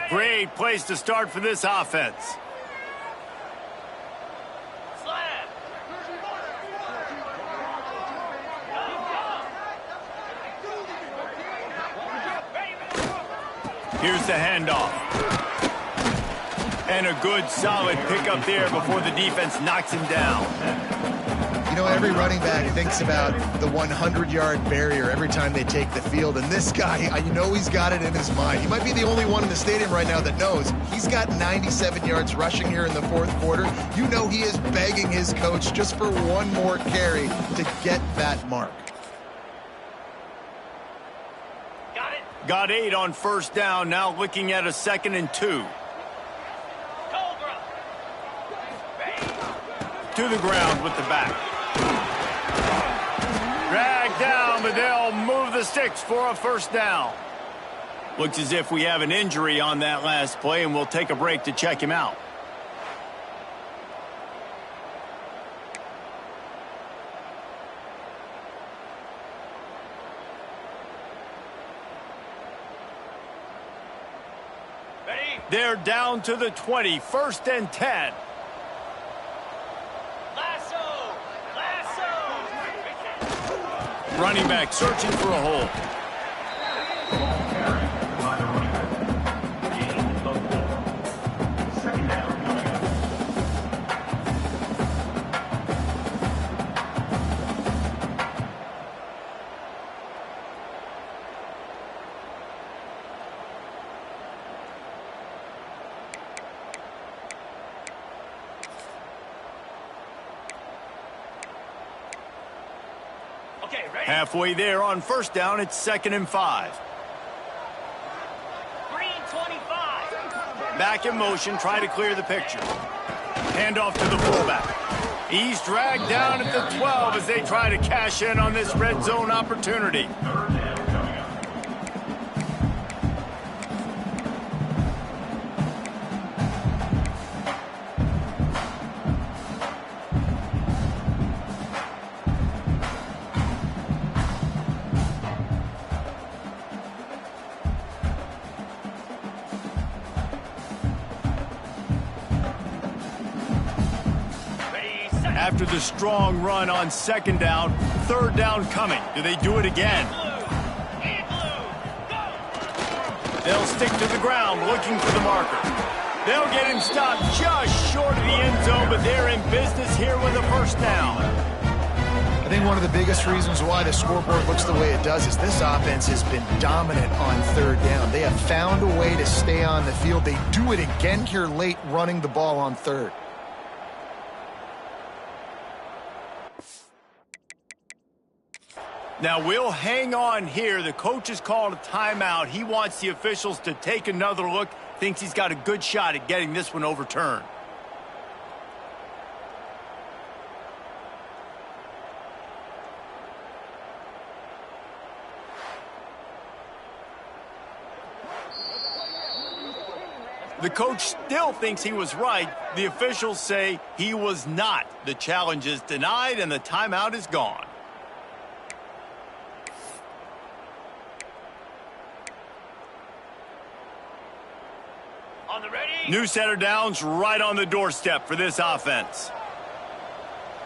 Great place to start for this offense. Here's the handoff. And a good, solid pickup there before the defense knocks him down. You know, every running back thinks about the 100-yard barrier every time they take the field. And this guy, you know he's got it in his mind. He might be the only one in the stadium right now that knows he's got 97 yards rushing here in the fourth quarter. You know he is begging his coach just for one more carry to get that mark. Got 8 on first down, now looking at a 2nd and 2. To the ground with the back. Dragged down, but they'll move the sticks for a first down. Looks as if we have an injury on that last play, and we'll take a break to check him out. They're down to the 20, 1st and 10. Running back searching for a hole. Halfway there on first down, it's 2nd and 5. Green 25. Back in motion, try to clear the picture. Hand off to the fullback. He's dragged down at the 12 as they try to cash in on this red zone opportunity. After the strong run on 2nd down, 3rd down coming. Do they do it again? They'll stick to the ground looking for the marker. They'll get him stopped just short of the end zone, but they're in business here with a first down. I think one of the biggest reasons why the scoreboard looks the way it does is this offense has been dominant on 3rd down. They have found a way to stay on the field. They do it again here late running the ball on 3rd. Now, we'll hang on here. The coach has called a timeout. He wants the officials to take another look. Thinks he's got a good shot at getting this one overturned. The coach still thinks he was right. The officials say he was not. The challenge is denied, and the timeout is gone. New setter downs right on the doorstep for this offense.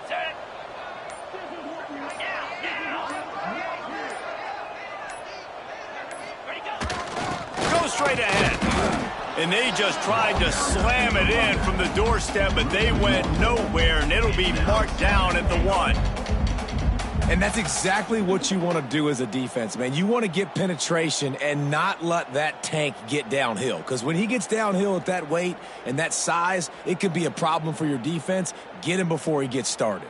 Set. Go straight ahead. And they just tried to slam it in from the doorstep, but they went nowhere, and it'll be marked down at the 1. And that's exactly what you want to do as a defense, man. You want to get penetration and not let that tank get downhill. Because when he gets downhill at that weight and that size, it could be a problem for your defense. Get him before he gets started.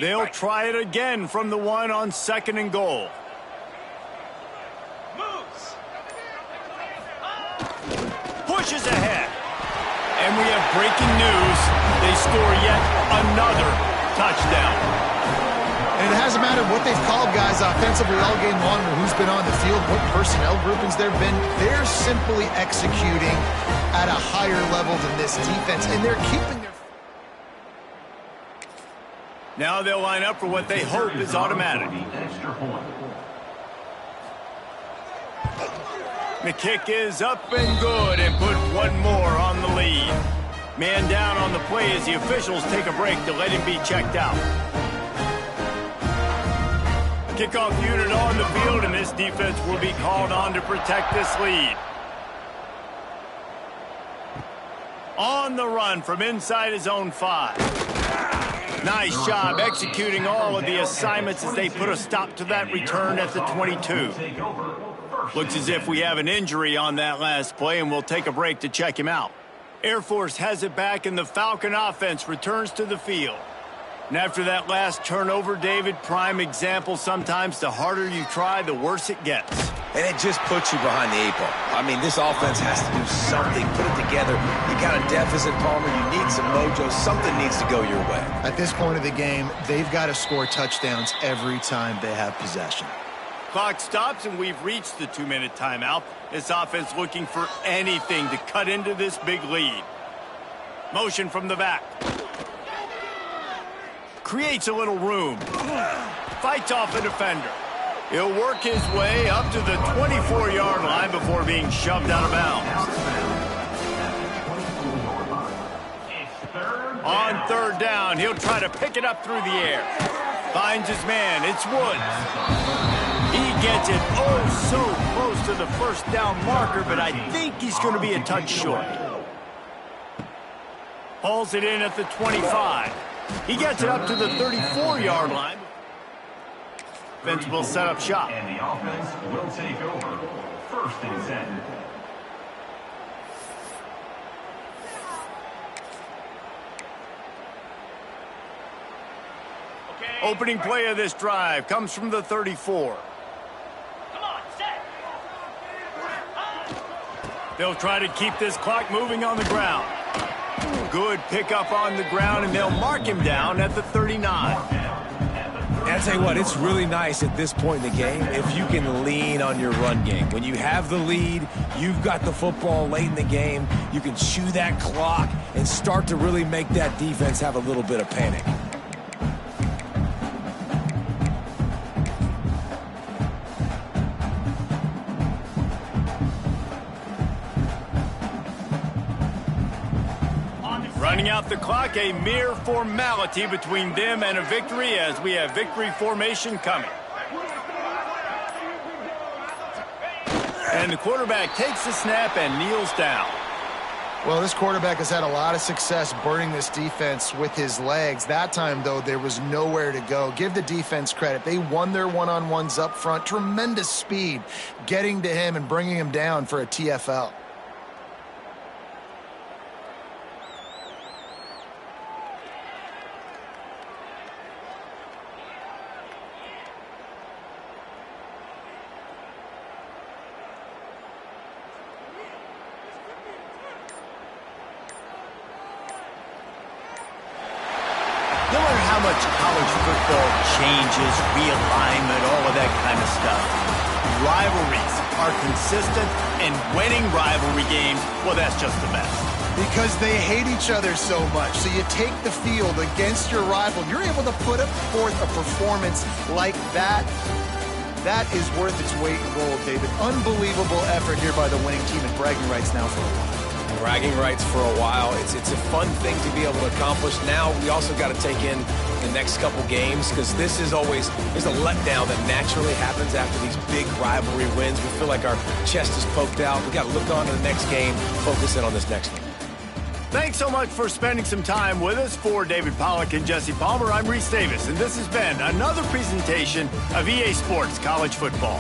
They'll try it again from the 1 on 2nd and goal. Moves. Pushes ahead. And we have breaking news. They score yet another touchdown. And it hasn't mattered what they've called guys offensively all game long or who's been on the field, what personnel groupings there have been. They're simply executing at a higher level than this defense, and they're keeping their... Now they'll line up for what they hope is automatic. The kick is up and good and put one more on the lead. Man down on the play as the officials take a break to let him be checked out. Kickoff unit on the field, and this defense will be called on to protect this lead. On the run from inside his own 5. Nice job executing all of the assignments as they put a stop to that return at the 22. Looks as if we have an injury on that last play, and we'll take a break to check him out. Air Force has it back, and the Falcon offense returns to the field. And after that last turnover, David, prime example, sometimes the harder you try, the worse it gets. And it just puts you behind the 8 ball. I mean, this offense has to do something, put it together. You got a deficit, Palmer. You need some mojo. Something needs to go your way. At this point of the game, they've got to score touchdowns every time they have possession. Clock stops, and we've reached the 2-minute timeout. This offense looking for anything to cut into this big lead. Motion from the back. Creates a little room. Fights off a defender. He'll work his way up to the 24-yard line before being shoved out of bounds. On third down, he'll try to pick it up through the air. Finds his man. It's Woods. He gets it so close to the first down marker, but I think he's going to be a touch short. Hauls it in at the 25. He gets it up to the 34-yard line. Offense will set up shop. And the offense will take over. 1st and 10. Opening play of this drive comes from the 34. Come on, set. They'll try to keep this clock moving on the ground. Good pickup on the ground, and they'll mark him down at the 39. And I tell you what, it's really nice at this point in the game if you can lean on your run game. When you have the lead, you've got the football late in the game, you can chew that clock and start to really make that defense have a little bit of panic. Running out the clock, a mere formality between them and a victory as we have victory formation coming. And the quarterback takes the snap and kneels down. Well, this quarterback has had a lot of success burning this defense with his legs. That time, though, there was nowhere to go. Give the defense credit. They won their one-on-ones up front. Tremendous speed getting to him and bringing him down for a TFL. No matter how much college football changes, realignment, all of that kind of stuff, rivalries are consistent, and winning rivalry games, well, that's just the best. Because they hate each other so much. So you take the field against your rival. You're able to put forth a performance like that. That is worth its weight in gold, David. Unbelievable effort here by the winning team, and bragging rights now for a while. Bragging rights for a while. It's a fun thing to be able to accomplish. Now we also got to take in the next couple games because this is always, there's a letdown that naturally happens after these big rivalry wins. We feel like our chest is poked out. We got to look on to the next game, focus in on this next one. Thanks so much for spending some time with us. For David Pollack and Jesse Palmer, I'm Reese Davis, and this has been another presentation of EA Sports College Football.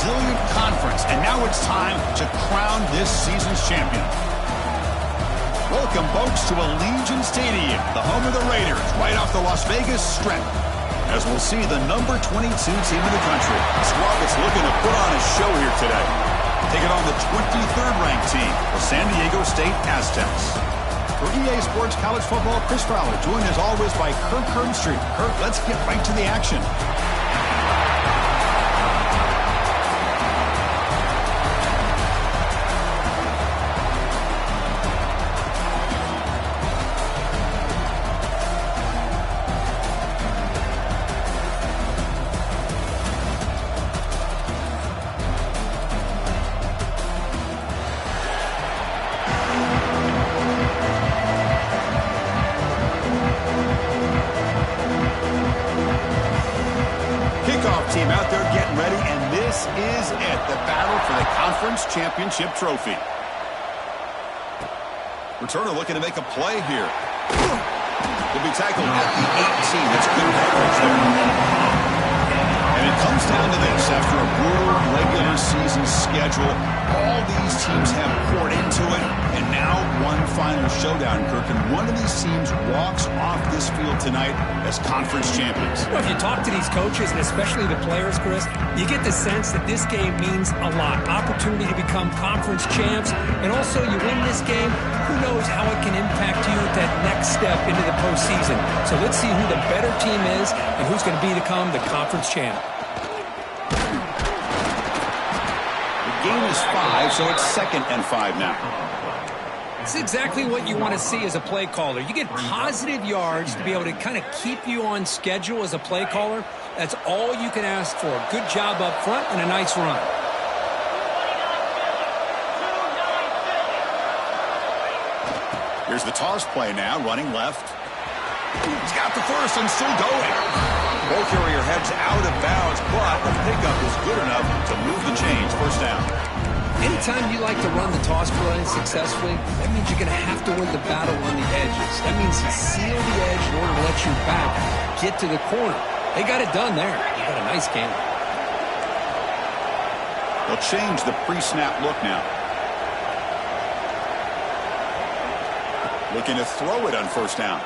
resilient conference, and now it's time to crown this season's champion. Welcome, folks, to Allegiant Stadium, the home of the Raiders, right off the Las Vegas Strip, as we'll see the number 22 team in the country, a squad that's looking to put on a show here today, taking on the 23rd ranked team, the San Diego State Aztecs. For EA Sports College Football, Chris Fowler, joined as always by Kirk Herbstreit. Kirk, let's get right to the action. Team out there getting ready, and this is it, the battle for the conference championship trophy. Returner looking to make a play here. Will be tackled at the 18. It's good coverage there. And it comes down to this. After a brutal regular season schedule, all these teams have poured into it, and now one final showdown, Kirk. And one of these teams walks off this field tonight as conference champions. Well, if you talk to these coaches, and especially the players, Chris, you get the sense that this game means a lot. Opportunity to become conference champs, and also you win this game, who knows how it can impact you at that next step into the postseason. So let's see who the better team is and who's going to become the conference champ. The game is 5, so it's 2nd and 5 now. It's exactly what you want to see as a play caller. You get positive yards to be able to kind of keep you on schedule as a play caller. That's all you can ask for. Good job up front and a nice run. Here's the toss play now, running left. He's got the first and still going. Ball carrier heads out of bounds, but the pickup is good enough to move the chains. First down. Anytime you like to run the toss play successfully, that means you're going to have to win the battle on the edges. That means you seal the edge in order to let your back get to the corner. They got it done there. They got a nice game. They'll change the pre-snap look now. Looking to throw it on first down.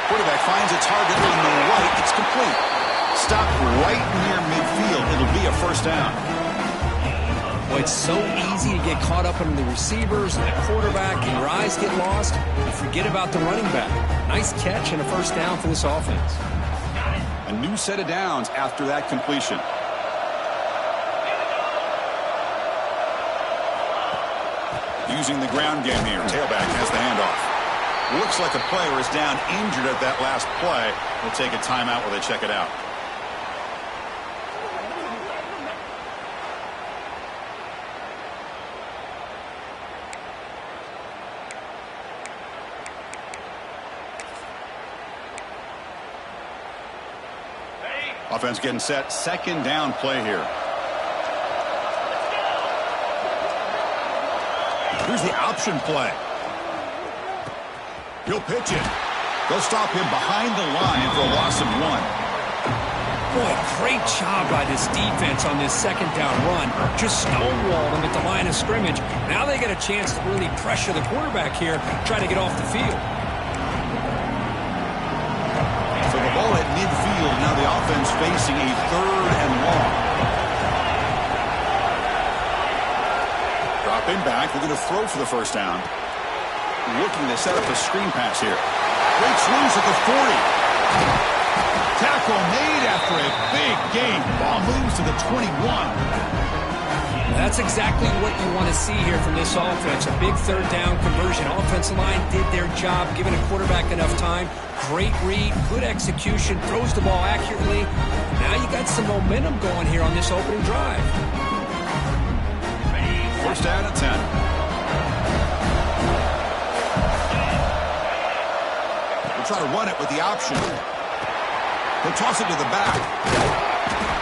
Quarterback finds a target on the right. It's complete. Stopped right near midfield. It'll be a first down. Well, it's so easy to get caught up in the receivers and the quarterback, and your eyes get lost. You forget about the running back. Nice catch and a first down for this offense. A new set of downs after that completion. Using the ground game here. Tailback has the handoff. Looks like a player is down injured at that last play. We'll take a timeout while they check it out. Offense getting set. Second down play here. Here's the option play. He'll pitch it. They'll stop him behind the line for a loss of 1. Boy, great job by this defense on this second down run. Just stonewalled them at the line of scrimmage. Now they get a chance to really pressure the quarterback here, try to get off the field. So the ball at midfield. Now the offense facing a 3rd and long. Dropping back. They're going to throw for the first down. Looking to set up a screen pass here. Breaks loose at the 40. Tackle made after a big gain. Ball moves to the 21. That's exactly what you want to see here from this offense. A big 3rd down conversion. Offensive line did their job, giving a quarterback enough time. Great read, good execution, throws the ball accurately. Now you got some momentum going here on this opening drive. First down at 10. Try to run it with the option. He'll toss it to the back.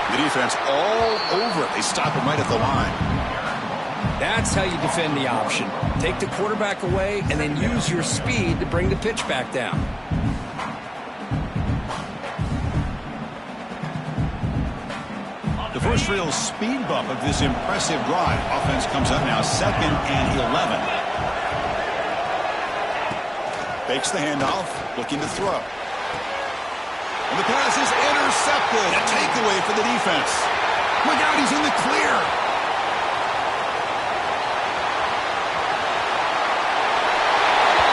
The defense all over it. They stop him right at the line. That's how you defend the option. Take the quarterback away and then use your speed to bring the pitch back down. The The first real speed bump of this impressive drive. Offense comes up now 2nd and 11. Fakes the handoff, looking to throw. And the pass is intercepted. A takeaway for the defense. Look out, he's in the clear.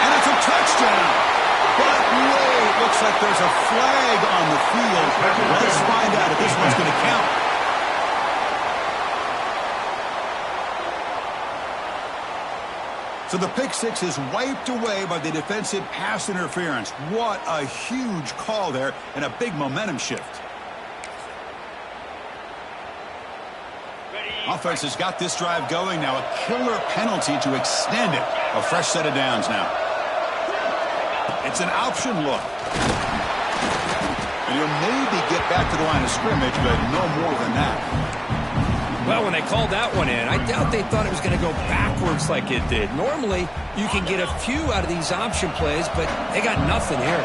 And it's a touchdown. But wait, looks like there's a flag on the field. Let's find out if this one's going to count. So the pick six is wiped away by the defensive pass interference. What a huge call there and a big momentum shift. Offense has got this drive going now. A killer penalty to extend it. A fresh set of downs now. It's an option look. And he'll maybe get back to the line of scrimmage, but no more than that. Well, when they called that one in, I doubt they thought it was going to go backwards like it did. Normally, you can get a few out of these option plays, but they got nothing here.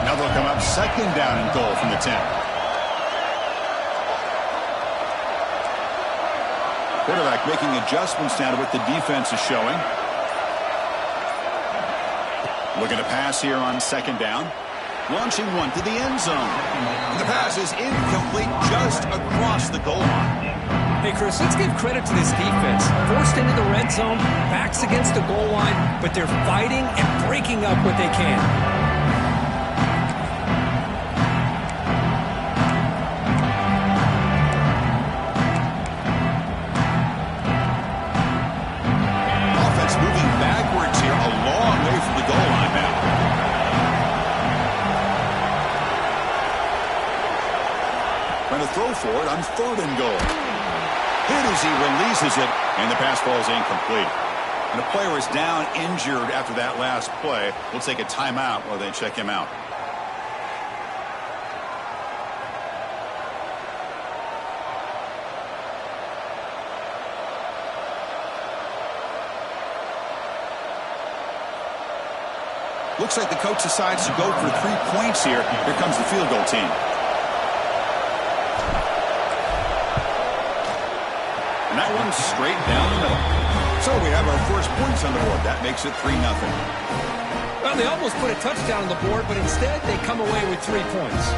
Now they'll come up 2nd down and goal from the 10. Quarterback making adjustments now to what the defense is showing. Looking to pass here on 2nd down. Launching one to the end zone. And the pass is incomplete just across the goal line. Hey, Chris, let's give credit to this defense. Forced into the red zone, backs against the goal line, but they're fighting and breaking up what they can. Offense moving backwards here, a long way from the goal line now. Trying to throw for it on 3rd and goal. Hit as he releases it, and the pass falls incomplete. And the player is down, injured after that last play. We'll take a timeout while they check him out. Looks like the coach decides to go for 3 points here. Here comes the field goal team. And that one's straight down the middle. So we have our first points on the board. That makes it 3-0. Well, they almost put a touchdown on the board, but instead they come away with 3 points.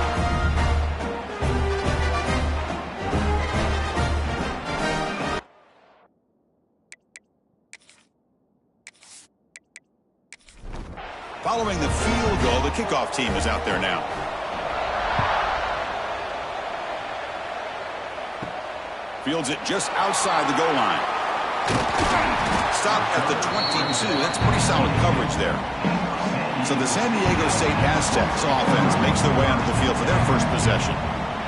Following the field goal, the kickoff team is out there now. Fields it just outside the goal line. Stop at the 22. That's pretty solid coverage there. So the San Diego State Aztecs offense makes their way onto the field for their first possession.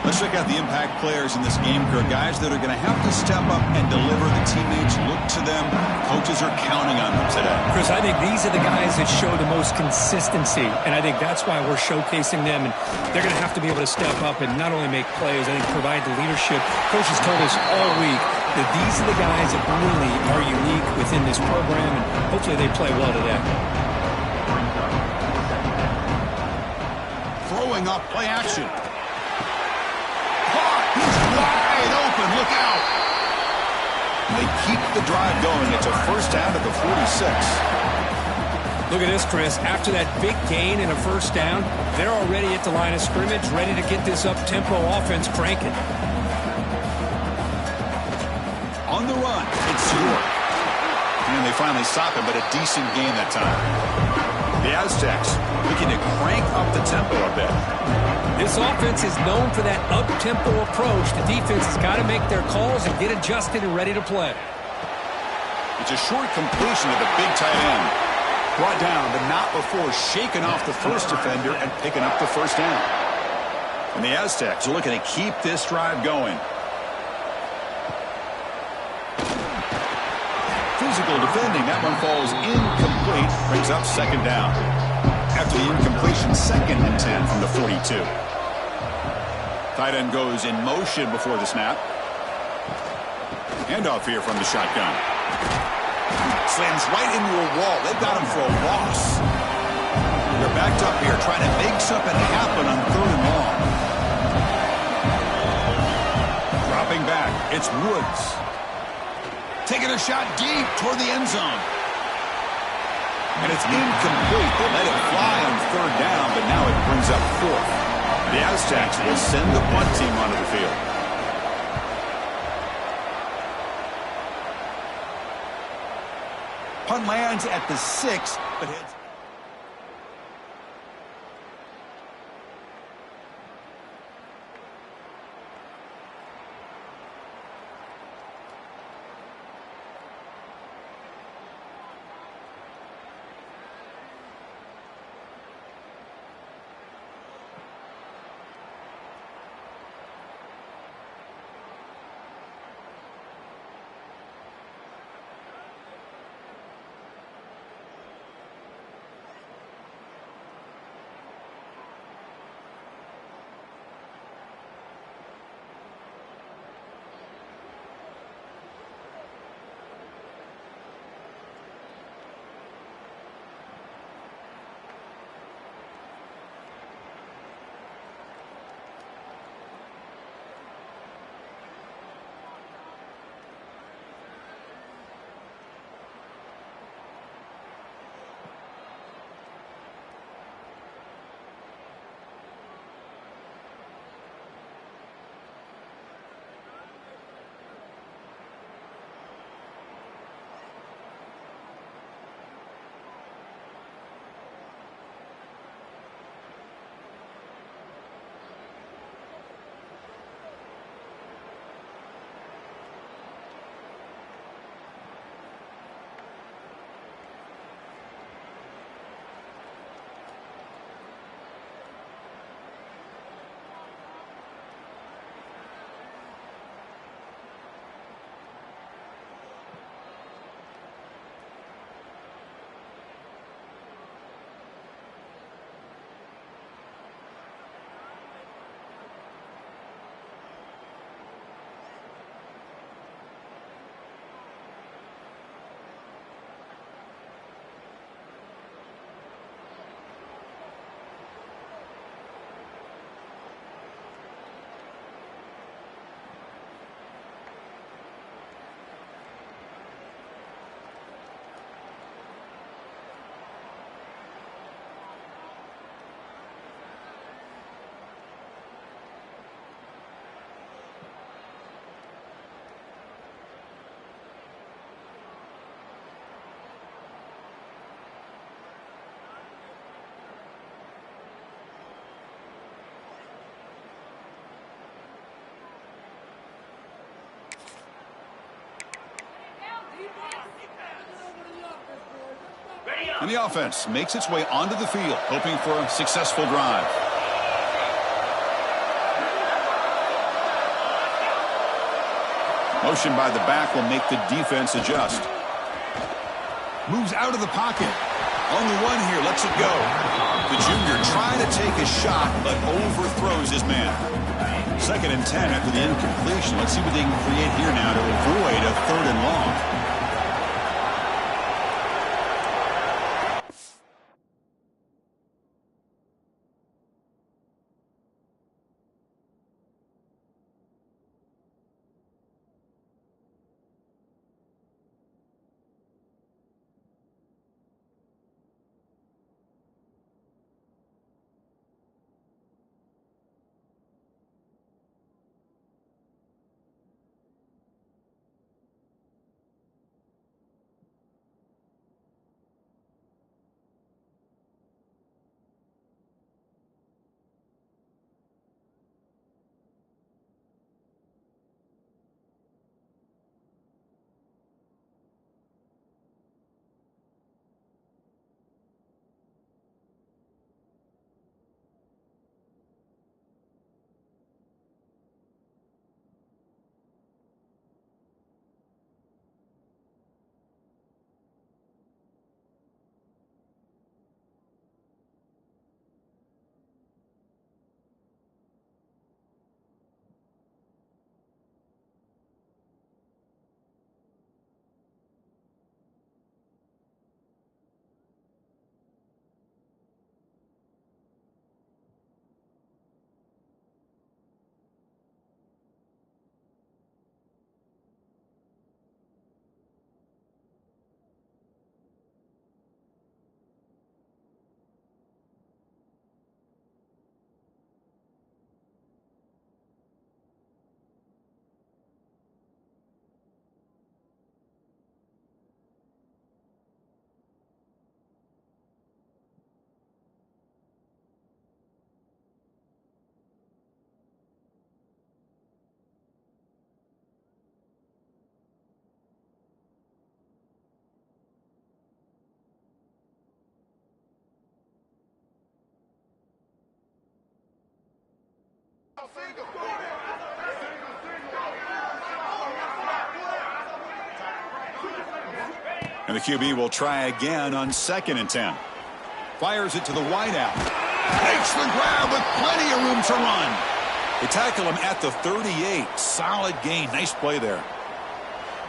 Let's check out the impact players in this game, Kirk. Guys that are going to have to step up and deliver. The teammates look to them. Coaches are counting on them today. Chris, I think these are the guys that show the most consistency, and I think that's why we're showcasing them. And they're going to have to be able to step up and not only make plays, I think provide the leadership. Coaches told us all week that these are the guys that really are unique within this program, and hopefully they play well today. Throwing up play action. He's wide open. Look out. They keep the drive going. It's a first down at the 46. Look at this, Chris. After that big gain and a first down, they're already at the line of scrimmage, ready to get this up-tempo offense cranking. On the run, it's York. And they finally stop him, but a decent gain that time. The Aztecs looking to crank up the tempo a bit. This offense is known for that up-tempo approach. The defense has got to make their calls and get adjusted and ready to play. It's a short completion to the big tight end. Brought down, but not before shaking off the first defender and picking up the first down. And the Aztecs are looking to keep this drive going. Physical defending. That one falls incomplete. Brings up 2nd down. After the incompletion, 2nd and 10 from the 42. Tight end goes in motion before the snap. Handoff here from the shotgun. Slams right into a wall. They've got him for a loss. They're backed up here trying to make something happen on 3rd and long. Dropping It's Woods. Taking a shot deep toward the end zone. And it's incomplete. They let it fly on third down, but now it brings up fourth. The Aztecs will send the punt team onto the field. Punt lands at the 6, but hits. And the offense makes its way onto the field, hoping for a successful drive. Motion by the back will make the defense adjust. Moves out of the pocket. On the run here, lets it go. The junior trying to take a shot, but overthrows his man. 2nd and 10 after the incompletion. Let's see what they can create here now to avoid a 3rd and long. And the QB will try again on 2nd and 10. Fires it to the wideout. Makes the grab with plenty of room to run. They tackle him at the 38. Solid gain. Nice play there.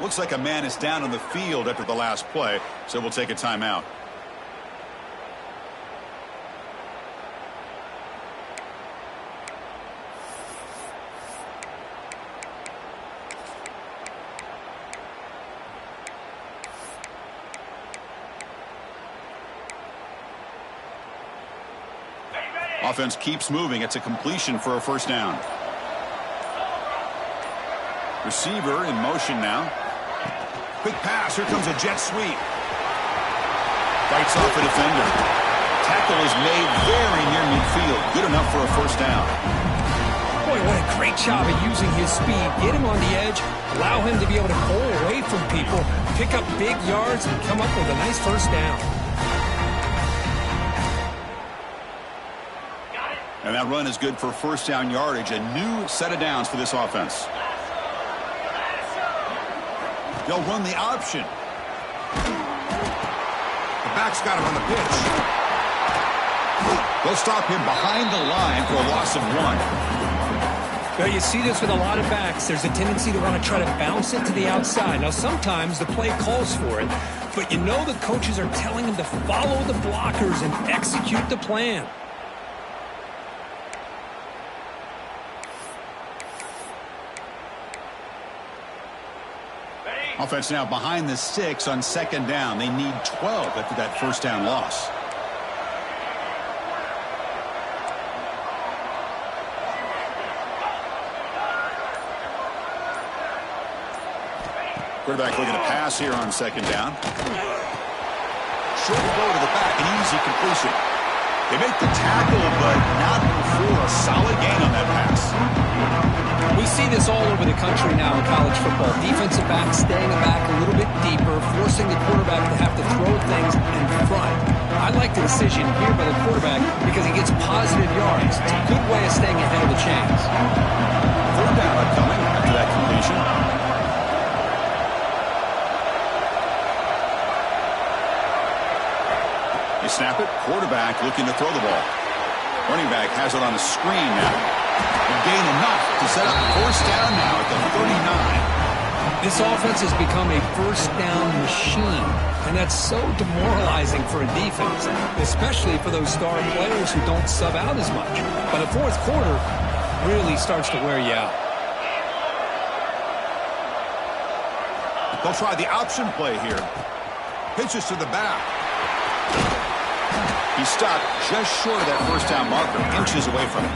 Looks like a man is down on the field after the last play, so we'll take a timeout. Offense keeps moving. It's a completion for a first down. Receiver in motion now. Quick pass. Here comes a jet sweep. Fights off a defender. Tackle is made very near midfield. Good enough for a first down. Boy, what a great job of using his speed. Get him on the edge, allow him to be able to pull away from people, pick up big yards, and come up with a nice first down. And that run is good for first down yardage. A new set of downs for this offense. They'll run the option. The back's got him on the pitch. They'll stop him behind the line for a loss of 1. Well, you see this with a lot of backs. There's a tendency to want to try to bounce it to the outside. Now, sometimes the play calls for it, but you know the coaches are telling him to follow the blockers and execute the plan. Offense now behind the 6 on 2nd down. They need 12 after that first down loss. Quarterback looking to pass here on 2nd down. Short throw to the back, an easy completion. They make the tackle, but not before a solid gain on that pass. We see this all over the country now in college football. Defensive backs staying back a little bit deeper, forcing the quarterback to have to throw things in front. I like the decision here by the quarterback because he gets positive yards. It's a good way of staying ahead of the chains. 3rd down upcoming after that completion. They snap it. Quarterback looking to throw the ball. Running back has it on a screen now. And gain enough to set up first down now at the 39. This offense has become a first down machine, and that's so demoralizing for a defense, especially for those star players who don't sub out as much. But the 4th quarter really starts to wear you out. They'll try the option play here. Pitches to the back. He stopped just short of that first down marker, inches away from it.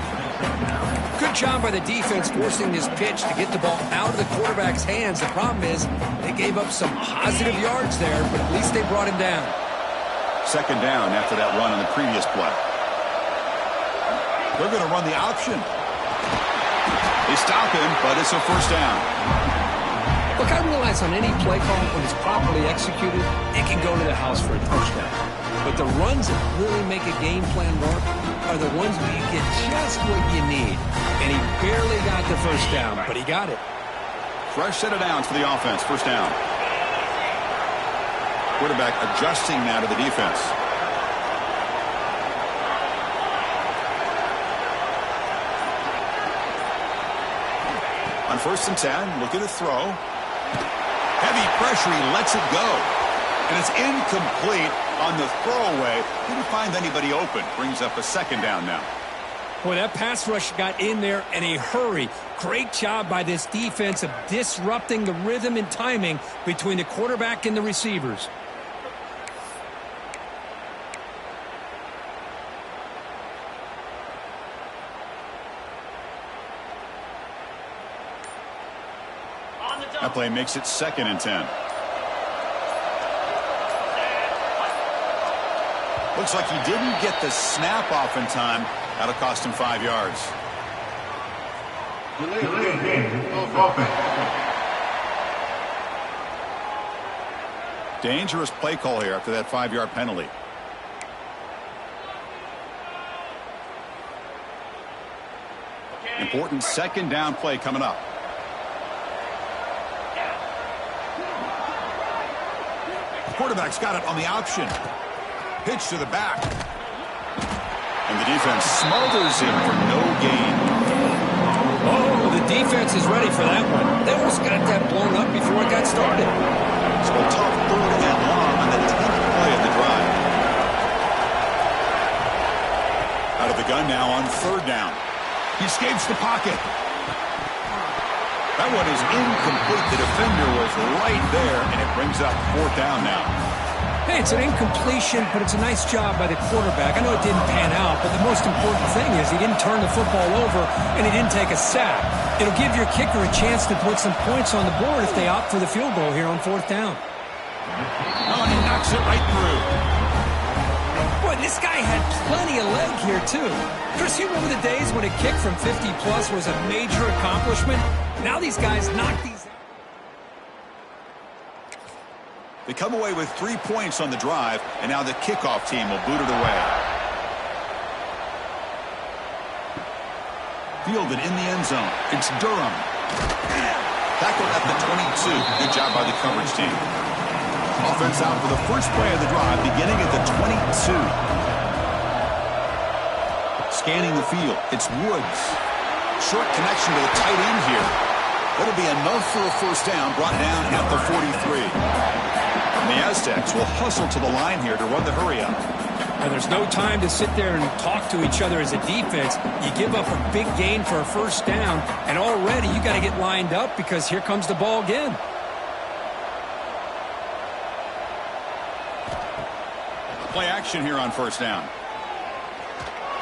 Good job by the defense forcing this pitch to get the ball out of the quarterback's hands. The problem is they gave up some positive yards there, but at least they brought him down. 2nd down after that run on the previous play. They're going to run the option. They stop him, but it's a first down. Look, I realize on any play call, when it's properly executed, it can go to the house for a touchdown. But the runs that really make a game plan work are the ones where you get just what you need. And he barely got the first down, but he got it. Fresh set of downs for the offense. First down. Quarterback adjusting now to the defense. On 1st and 10, looking to throw. Heavy pressure, he lets it go. And it's incomplete on the throwaway. Didn't find anybody open. Brings up a 2nd down now. Boy, that pass rush got in there in a hurry. Great job by this defense of disrupting the rhythm and timing between the quarterback and the receivers. That play makes it 2nd and 10. Looks like he didn't get the snap off in time. That'll cost him 5 yards. Dangerous play call here after that 5-yard penalty. Important second down play coming up. The quarterback's got it on the option. Pitch to the back. And the defense smothers him for no gain. Oh, the defense is ready for that one. They almost got that blown up before it got started. So a tough 3rd and long on the 10th play of the drive. Out of the gun now on 3rd down. He escapes the pocket. That one is incomplete. The defender was right there, and it brings up 4th down now. Hey, it's an incompletion, but it's a nice job by the quarterback. I know it didn't pan out, but the most important thing is he didn't turn the football over, and he didn't take a sack. It'll give your kicker a chance to put some points on the board if they opt for the field goal here on 4th down. Oh, and he knocks it right through. Boy, this guy had plenty of leg here, too. Chris, you remember the days when a kick from 50-plus was a major accomplishment? Now these guys knock these out. They come away with 3 points on the drive, and now the kickoff team will boot it away. Fielded in the end zone. It's Durham. Tackled at the 22. Good job by the coverage team. Offense out for the first play of the drive, beginning at the 22. Scanning the field. It's Woods. Short connection to the tight end here. That'll be enough for a 1st down, brought down at the 43. And the Aztecs will hustle to the line here to run the hurry-up. And there's no time to sit there and talk to each other as a defense. You give up a big gain for a 1st down, and already you got to get lined up because here comes the ball again. Play action here on 1st down.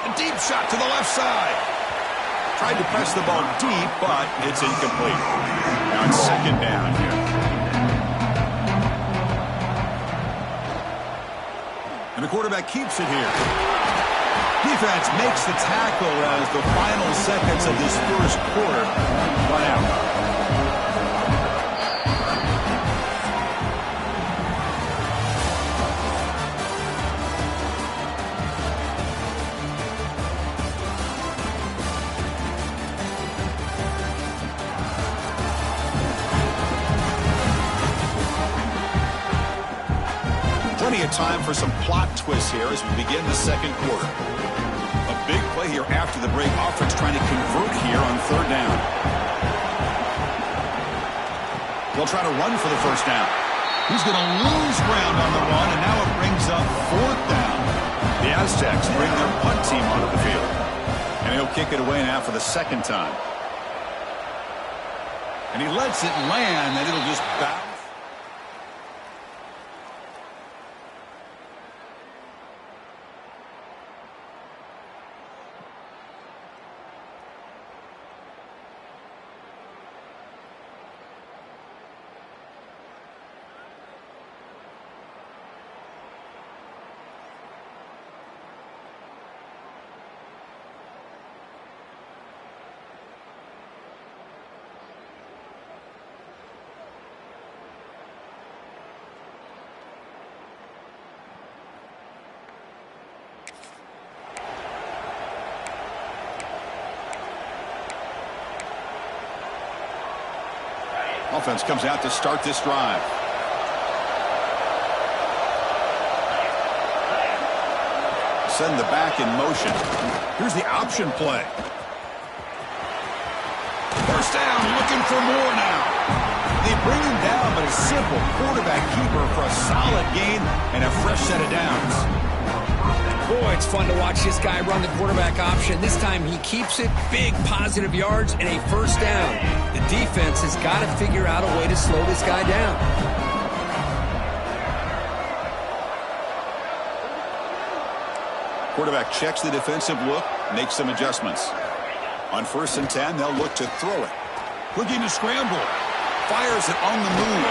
A deep shot to the left side. Tried to press the ball deep, but it's incomplete. Now it's 2nd down here. And the quarterback keeps it here. Defense makes the tackle as the final seconds of this 1st quarter run out. 'Plenty of time for some plot twists here as we begin the 2nd quarter. A big play here after the break. Offense trying to convert here on 3rd down. They'll try to run for the 1st down. He's going to lose ground on the run, and now it brings up 4th down. The Aztecs bring their punt team onto the field. And he'll kick it away now for the 2nd time. And he lets it land, and it'll just bounce. Offense comes out to start this drive. Send the back in motion. Here's the option play. 1st down, looking for more now. They bring him down, but a simple quarterback keeper for a solid gain and a fresh set of downs. Boy, it's fun to watch this guy run the quarterback option. This time he keeps it, big positive yards, and a 1st down. The defense has got to figure out a way to slow this guy down. Quarterback checks the defensive look, makes some adjustments. On 1st and 10, they'll look to throw it. Looking to scramble. Fires it on the move.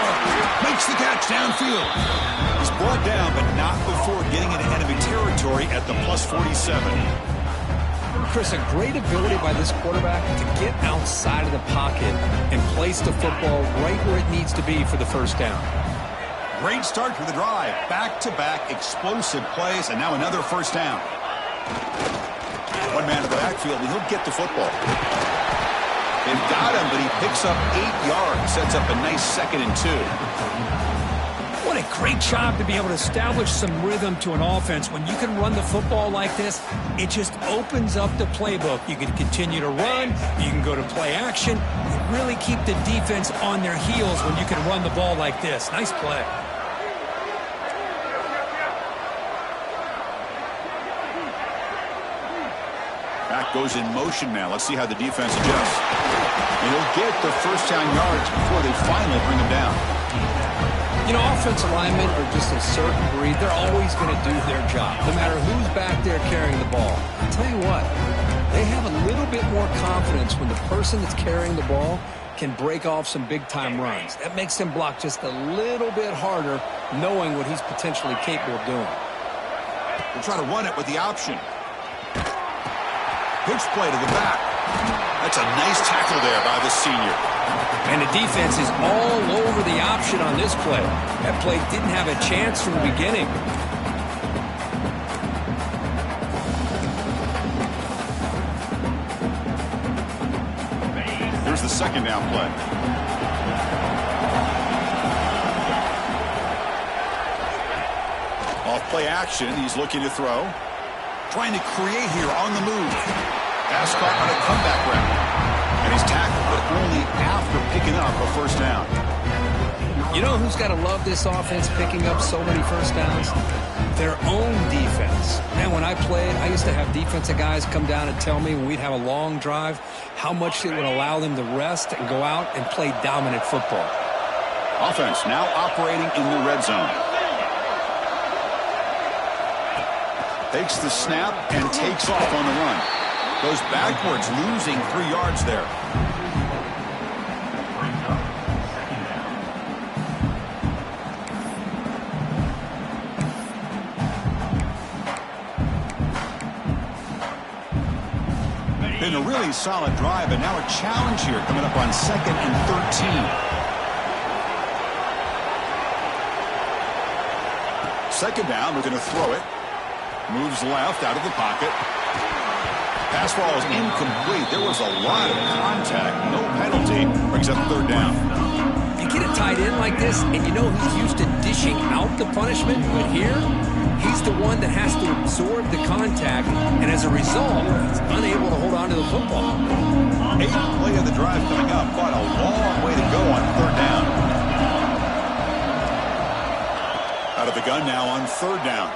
Makes the catch downfield. He's brought down, but not before getting into enemy territory at the +47. Chris, a great ability by this quarterback to get outside of the pocket and place the football right where it needs to be for the 1st down. Great start to the drive. Back-to-back explosive plays, and now another 1st down. One man to the backfield, and he'll get the football. They've got him, but he picks up 8 yards. Sets up a nice 2nd and 2. What a great job to be able to establish some rhythm to an offense. When you can run the football like this, it just opens up the playbook. You can continue to run. You can go to play action. You really keep the defense on their heels when you can run the ball like this. Nice play. Back goes in motion now. Let's see how the defense adjusts. And he'll get the first down yards before they finally bring him down. You know, offensive linemen are just a certain breed. They're always going to do their job, no matter who's back there carrying the ball. I'll tell you what, they have a little bit more confidence when the person that's carrying the ball can break off some big-time runs. That makes them block just a little bit harder, knowing what he's potentially capable of doing. They'll try to run it with the option. Pitch play to the back. That's a nice tackle there by the senior. And the defense is all over the option on this play. That play didn't have a chance from the beginning. Here's the 2nd down play. Off play action, he's looking to throw. Trying to create here on the move. Pass caught on a comeback route. And he's tackled, but only after picking up a first down. You know who's got to love this offense picking up so many first downs? Their own defense. Man, when I played, I used to have defensive guys come down and tell me when we'd have a long drive how much it would allow them to rest and go out and play dominant football. Offense now operating in the red zone. Takes the snap and takes off on the run. Goes backwards, losing 3 yards there. Been a really solid drive, and now a challenge here coming up on 2nd and 13. 2nd down, we're going to throw it. Moves left out of the pocket. Pass ball is incomplete. There was a lot of contact. No penalty. Brings up 3rd down. You get it tight end like this, and you know he's used to dishing out the punishment, but here, he's the one that has to absorb the contact, and as a result, he's unable to hold on to the football. 8th play of the drive coming up, but a long way to go on 3rd down. Out of the gun now on 3rd down.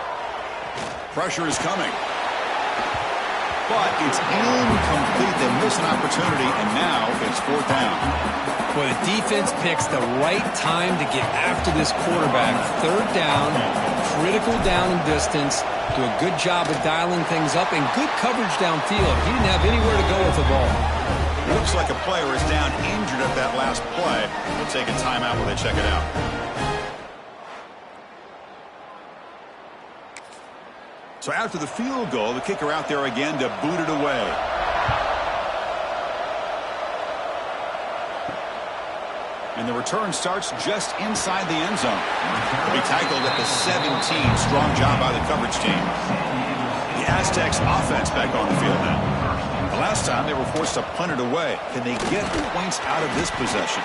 Pressure is coming. But it's incomplete. They miss an opportunity, and now it's 4th down. Well, the defense picks the right time to get after this quarterback. 3rd down, critical down and distance. Do a good job of dialing things up and good coverage downfield. He didn't have anywhere to go with the ball. Looks like a player is down injured at that last play. We'll take a timeout while they check it out. So after the field goal, the kicker out there again to boot it away. And the return starts just inside the end zone. He'll be tackled at the 17. Strong job by the coverage team. The Aztecs offense back on the field now. The last time they were forced to punt it away. Can they get points out of this possession?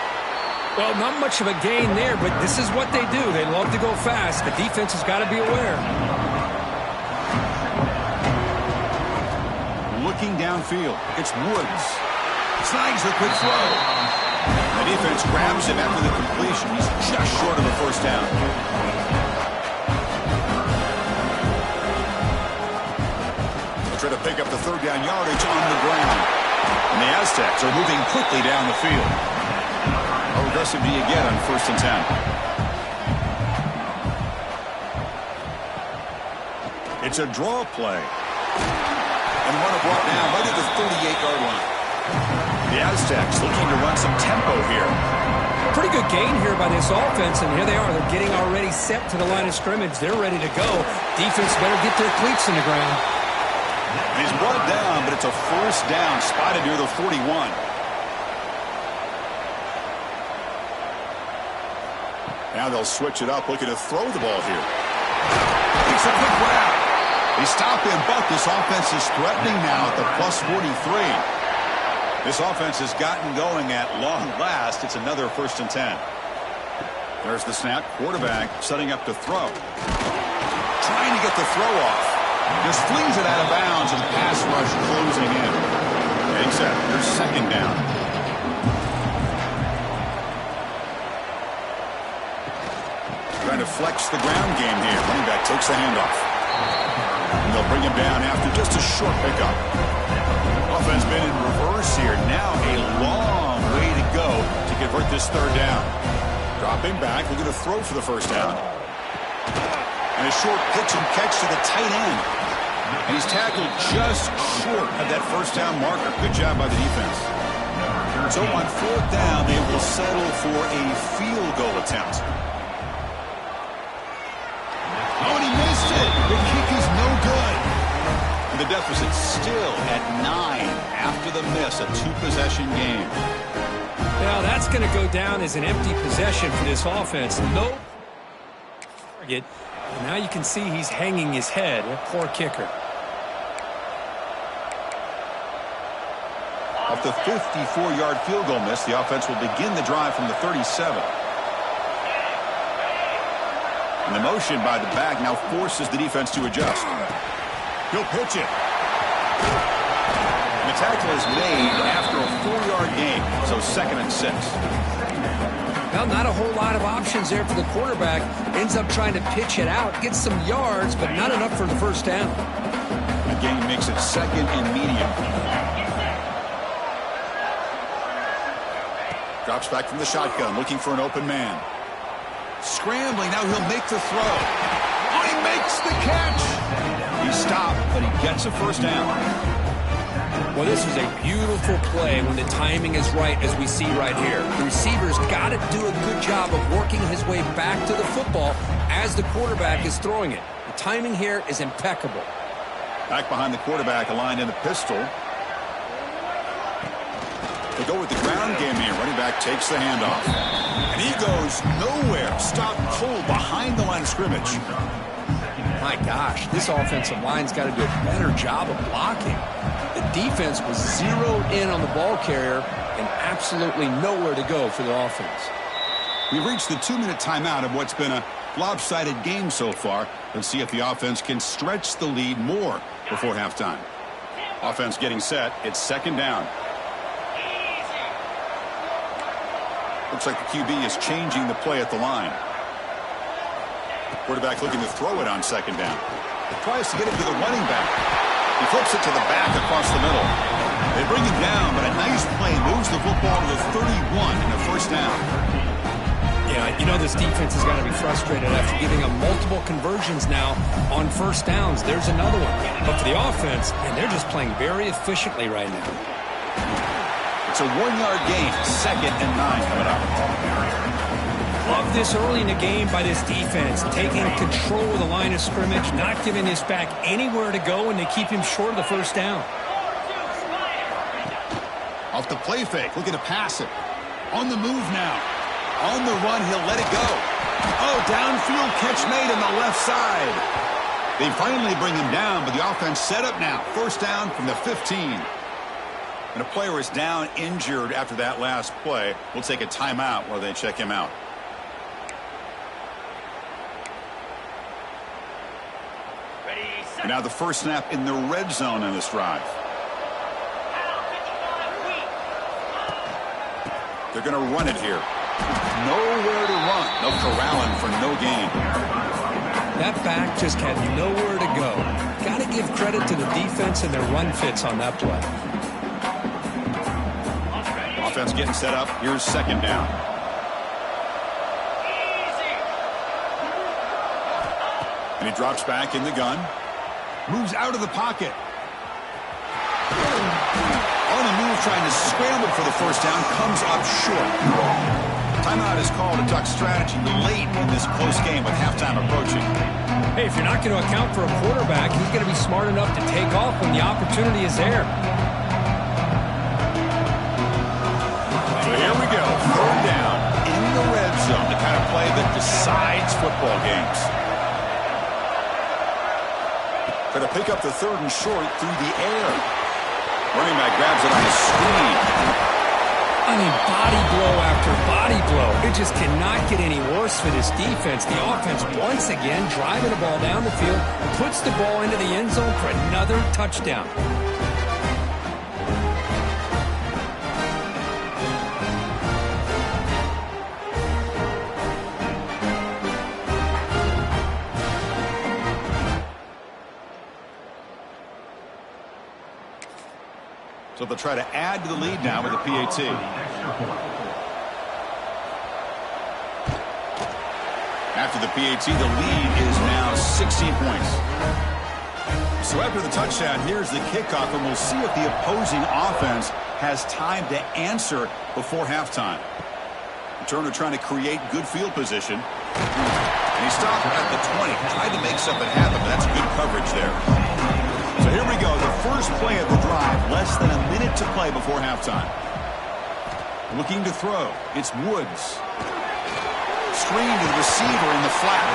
Well, not much of a gain there, but this is what they do. They love to go fast. The defense has got to be aware. Looking downfield, it's Woods. Snags the quick throw. The defense grabs him after the completion. He's just short of a first down. They'll try to pick up the 3rd down yardage on the ground. And the Aztecs are moving quickly down the field. How aggressive do you get on 1st and 10? It's a draw play. And one brought down right at the 38-yard line. The Aztecs looking to run some tempo here. Pretty good gain here by this offense, and here they are. They're getting already set to the line of scrimmage. They're ready to go. Defense better get their cleats in the ground. He's brought down, but it's a first down, spotted near the 41. Now they'll switch it up, looking to throw the ball here. Takes a quick route. They stop him, but this offense is threatening now at the plus 43. This offense has gotten going at long last. It's another 1st and 10. There's the snap. Quarterback setting up to throw. Trying to get the throw off. Just flings it out of bounds, and the pass rush closing in. Takes that. There's 2nd down. Trying to flex the ground game here. Running back takes the handoff. And they'll bring him down after just a short pickup. Offense been in reverse here. Now a long way to go to convert this 3rd down. Dropping back. We're going to throw for the 1st down. And a short pitch and catch to the tight end. And he's tackled just short of that 1st down marker. Good job by the defense. So on 4th down, they will settle for a field goal attempt. Oh, and he missed it. The kick is no good. And the deficit still at 9 after the miss. A 2-possession game. Now that's going to go down as an empty possession for this offense. No target. And now you can see he's hanging his head. A poor kicker. Off the 54-yard field goal miss, the offense will begin the drive from the 37. And the motion by the back now forces the defense to adjust. He'll pitch it. And the tackle is made after a 4-yard gain, so 2nd and 6. Well, not a whole lot of options there for the quarterback. Ends up trying to pitch it out, gets some yards, but not enough for the 1st down. The game makes it 2nd and medium. Drops back from the shotgun, looking for an open man. Scrambling, now he'll make the throw. Oh, he makes the catch! He stopped, but he gets a 1st down. Well, this is a beautiful play when the timing is right, as we see right here. The receiver's got to do a good job of working his way back to the football as the quarterback is throwing it. The timing here is impeccable. Back behind the quarterback, aligned in a pistol. They go with the ground game here. Running back takes the handoff. And he goes nowhere. Stopped cold behind the line of scrimmage. My gosh, this offensive line's got to do a better job of blocking. The defense was zeroed in on the ball carrier and absolutely nowhere to go for the offense. We've reached the 2-minute timeout of what's been a lopsided game so far. Let's see if the offense can stretch the lead more before halftime. Offense getting set. It's 2nd down. Looks like the QB is changing the play at the line. Quarterback looking to throw it on 2nd down. He tries to get it to the running back. He flips it to the back across the middle. They bring him down, but a nice play moves the football to the 31 and a 1st down. Yeah, you know this defense has got to be frustrated after giving them multiple conversions now on 1st downs. There's another one. But for the offense, and they're just playing very efficiently right now. It's a 1-yard gain. 2nd and 9 coming up. Love this early in the game by this defense, taking control of the line of scrimmage, not giving this back anywhere to go, and they keep him short of the 1st down. Off the play fake, looking to pass it. On the move now. On the run, he'll let it go. Oh, downfield catch made on the left side. They finally bring him down, but the offense set up now. 1st down from the 15. And a player is down injured after that last play. We'll take a timeout while they check him out. And now the 1st snap in the red zone in this drive. They're going to run it here. Nowhere to run. No corralling for no gain. That back just had nowhere to go. Got to give credit to the defense and their run fits on that play. Offense getting set up. Here's 2nd down. And he drops back in the gun. Moves out of the pocket. On the move, trying to scramble for the 1st down. Comes up short. Timeout is called a duck strategy late in this close game with halftime approaching. Hey, if you're not going to account for a quarterback, he's going to be smart enough to take off when the opportunity is there. So here we go. 3rd down in the red zone. The kind of play that decides football games. Going to pick up the 3rd and short through the air. Running back grabs it on the screen. I mean, body blow after body blow. It just cannot get any worse for this defense. The offense, once again, driving the ball down the field, puts the ball into the end zone for another touchdown. So they'll try to add to the lead now with a PAT. After the PAT, the lead is now 16 points. So after the touchdown, here's the kickoff, and we'll see if the opposing offense has time to answer before halftime. Turner trying to create good field position. And he stopped at the 20. Tried to make something happen, but that's good coverage there. So here we go, the first play of the drive, less than a minute to play before halftime. Looking to throw, it's Woods. Screen to the receiver in the flat.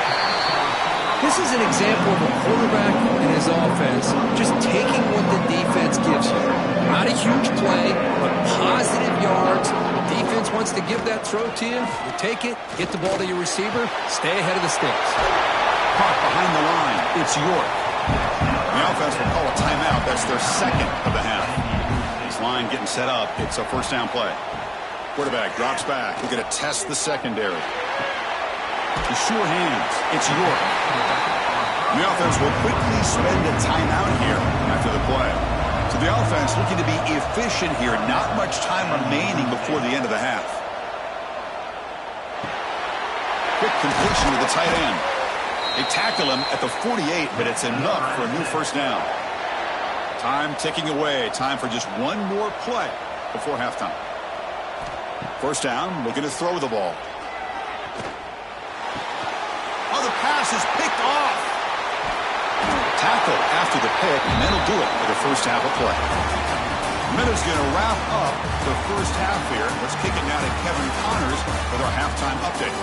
This is an example of a quarterback and his offense just taking what the defense gives you. Not a huge play, but positive yards. The defense wants to give that throw to you. You take it, get the ball to your receiver, stay ahead of the sticks. Caught behind the line, it's York. The offense will call a timeout. That's their 2nd of the half. This line getting set up. It's a 1st down play. Quarterback drops back. We're going to test the secondary. The sure hands. It's York. The offense will quickly spend a timeout here after the play. So the offense looking to be efficient here. Not much time remaining before the end of the half. Quick completion to the tight end. They tackle him at the 48, but it's enough for a new 1st down. Time ticking away. Time for just one more play before halftime. 1st down, looking to throw the ball. Oh, the pass is picked off. Tackle after the pick, and that'll do it for the 1st half of play. Minutes going to wrap up the 1st half here. Let's kick it now to Kevin Connors with our halftime update.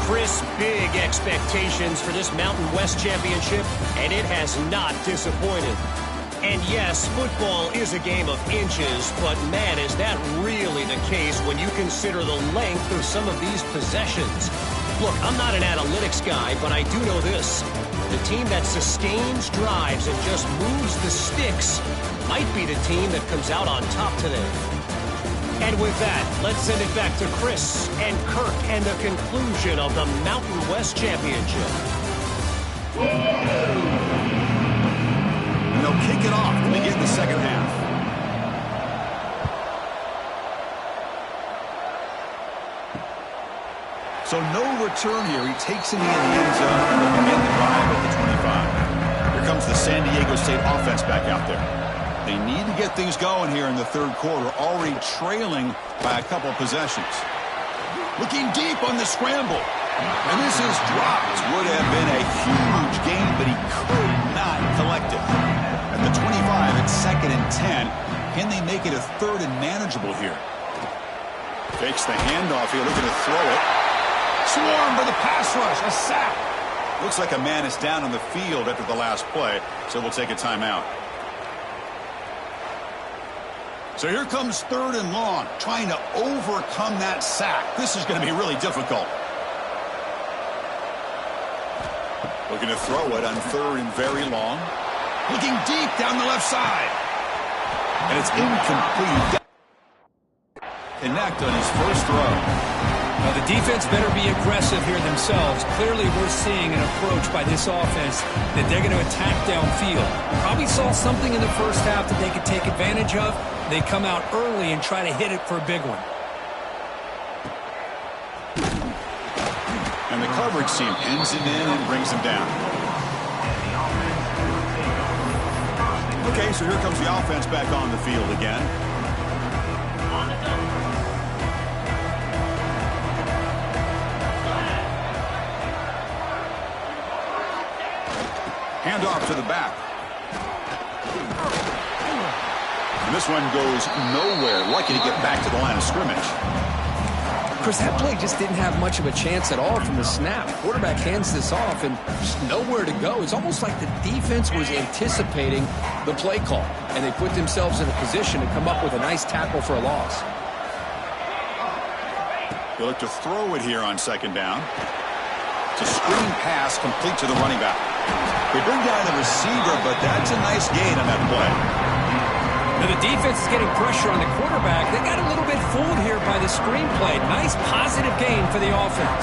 Chris, big expectations for this Mountain West Championship, and it has not disappointed. And yes, football is a game of inches, but man, is that really the case when you consider the length of some of these possessions. Look, I'm not an analytics guy, but I do know this. The team that sustains drives and just moves the sticks might be the team that comes out on top today. And with that, let's send it back to Chris and Kirk and the conclusion of the Mountain West Championship. And they'll kick it off to begin the 2nd half. So no return here. He takes it in the end zone and they'll begin the drive at the 25. Here comes the San Diego State offense back out there. They need to get things going here in the 3rd quarter, already trailing by a couple possessions. Looking deep on the scramble. And this is dropped. Would have been a huge gain, but he could not collect it. At the 25, it's 2nd and 10. Can they make it a 3rd and manageable here? Fakes the handoff here, looking to throw it. Swarm for the pass rush, a sack. Looks like a man is down on the field after the last play, so we'll take a timeout. So here comes 3rd and long, trying to overcome that sack. This is going to be really difficult. Looking to throw it on 3rd and very long. Looking deep down the left side. And it's incomplete. Connect on his first throw. Now, the defense better be aggressive here themselves. Clearly, we're seeing an approach by this offense that they're going to attack downfield. Probably saw something in the 1st half that they could take advantage of. They come out early and try to hit it for a big one. And the coverage team pins him in and brings him down. Okay, so here comes the offense back on the field again. Handoff to the back. And this one goes nowhere. Lucky to get back to the line of scrimmage. Chris, that play just didn't have much of a chance at all from the snap. Quarterback hands this off and just nowhere to go. It's almost like the defense was anticipating the play call, and they put themselves in a position to come up with a nice tackle for a loss. They look to throw it here on second down. It's a screen pass complete to the running back. They bring down the receiver, but that's a nice gain on that play. Now the defense is getting pressure on the quarterback. They got a little bit fooled here by the screen play. Nice positive gain for the offense.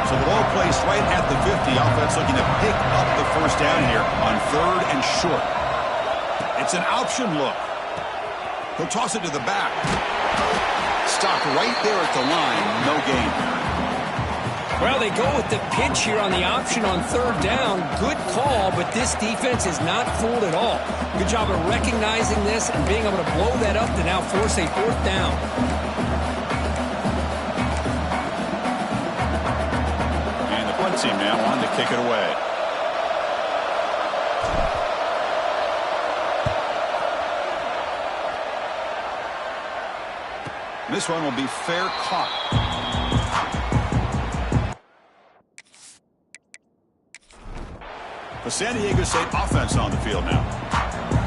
So the ball placed right at the 50. Offense looking to pick up the first down here on 3rd and short. It's an option look. He'll toss it to the back. Stopped right there at the line. No gain. Well, they go with the pitch here on the option on 3rd down. Good call, but this defense is not fooled at all. Good job of recognizing this and being able to blow that up to now force a 4th down. And the punt team now on to kick it away. This one will be fair caught. The San Diego State offense on the field now.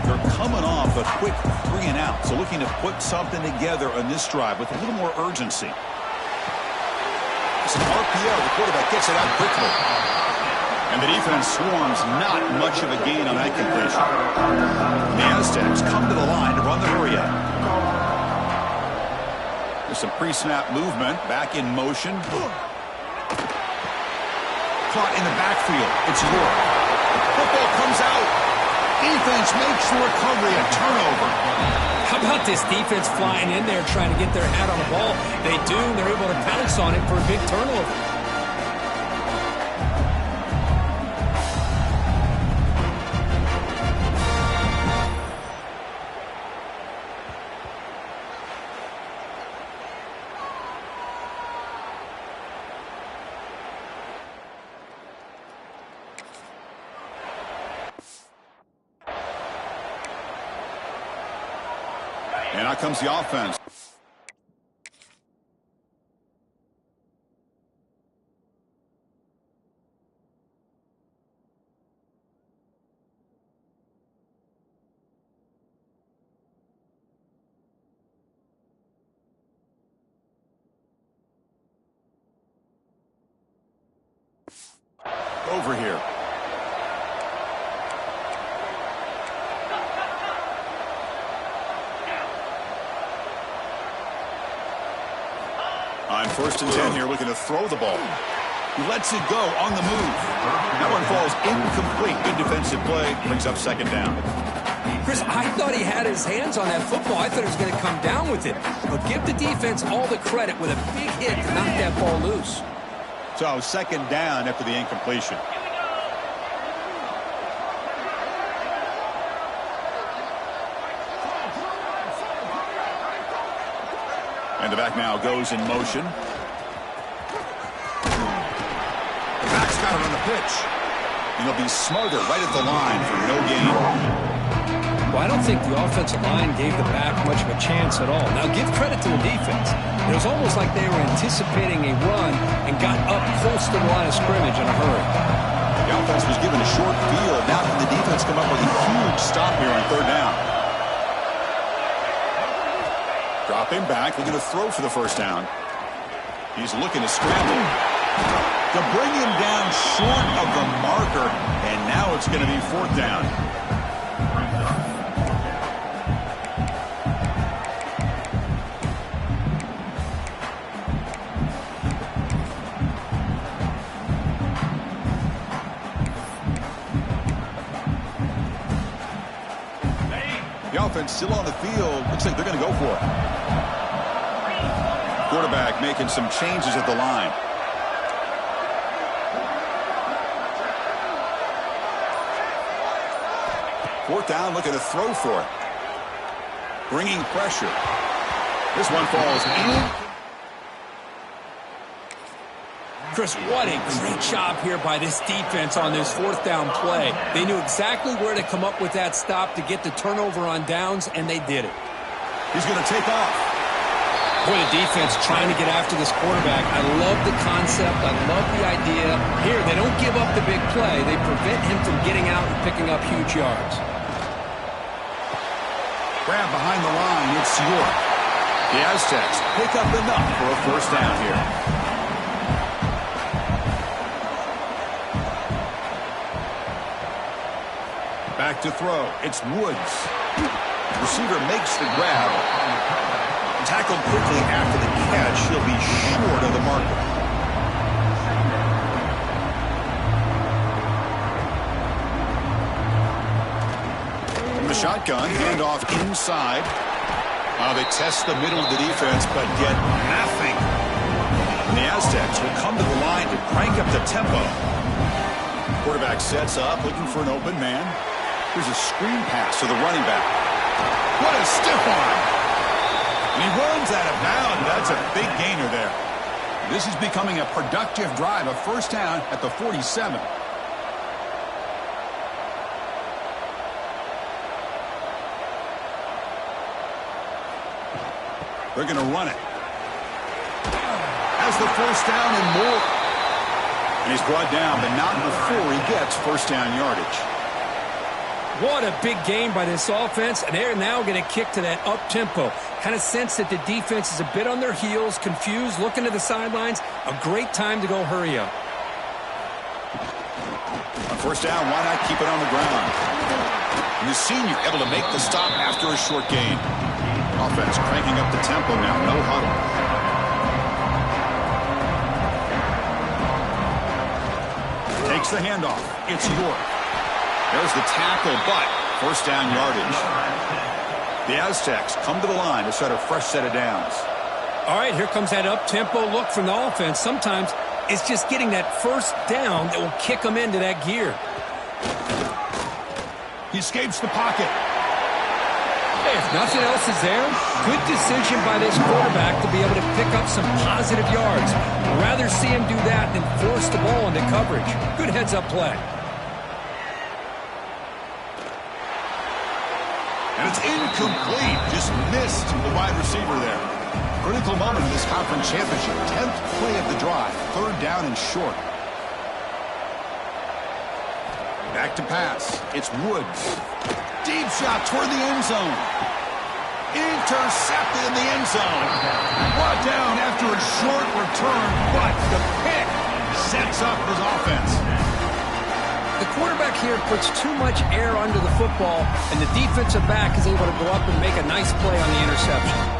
They're coming off a quick 3 and out, so looking to put something together on this drive with a little more urgency. It's an RPO. The quarterback gets it out quickly. And the defense swarms, not much of a gain on that completion. The Aztecs come to the line to run the hurry up. There's some pre-snap movement, back in motion. Caught in the backfield. It's York. Football comes out. Defense makes the recovery, a turnover. How about this defense flying in there trying to get their hat on the ball? They do, and they're able to pounce on it for a big turnover. And out comes the offense. Over here. On 1st and 10 here, looking to throw the ball. He lets it go on the move. That one falls incomplete. Good defensive play. Brings up 2nd down. Chris, I thought he had his hands on that football. I thought he was going to come down with it. But give the defense all the credit with a big hit to knock that ball loose. So 2nd down after the incompletion. And the back now goes in motion. The back's got it on the pitch. And he'll be smothered right at the line for no gain. Well, I don't think the offensive line gave the back much of a chance at all. Now, give credit to the defense. It was almost like they were anticipating a run and got up close to the line of scrimmage in a hurry. The offense was given a short field. Now can the defense come up with a huge stop here on 3rd down? Dropping back, looking to throw for the 1st down. He's looking to scramble. To bring him down short of the marker, and now it's going to be 4th down. The offense still on the field. Looks like they're going to go for it. Quarterback making some changes at the line. Fourth down, looking to throw for it. Bringing pressure. This one falls in. Chris, what a great job here by this defense on this 4th down play. They knew exactly where to come up with that stop to get the turnover on downs, and they did it. He's going to take off. Boy, the defense trying to get after this quarterback. I love the concept. I love the idea. Here, they don't give up the big play. They prevent him from getting out and picking up huge yards. Grab behind the line. It's York. The Aztecs pick up enough for a first down here. Back to throw. It's Woods. Receiver makes the grab. Tackled quickly after the catch. He'll be short of the marker. From the shotgun, handoff inside. They test the middle of the defense, but get nothing. And the Aztecs will come to the line to crank up the tempo. Quarterback sets up, looking for an open man. Here's a screen pass to the running back. What a stiff arm! And he runs out of bounds. That's a big gainer there. This is becoming a productive drive, a first down at the 47. They're going to run it. Has the first down and more. And he's brought down, but not before he gets first down yardage. What a big game by this offense, and they're now going to kick to that up-tempo. Kind of sense that the defense is a bit on their heels, confused, looking to the sidelines. A great time to go hurry up. On first down, why not keep it on the ground? And the senior able to make the stop after a short gain. Offense cranking up the tempo now, no huddle. Takes the handoff. It's York. There's the tackle, but first down yardage. The Aztecs come to the line to start a fresh set of downs. All right, here comes that up-tempo look from the offense. Sometimes it's just getting that first down that will kick them into that gear. He escapes the pocket. Hey, if nothing else is there, good decision by this quarterback to be able to pick up some positive yards. I'd rather see him do that than force the ball into coverage. Good heads-up play. And it's incomplete. Just missed the wide receiver there. Critical moment in this conference championship. 10th play of the drive. Third down and short. Back to pass. It's Woods. Deep shot toward the end zone. Intercepted in the end zone. Brought down after a short return, but the pick sets up his offense. The quarterback here puts too much air under the football, and the defensive back is able to go up and make a nice play on the interception.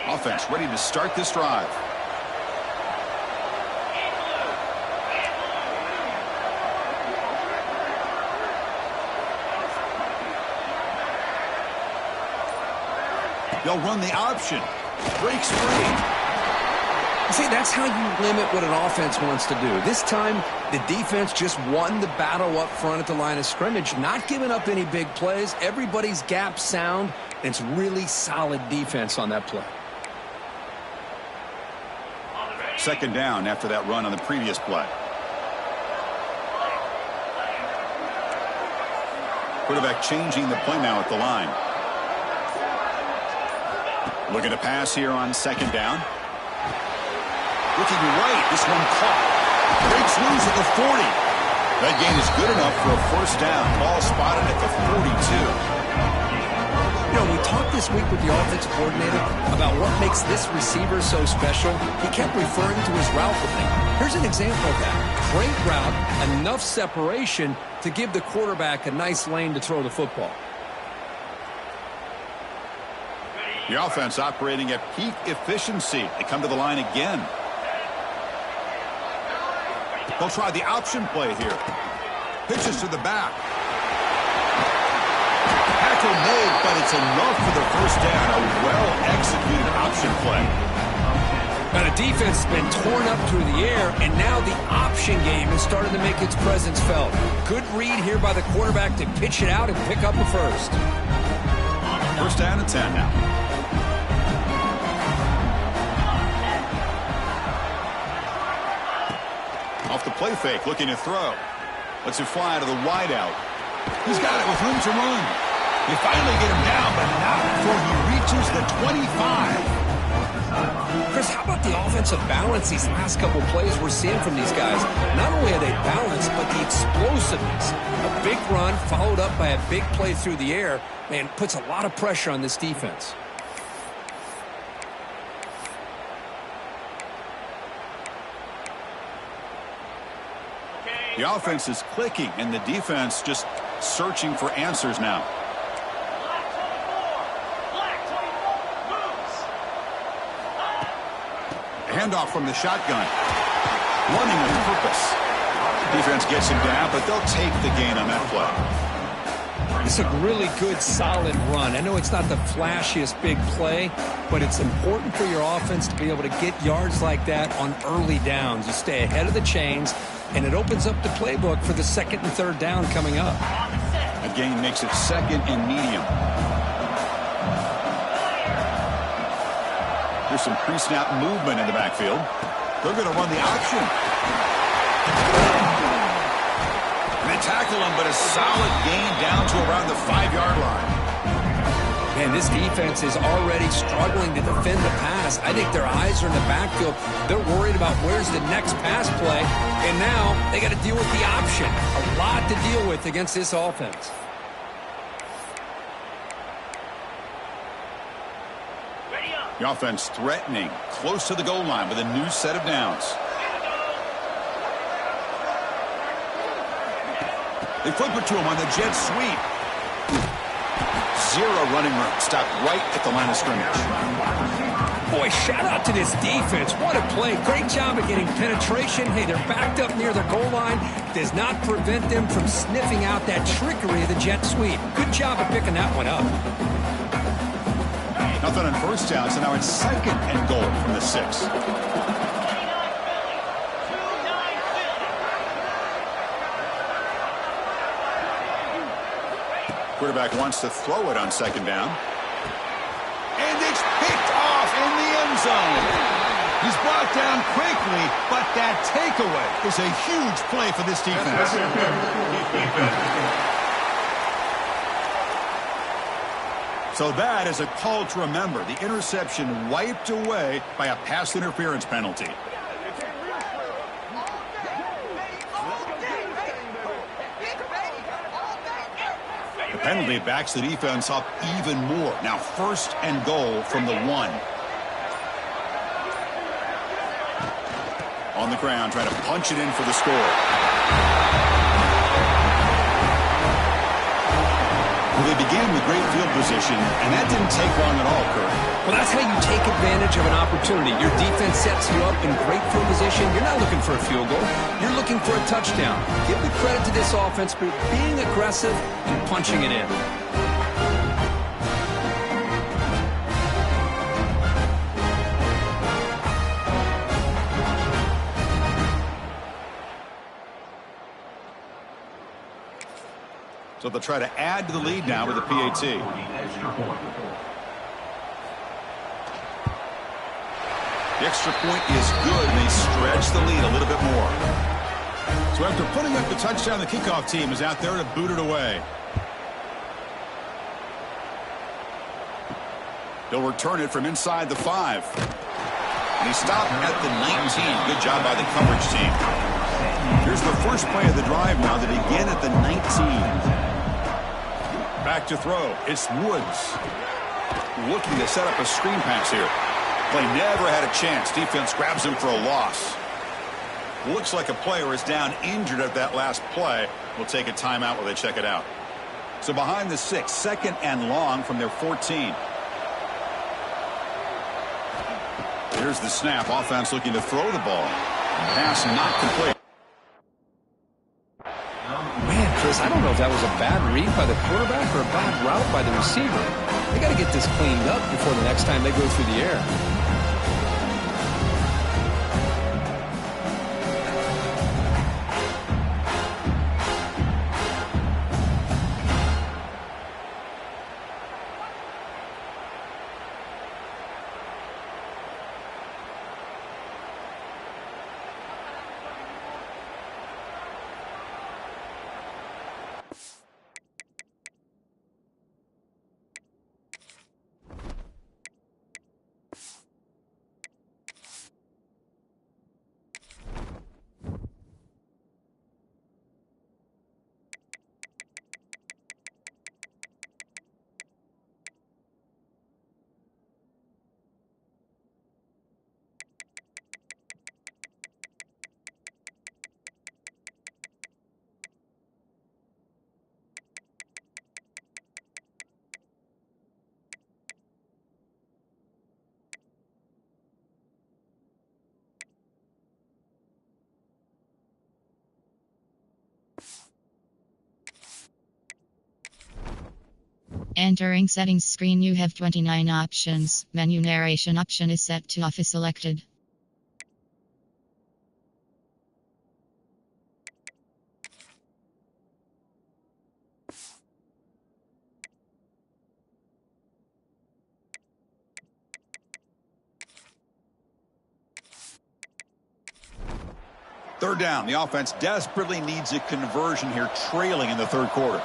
Offense ready to start this drive. They'll run the option. Breaks free. See, that's how you limit what an offense wants to do. This time, the defense just won the battle up front at the line of scrimmage, not giving up any big plays. Everybody's gap sound, and it's really solid defense on that play. Second down after that run on the previous play. Quarterback changing the play now at the line. Looking to pass here on second down. Looking right. This one caught. Breaks loose at the 40. That gain is good enough for a first down. Ball spotted at the 42. You know, we talked this week with the offensive coordinator about what makes this receiver so special. He kept referring to his route running. Here's an example of that. Great route, enough separation to give the quarterback a nice lane to throw the football. The offense operating at peak efficiency. They come to the line again. They'll try the option play here. Pitches to the back. Tackle made, but it's enough for the first down. A well-executed option play. Now the defense has been torn up through the air, and now the option game is starting to make its presence felt. Good read here by the quarterback to pitch it out and pick up a first. First down and 10 now. Off the play fake, looking to throw. Lets it fly to the wideout. He's got it with room to run. They finally get him down, but not before he reaches the 25. Chris, how about the offensive balance these last couple plays we're seeing from these guys? Not only are they balanced, but the explosiveness. A big run followed up by a big play through the air, man, puts a lot of pressure on this defense. The offense is clicking, and the defense just searching for answers now. Handoff from the shotgun. Running with purpose. Defense gets him down, but they'll take the gain on that play. It's a really good, solid run. I know it's not the flashiest big play, but it's important for your offense to be able to get yards like that on early downs. You stay ahead of the chains, and it opens up the playbook for the second and third down coming up. A gain makes it second and medium. There's some pre-snap movement in the backfield. They're going to run the option. And they tackle him, but a solid gain down to around the 5-yard line. Man, this defense is already struggling to defend the pass. I think their eyes are in the backfield. They're worried about where's the next pass play. And now they got to deal with the option. A lot to deal with against this offense. The offense threatening, close to the goal line with a new set of downs. They flip it to him on the jet sweep. Zero running room. Stopped right at the line of scrimmage. Boy, shout out to this defense. What a play. Great job of getting penetration. Hey, they're backed up near the goal line. Does not prevent them from sniffing out that trickery of the jet sweep. Good job of picking that one up. Nothing on first down, so now it's second and goal from the 6. Quarterback wants to throw it on second down. And it's picked off in the end zone. He's brought down quickly, but that takeaway is a huge play for this defense. So that is a call to remember. The interception wiped away by a pass interference penalty. The penalty backs the defense up even more. Now first and goal from the 1. On the ground, trying to punch it in for the score. Well, they began with great field position, and that didn't take long at all, Kurt. Well, that's how you take advantage of an opportunity. Your defense sets you up in great field position. You're not looking for a field goal. You're looking for a touchdown. Give the credit to this offense for being aggressive and punching it in. So they'll try to add to the lead now with a PAT. The extra point is good, and they stretch the lead a little bit more. So after putting up the touchdown, the kickoff team is out there to boot it away. They'll return it from inside the 5. And he stopped at the 19. Good job by the coverage team. Here's the first play of the drive now. They begin at the 19. Back to throw. It's Woods. Looking to set up a screen pass here. Play never had a chance. Defense grabs him for a loss. Looks like a player is down injured at that last play. We'll take a timeout while they check it out. So behind the 6, second and long from their 14. Here's the snap. Offense looking to throw the ball. Pass not complete. Man, Chris, I don't know if that was a bad read by the quarterback or a bad route by the receiver. They got to get this cleaned up before the next time they go through the air. Entering settings screen, you have 29 options. Menu narration option is set to off is selected. Third down. The offense desperately needs a conversion here, trailing in the third quarter.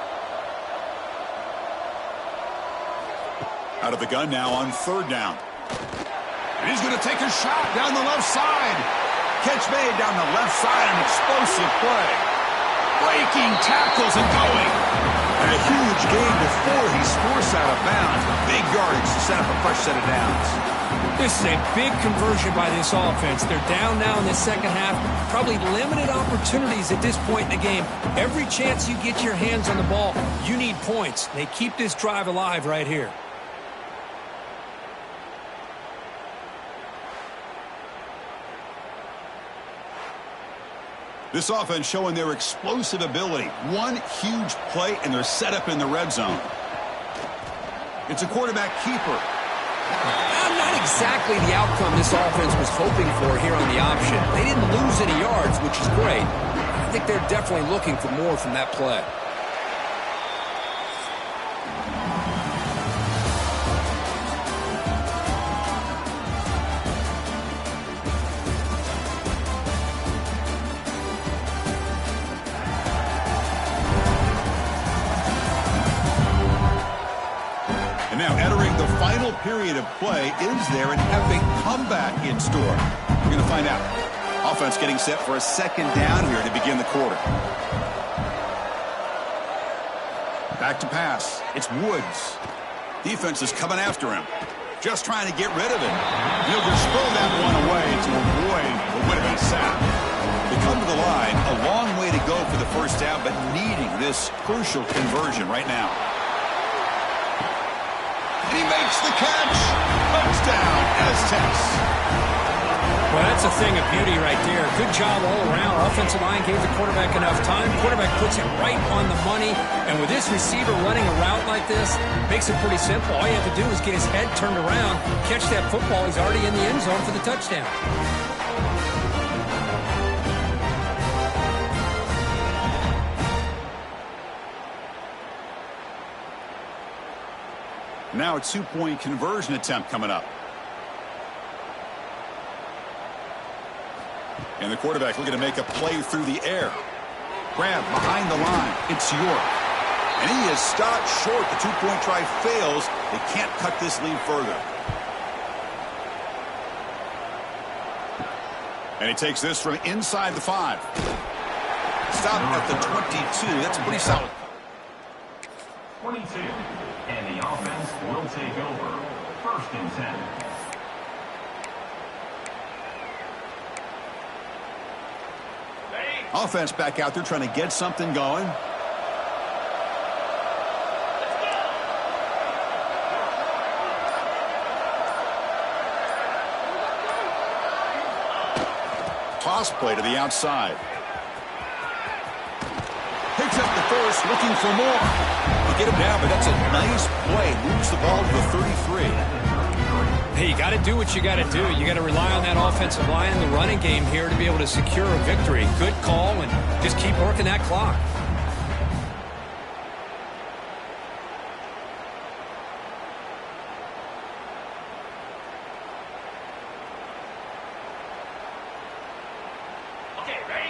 Out of the gun now on third down. And he's going to take a shot down the left side. Catch made down the left side. An explosive play. Breaking tackles and going. And a huge gain before he's forced out of bounds. Big yardage to set up a fresh set of downs. This is a big conversion by this offense. They're down now in the second half. Probably limited opportunities at this point in the game. Every chance you get your hands on the ball, you need points. They keep this drive alive right here. This offense showing their explosive ability. One huge play, and they're set up in the red zone. It's a quarterback keeper. Not exactly the outcome this offense was hoping for here on the option. They didn't lose any yards, which is great. I think they're definitely looking for more from that play. And now entering the final period of play, is there an epic comeback in store? We're going to find out. Offense getting set for a second down here to begin the quarter. Back to pass. It's Woods. Defense is coming after him. Just trying to get rid of it. He'll just throw that one away to avoid what would have been a sack. They come to the line, a long way to go for the first down, but needing this crucial conversion right now. He makes the catch. Touchdown, Aztecs. Well, that's a thing of beauty right there. Good job all around. Offensive line gave the quarterback enough time. Quarterback puts it right on the money. And with this receiver running a route like this, makes it pretty simple. All you have to do is get his head turned around, catch that football. He's already in the end zone for the touchdown. Now a two-point conversion attempt coming up. And the quarterback looking to make a play through the air. Grab behind the line. It's York. And he is stopped short. The two-point try fails. They can't cut this lead further. And he takes this from inside the 5. Stop at the 22. That's pretty solid. 22. And the offense will take over. 1st and 10. Offense back out there trying to get something going. Toss play to the outside. Picks up the first, looking for more. They get him down, but that's a nice play. Moves the ball to the 33. Hey, you got to do what you got to do. You got to rely on that offensive line and the running game here to be able to secure a victory. Good call, and just keep working that clock.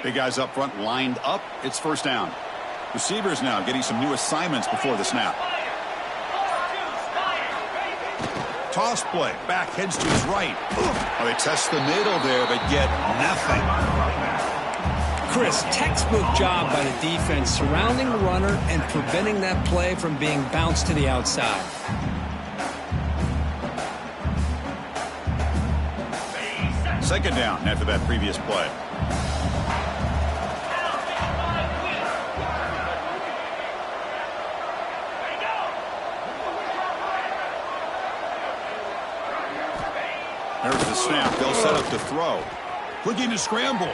Big guys up front lined up. It's first down. Receivers now getting some new assignments before the snap. Toss play. Back heads to his right. Oh, they test the middle there, but get nothing. Chris, textbook job by the defense surrounding the runner and preventing that play from being bounced to the outside. Second down after that previous play. There's the snap. They'll set up the throw. Looking to scramble.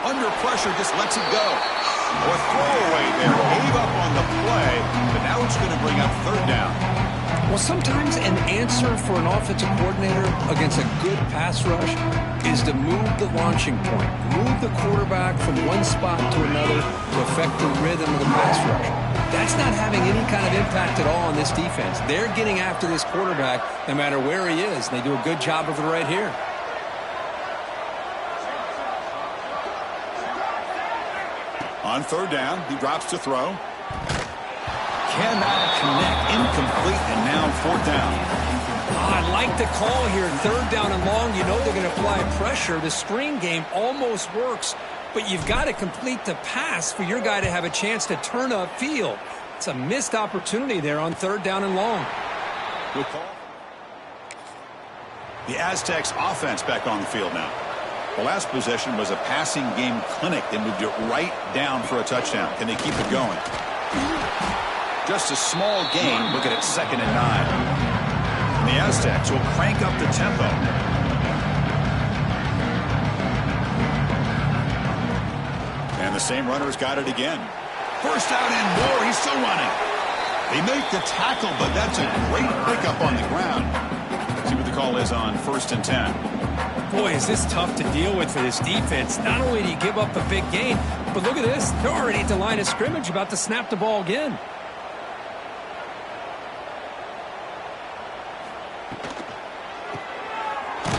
Under pressure, just lets it go. A throwaway there. Gave up on the play, but now it's going to bring up third down. Well, sometimes an answer for an offensive coordinator against a good pass rush is to move the launching point, move the quarterback from one spot to another to affect the rhythm of the pass rush. That's not having any kind of impact at all on this defense. They're getting after this quarterback no matter where he is, and they do a good job of it right here. On third down, he drops to throw. Cannot connect, incomplete, and now fourth down. I like the call here, third down and long. You know they're going to apply pressure. The screen game almost works, but you've got to complete the pass for your guy to have a chance to turn upfield. It's a missed opportunity there on third down and long. Good call. The Aztecs offense back on the field now. The last possession was a passing game clinic. They moved it right down for a touchdown. Can they keep it going? Just a small gain. Looking at 2nd and 9. And the Aztecs will crank up the tempo. And the same runner's got it again. First out and more. He's still running. They make the tackle, but that's a great pickup on the ground. Let's see what the call is on 1st and 10. Boy, is this tough to deal with for this defense. Not only do you give up a big gain, but look at this. They're already at the line of scrimmage, about to snap the ball again.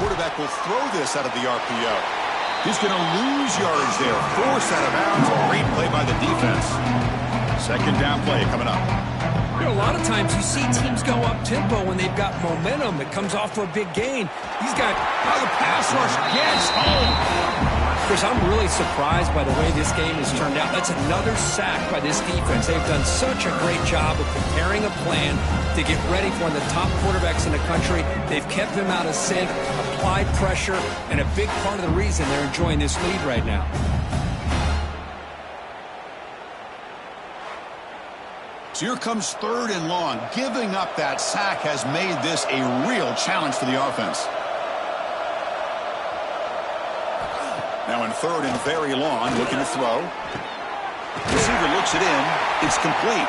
Quarterback will throw this out of the RPO. He's going to lose yards there. Forced out of bounds. Great play by the defense. 2nd down play coming up. You know, a lot of times you see teams go up-tempo when they've got momentum. It comes off for a big gain. He's got the pass rush gets home. Chris, I'm really surprised by the way this game has turned out. That's another sack by this defense. They've done such a great job of preparing a plan to get ready for one of the top quarterbacks in the country. They've kept him out of sync, applied pressure, and a big part of the reason they're enjoying this lead right now. So here comes 3rd and long. Giving up that sack has made this a real challenge for the offense. Now in 3rd and very long, looking to throw. Receiver looks it in. It's complete.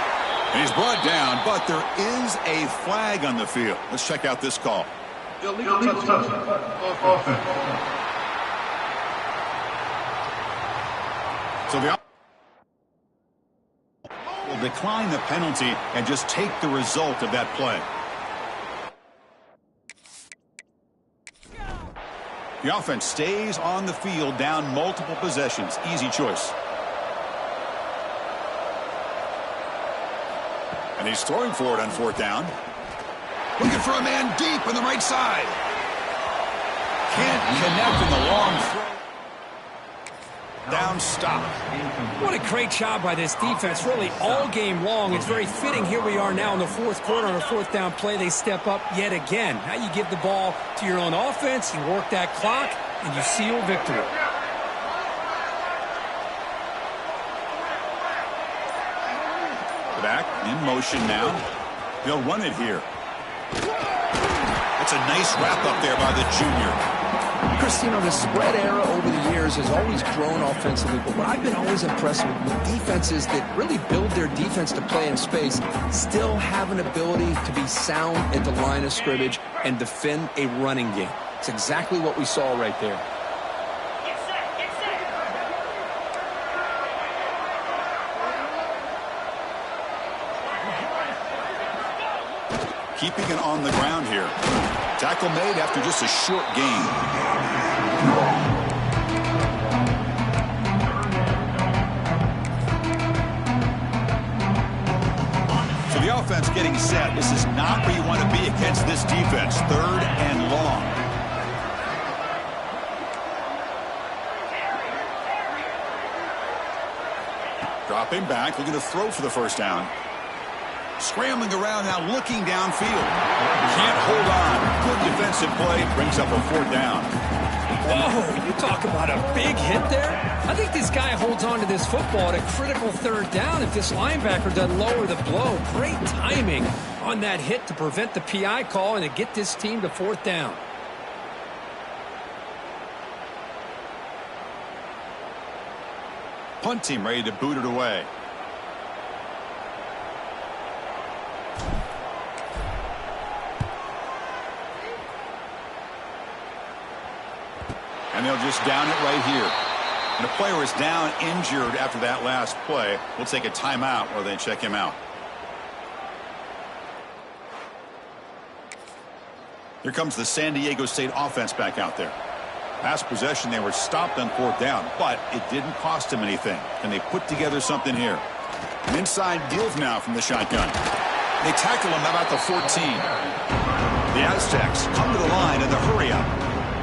And he's brought down, but there is a flag on the field. Let's check out this call. Illegal touchdown. Offense. So the will decline the penalty and just take the result of that play. The offense stays on the field, down multiple possessions. Easy choice. And he's throwing for it on 4th down. Looking for a man deep on the right side. Can't connect in the long throw. Down stop. What a great job by this defense, really all game long. It's very fitting. Here we are now in the 4th quarter on a 4th down play. They step up yet again. Now you give the ball to your own offense, you work that clock, and you seal victory. Back in motion now. They'll run it here. That's a nice wrap up there by the junior. Chris, you know, the spread era over the years has always grown offensively, but what I've been always impressed with defenses that really build their defense to play in space still have an ability to be sound at the line of scrimmage and defend a running game. It's exactly what we saw right there. Keeping it on the ground here. Tackle made after just a short gain. So the offense getting set. This is not where you want to be against this defense. 3rd and long. Dropping back, looking to throw for the 1st down. Scrambling around now, looking downfield. Can't hold on. Good defensive play. Brings up a 4th down. Whoa, you talk about a big hit there. I think this guy holds on to this football at a critical 3rd down if this linebacker doesn't lower the blow. Great timing on that hit to prevent the PI call and to get this team to 4th down. punt team ready to boot it away. And they'll just down it right here. And a player is down injured after that last play. We'll take a timeout while they check him out. Here comes the San Diego State offense back out there. Last possession, they were stopped on 4th down, but it didn't cost them anything. And they put together something here. An inside give now from the shotgun. They tackle him about the 14. The Aztecs come to the line in the hurry up.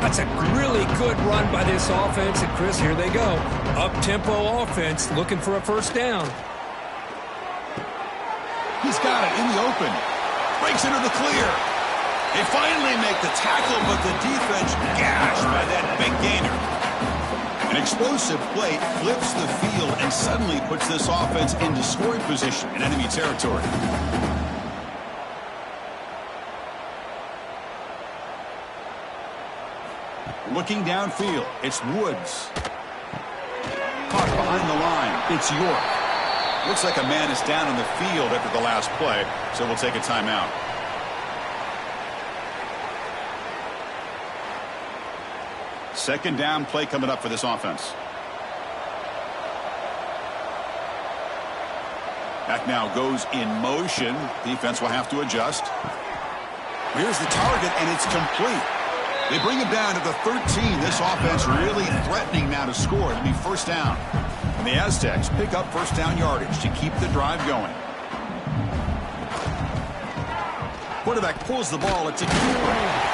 That's a really good run by this offense. And, Chris, here they go. Up-tempo offense looking for a first down. He's got it in the open. Breaks into the clear. They finally make the tackle, but the defense gashed by that big gainer. An explosive play flips the field and suddenly puts this offense into scoring position in enemy territory. Looking downfield, it's Woods. Caught behind the line, it's York. Looks like a man is down on the field after the last play, so we'll take a timeout. Second down play coming up for this offense. Back now goes in motion. Defense will have to adjust. Here's the target, and it's complete. They bring him down to the 13. This offense really threatening now to score. It'll be first down. And the Aztecs pick up first down yardage to keep the drive going. Quarterback pulls the ball. It's a keeper.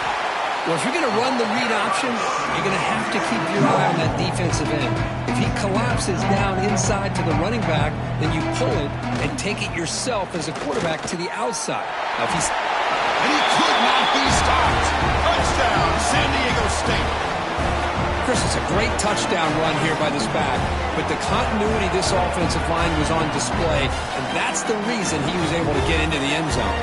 Well, if you're going to run the read option, you're going to have to keep your eye on that defensive end. If he collapses down inside to the running back, then you pull it and take it yourself as a quarterback to the outside. Now, if he's... And he could not be stopped. Touchdown, San Diego State. Chris, it's a great touchdown run here by this back, but the continuity of this offensive line was on display, and that's the reason he was able to get into the end zone.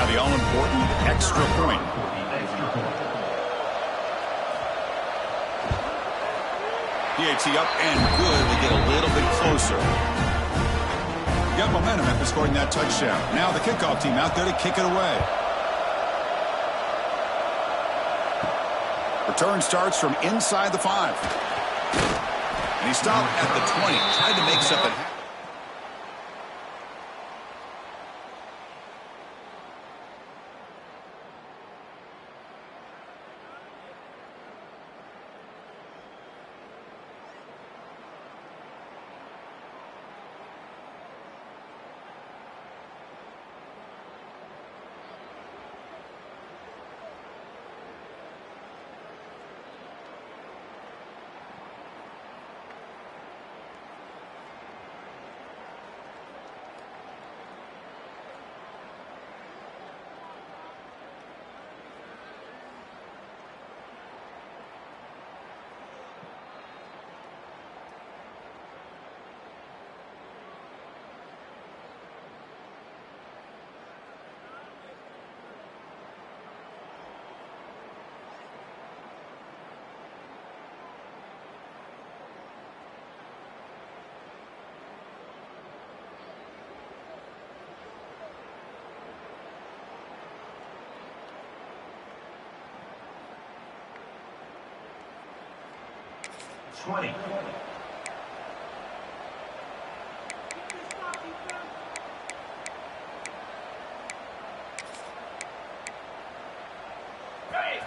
The all-important extra point. PAT up and good to get a little bit closer. Got momentum after scoring that touchdown. Now the kickoff team out there to kick it away. Return starts from inside the 5. And he stopped at the 20. Tried to make something happen.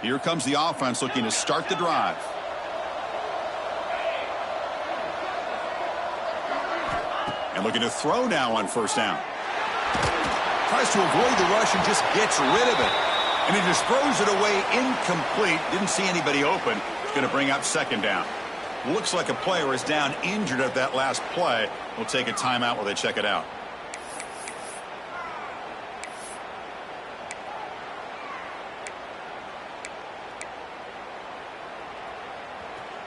Here comes the offense looking to start the drive. And looking to throw now on first down. Tries to avoid the rush and just gets rid of it. And he just throws it away incomplete. Didn't see anybody open. It's going to bring up second down. Looks like a player is down injured at that last play. We'll take a timeout while they check it out.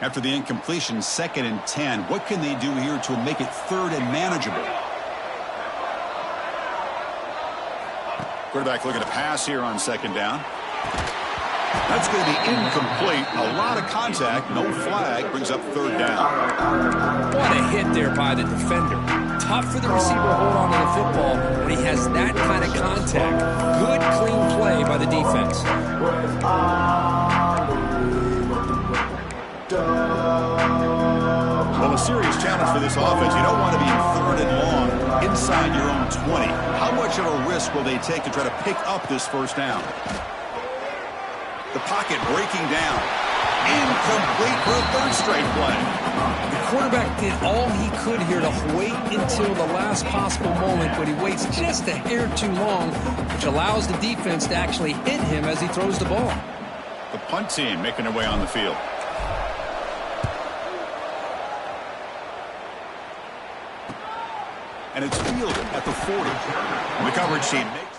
After the incompletion, 2nd and 10. What can they do here to make it 3rd and manageable? Quarterback looking to pass here on second down. That's going to be incomplete. A lot of contact. No flag. Brings up third down. What a hit there by the defender. Tough for the receiver to hold on to the football when he has that kind of contact. Good, clean play by the defense. Well, a serious challenge for this offense. You don't want to be in third and long inside your own 20. How much of a risk will they take to try to pick up this first down? The pocket breaking down. Incomplete for a third straight play. The quarterback did all he could here to wait until the last possible moment, but he waits just a hair too long, which allows the defense to actually hit him as he throws the ball. The punt team making their way on the field. And it's fielded at the 40. And the coverage team makes.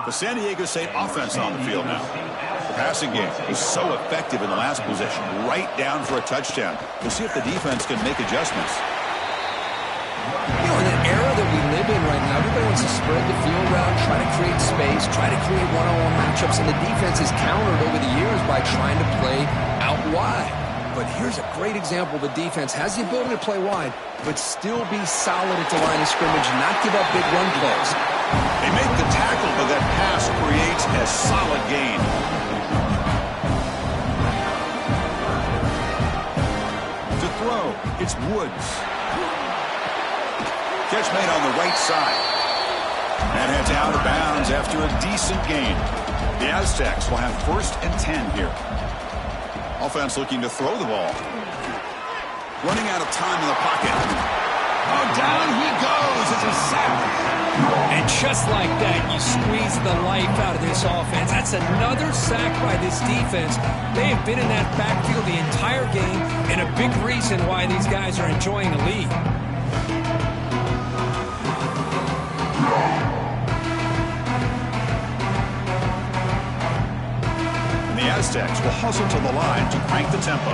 The San Diego State offense on the field now. The passing game was so effective in the last possession, right down for a touchdown. We'll see if the defense can make adjustments. You know, in an era that we live in right now, everybody wants to spread the field around, try to create space, try to create one-on-one matchups, and the defense has countered over the years by trying to play out wide. But here's a great example. The defense has the ability to play wide, but still be solid at the line of scrimmage and not give up big run plays. They make the tackle, but that pass creates a solid gain. To throw, it's Woods. Catch made on the right side. And heads out of bounds after a decent gain. The Aztecs will have 1st and 10 here. Offense looking to throw the ball. Running out of time in the pocket. Oh, down he goes. It's a sack. And just like that, you squeeze the life out of this offense. That's another sack by this defense. They have been in that backfield the entire game, and a big reason why these guys are enjoying the lead. And the Aztecs will hustle to the line to crank the tempo.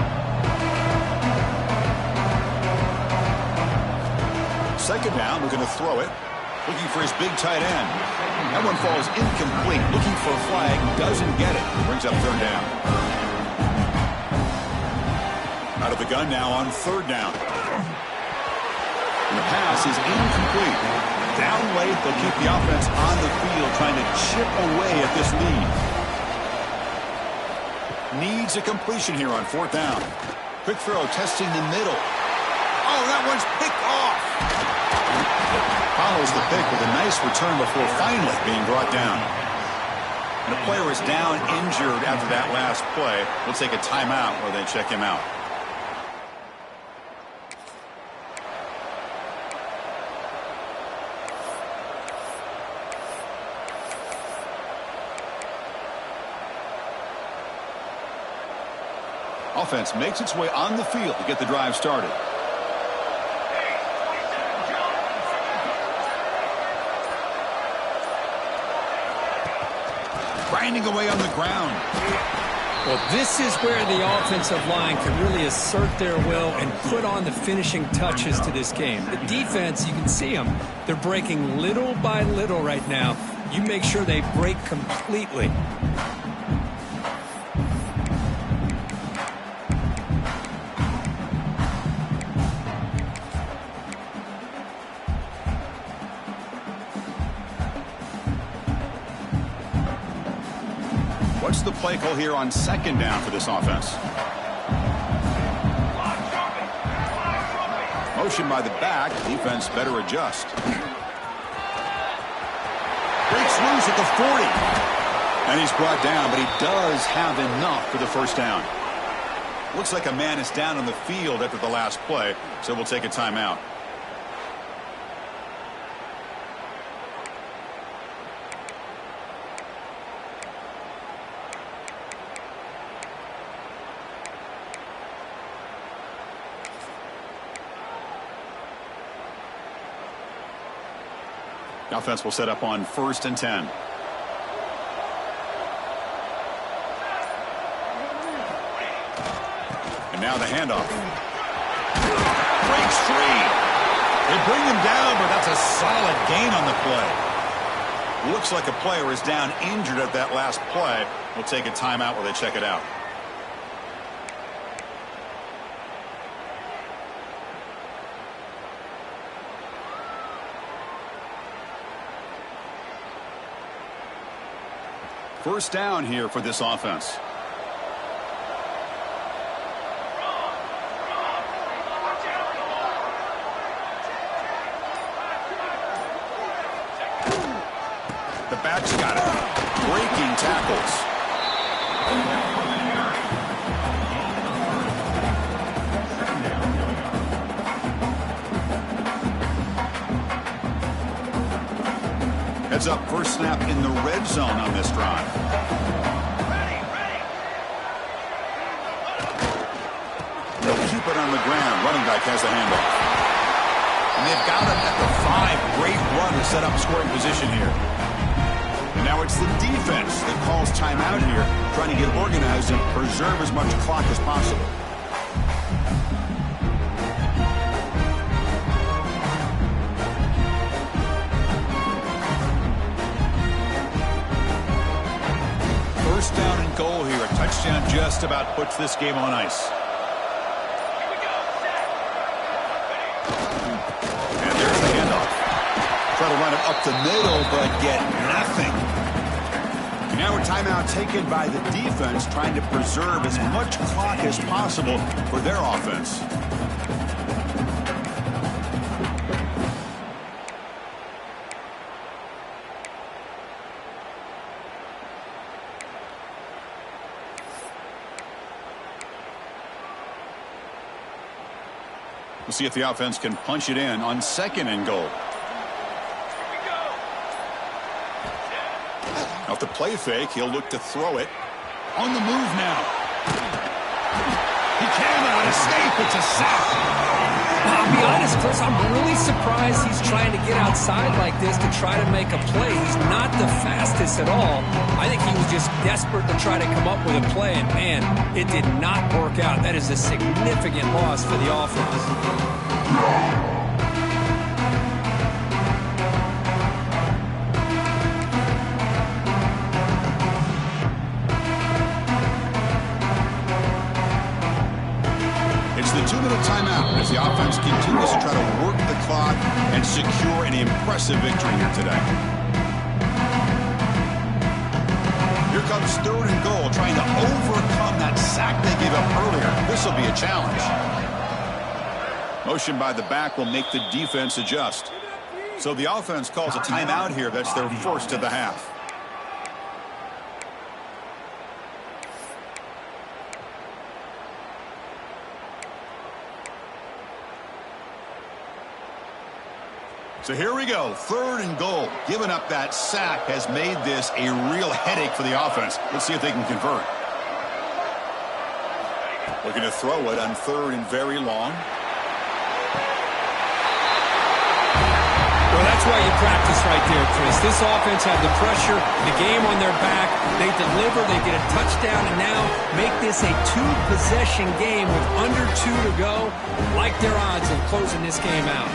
Second down, we're going to throw it. Looking for his big tight end. That one falls incomplete. Looking for a flag. Doesn't get it. Brings up third down. Out of the gun now on third down. And the pass is incomplete. Down late, they'll keep the offense on the field trying to chip away at this lead. Needs a completion here on fourth down. Quick throw testing the middle. Oh, that one's picked off. Follows the pick with a nice return before finally being brought down. And a player is down injured after that last play. We'll take a timeout where they check him out. Offense makes its way on the field to get the drive started. Grinding away on the ground. Well, this is where the offensive line can really assert their will and put on the finishing touches to this game. The defense, you can see them. They're breaking little by little right now. You make sure they break completely. What's the play call here on second down for this offense? Motion by the back. Defense better adjust. Breaks loose at the 40. And he's brought down, but he does have enough for the first down. Looks like a man is down on the field after the last play, so we'll take a timeout. The offense will set up on 1st and 10. And now the handoff. Breaks free. They bring him down, but that's a solid gain on the play. Looks like a player is down injured at that last play. We'll take a timeout while they check it out. First down here for this offense. The back's got it. Breaking tackles. Heads up, first snap in the red zone on this drive. They'll keep it on the ground. Running back has the handoff. And they've got it at the 5. Great run to set up scoring position here. And now it's the defense that calls timeout here, trying to get organized and preserve as much clock as possible. First down and goal here. A touchdown just about puts this game on ice. And there's the handoff. Try to run it up the middle, but get nothing. Now a timeout taken by the defense, trying to preserve as much clock as possible for their offense. We'll see if the offense can punch it in on second and goal. Off the play fake, he'll look to throw it. On the move now. He cannot escape. It's a sack. I'll be honest, Chris, I'm really surprised he's trying to get outside like this to try to make a play. He's not the fastest at all. I think he was just desperate to try to come up with a play, and man, it did not work out. That is a significant loss for the offense. It's the 2-minute timeout as the offense continues to try to work the clock and secure an impressive victory here today. Here comes third and goal, trying to overcome that sack they gave up earlier. This will be a challenge. Motion by the back will make the defense adjust. So the offense calls a timeout here. That's their first of the half. So here we go, third and goal. Giving up that sack has made this a real headache for the offense. Let's see if they can convert. Looking to throw it on third and very long. Well, that's why you practice right there, Chris. This offense had the pressure, the game on their back. They deliver, they get a touchdown, and now make this a 2-possession game with under 2 to go. Like their odds of closing this game out.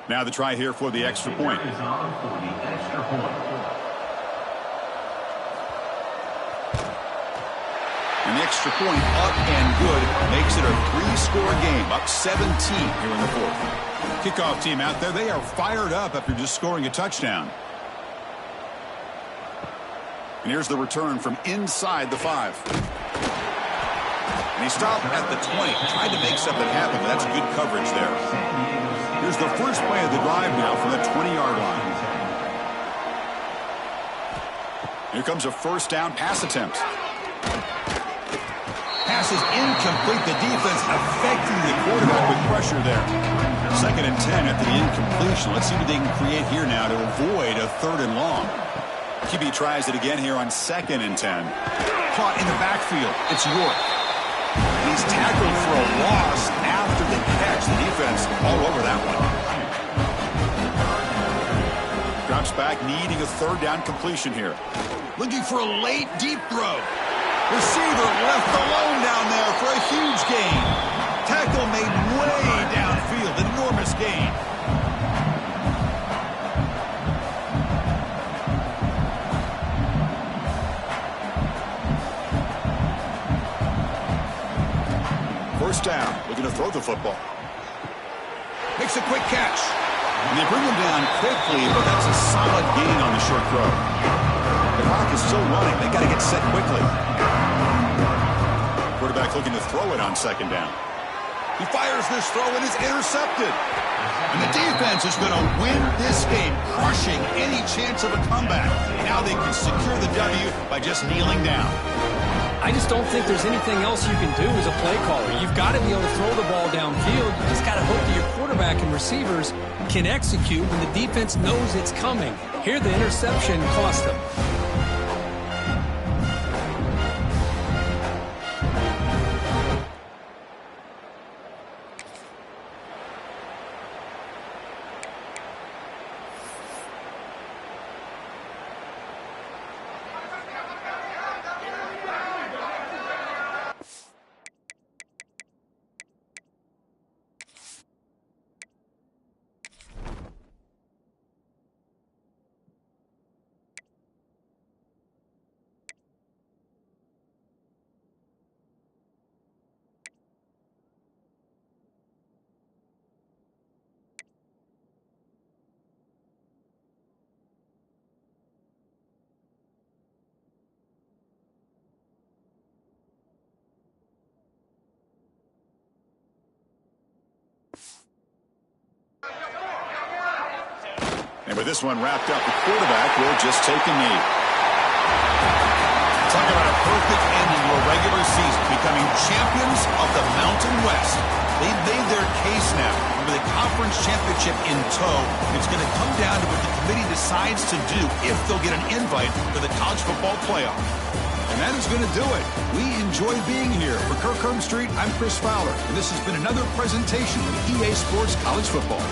Now the try here for the extra point. extra point up and good. Makes it a 3-score game, up 17 here in the fourth. Kickoff team out there, they are fired up after just scoring a touchdown. And here's the return from inside the 5. And he stopped at the 20. Tried to make something happen, but that's good coverage there. Here's the first play of the drive now from the 20-yard line. Here comes a first down pass attempt. Pass is incomplete. The defense affecting the quarterback with pressure there. 2nd and 10 at the incompletion. Let's see what they can create here now to avoid a 3rd and long. QB tries it again here on 2nd and 10. Caught in the backfield. It's York. He's tackled for a loss after the catch. The defense all over that one. Drops back, needing a 3rd down completion here. Looking for a late deep throw. Receiver left alone down there for a huge gain. Tackle made way downfield. Enormous gain. First down, looking to throw the football. Makes a quick catch. And they bring him down quickly, but that's a solid gain on the short throw. The clock is still running. They got to get set quickly. Quarterback looking to throw it on 2nd down. He fires this throw and is intercepted. And the defense is going to win this game, crushing any chance of a comeback. Now they can secure the W by just kneeling down. I just don't think there's anything else you can do as a play caller. You've got to be able to throw the ball downfield. You just got to hope that your quarterback and receivers can execute when the defense knows it's coming. Here, the interception cost them. And with this one wrapped up, the quarterback will just take a knee. Talk about a perfect ending to a regular season, becoming champions of the Mountain West. They've made their case now with the conference championship in tow. It's going to come down to what the committee decides to do if they'll get an invite to the college football playoff. And that is going to do it. We enjoy being here. For Kirkholm Street, I'm Chris Fowler, and this has been another presentation of EA Sports College Football.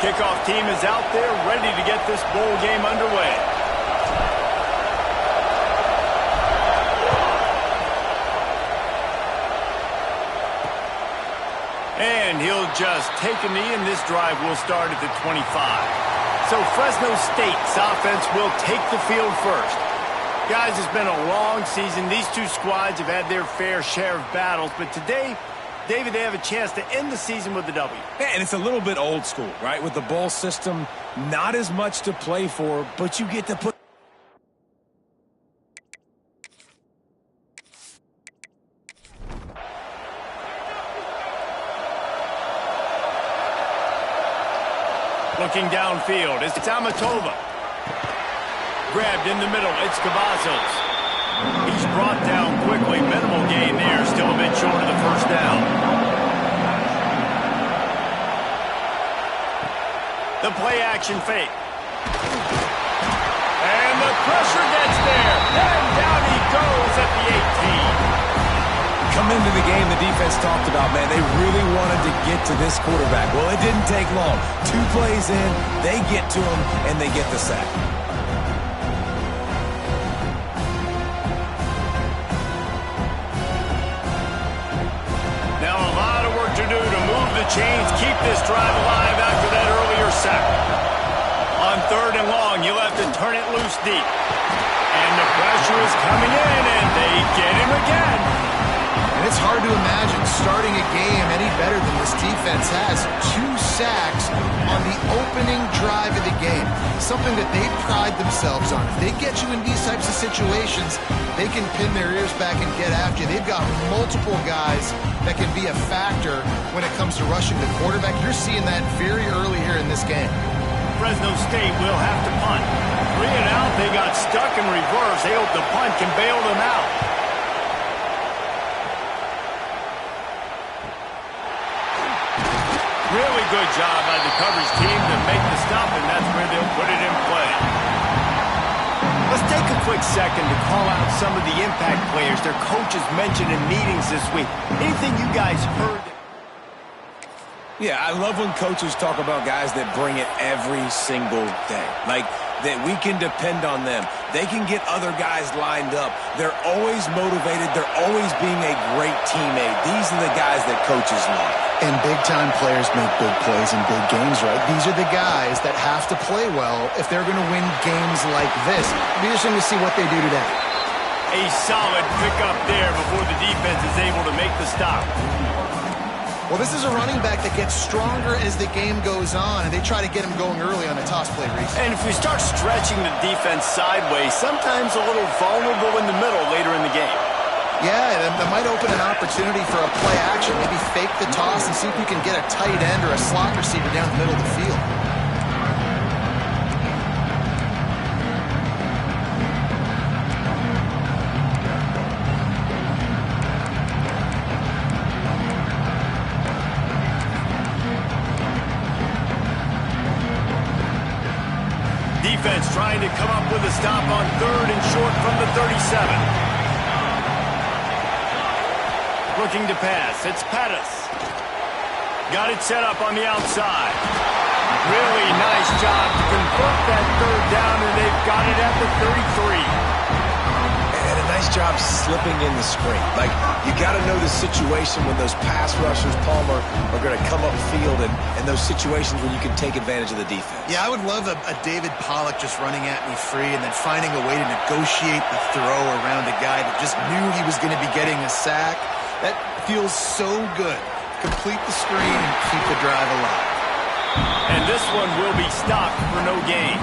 Kickoff team is out there ready to get this bowl game underway. And he'll just take a knee, and this drive will start at the 25. So Fresno State's offense will take the field first. Guys, it's been a long season. These two squads have had their fair share of battles, but today, David, they have a chance to end the season with a W. And it's a little bit old school, right? With the bowl system, not as much to play for, but you get to put... Looking downfield, it's Amatova. Grabbed in the middle, it's Cavazos. He's brought down quickly. Minimal gain there, still a bit short of the first down. The play action fake. And the pressure gets there. And down he goes at the 18. Come into the game, the defense talked about, man, they really wanted to get to this quarterback. Well, it didn't take long. 2 plays in, they get to him, and they get the sack. Now a lot of work to do to move the chains, keep this drive alive after that earlier sack. On 3rd and long, you'll have to turn it loose deep. And the pressure is coming in, and they get him again. And it's hard to imagine starting a game any better than this defense has. 2 sacks on the opening drive of the game. Something that they pride themselves on. If they get you in these types of situations, they can pin their ears back and get after you. They've got multiple guys that can be a factor when it comes to rushing the quarterback. You're seeing that very early here in this game. Fresno State will have to punt. 3 and out, they got stuck in reverse. They hope the punt can bail them out. Really good job by the coverage team to make the stop, and that's where they'll put it in play. Let's take a quick second to call out some of the impact players their coaches mentioned in meetings this week. Anything you guys heard? Yeah, I love when coaches talk about guys that bring it every single day. Like, that we can depend on them. They can get other guys lined up. They're always motivated. They're always being a great teammate. These are the guys that coaches love. And big-time players make big plays in big games, right? These are the guys that have to play well if they're going to win games like this. It'll be interesting to see what they do today. A solid pickup there before the defense is able to make the stop. Well, this is a running back that gets stronger as the game goes on, and they try to get him going early on the toss play, Reese. And if we start stretching the defense sideways, sometimes a little vulnerable in the middle later in the game. Yeah, that might open an opportunity for a play action. Maybe fake the toss and see if you can get a tight end or a slot receiver down the middle of the field. Defense trying to come up with a stop on 3rd and short from the 37. Looking to pass. It's Pettis. Got it set up on the outside. Really nice job to convert that 3rd down, and they've got it at the 33. And a nice job slipping in the screen. Like, you got to know the situation when those pass rushers, Palmer, are going to come upfield and those situations when you can take advantage of the defense. Yeah, I would love a David Pollock just running at me free and then finding a way to negotiate the throw around a guy that just knew he was going to be getting a sack. That feels so good. Complete the screen and keep the drive alive. And this one will be stopped for no gain.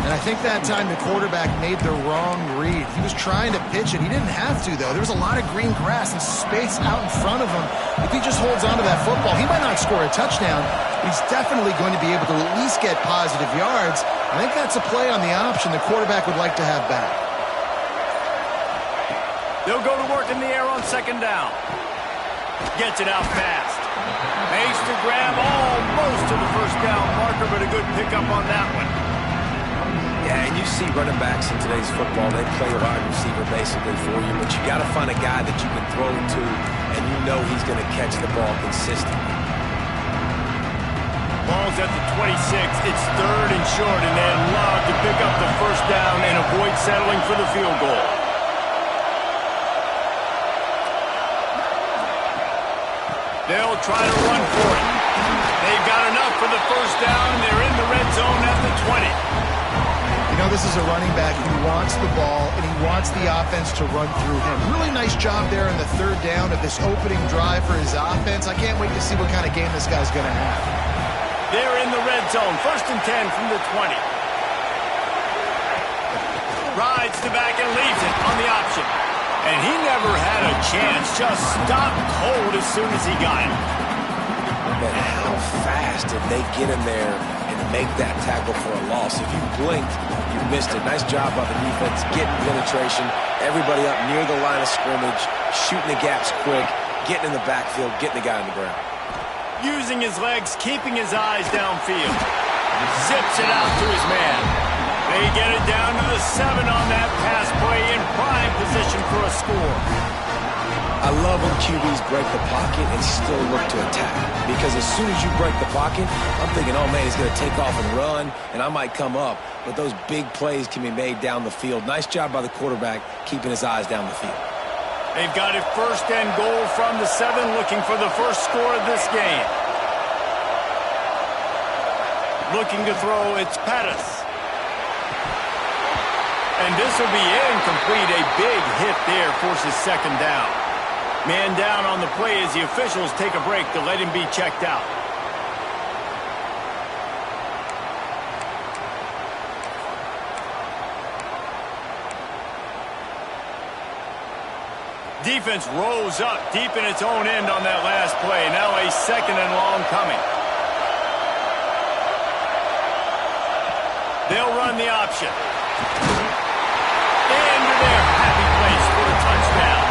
And I think that time the quarterback made the wrong read. He was trying to pitch it. He didn't have to, though. There was a lot of green grass and space out in front of him. If he just holds onto that football, he might not score a touchdown, but he's definitely going to be able to at least get positive yards. I think that's a play on the option the quarterback would like to have back. They'll go to work in the air on 2nd down. Gets it out fast. Makes the grab almost to the 1st down marker, but a good pickup on that one. Yeah, and you see running backs in today's football, they play a wide receiver basically for you, but you got to find a guy that you can throw to, and you know he's going to catch the ball consistently. Ball's at the 26. It's 3rd and short, and they'd love to pick up the first down and avoid settling for the field goal. They'll try to run for it. They've got enough for the first down, and they're in the red zone at the 20. You know, this is a running back who wants the ball, and he wants the offense to run through him. Really nice job there in the 3rd down of this opening drive for his offense. I can't wait to see what kind of game this guy's going to have. They're in the red zone. 1st and 10 from the 20. Rides to back and leaves it on the option. And he never had a chance. Just stopped cold as soon as he got it. But how fast did they get in there and make that tackle for a loss? If you blinked, you missed it. Nice job by the defense, getting penetration. Everybody up near the line of scrimmage, shooting the gaps quick, getting in the backfield, getting the guy on the ground. Using his legs, keeping his eyes downfield. Zips it out to his man. They get it down to the 7 on that pass play in prime position for a score. I love when QBs break the pocket and still look to attack. Because as soon as you break the pocket, I'm thinking, oh man, he's going to take off and run, and I might come up. But those big plays can be made down the field. Nice job by the quarterback keeping his eyes down the field. They've got it 1st and goal from the 7, looking for the first score of this game. Looking to throw, it's Pettis. And this will be incomplete. A big hit there forces 2nd down. Man down on the play as the officials take a break to let him be checked out. Defense rolls up deep in its own end on that last play. Now a 2nd and long coming. They'll run the option. Into their happy place for a touchdown.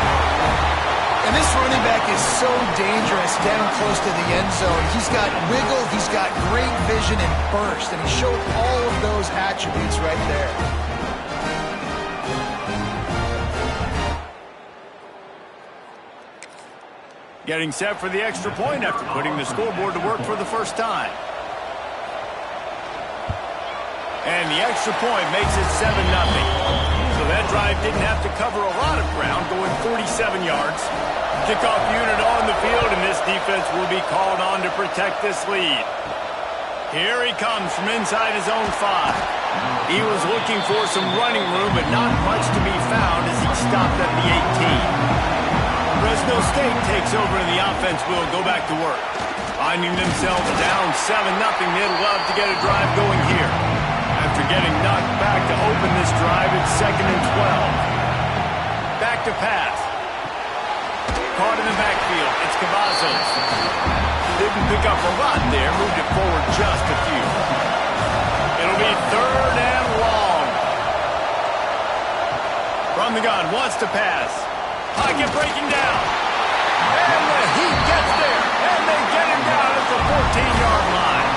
And this running back is so dangerous down close to the end zone. He's got wiggle, he's got great vision and burst, and he showed all of those attributes right there. Getting set for the extra point after putting the scoreboard to work for the first time. And the extra point makes it 7-0. So that drive didn't have to cover a lot of ground, going 47 yards. Kickoff unit on the field, and this defense will be called on to protect this lead. Here he comes from inside his own 5. He was looking for some running room, but not much to be found as he stopped at the 18. Fresno State takes over, and the offense will go back to work. Finding themselves down 7-0, they'd love to get a drive going here. After getting knocked back to open this drive, it's 2nd and 12. Back to pass. Caught in the backfield. It's Cavazos. Didn't pick up a lot there. Moved it forward just a few. It'll be 3rd and long. From the gun, wants to pass. Pocket breaking down. And the Heat gets there. And they get him down at the 14-yard line.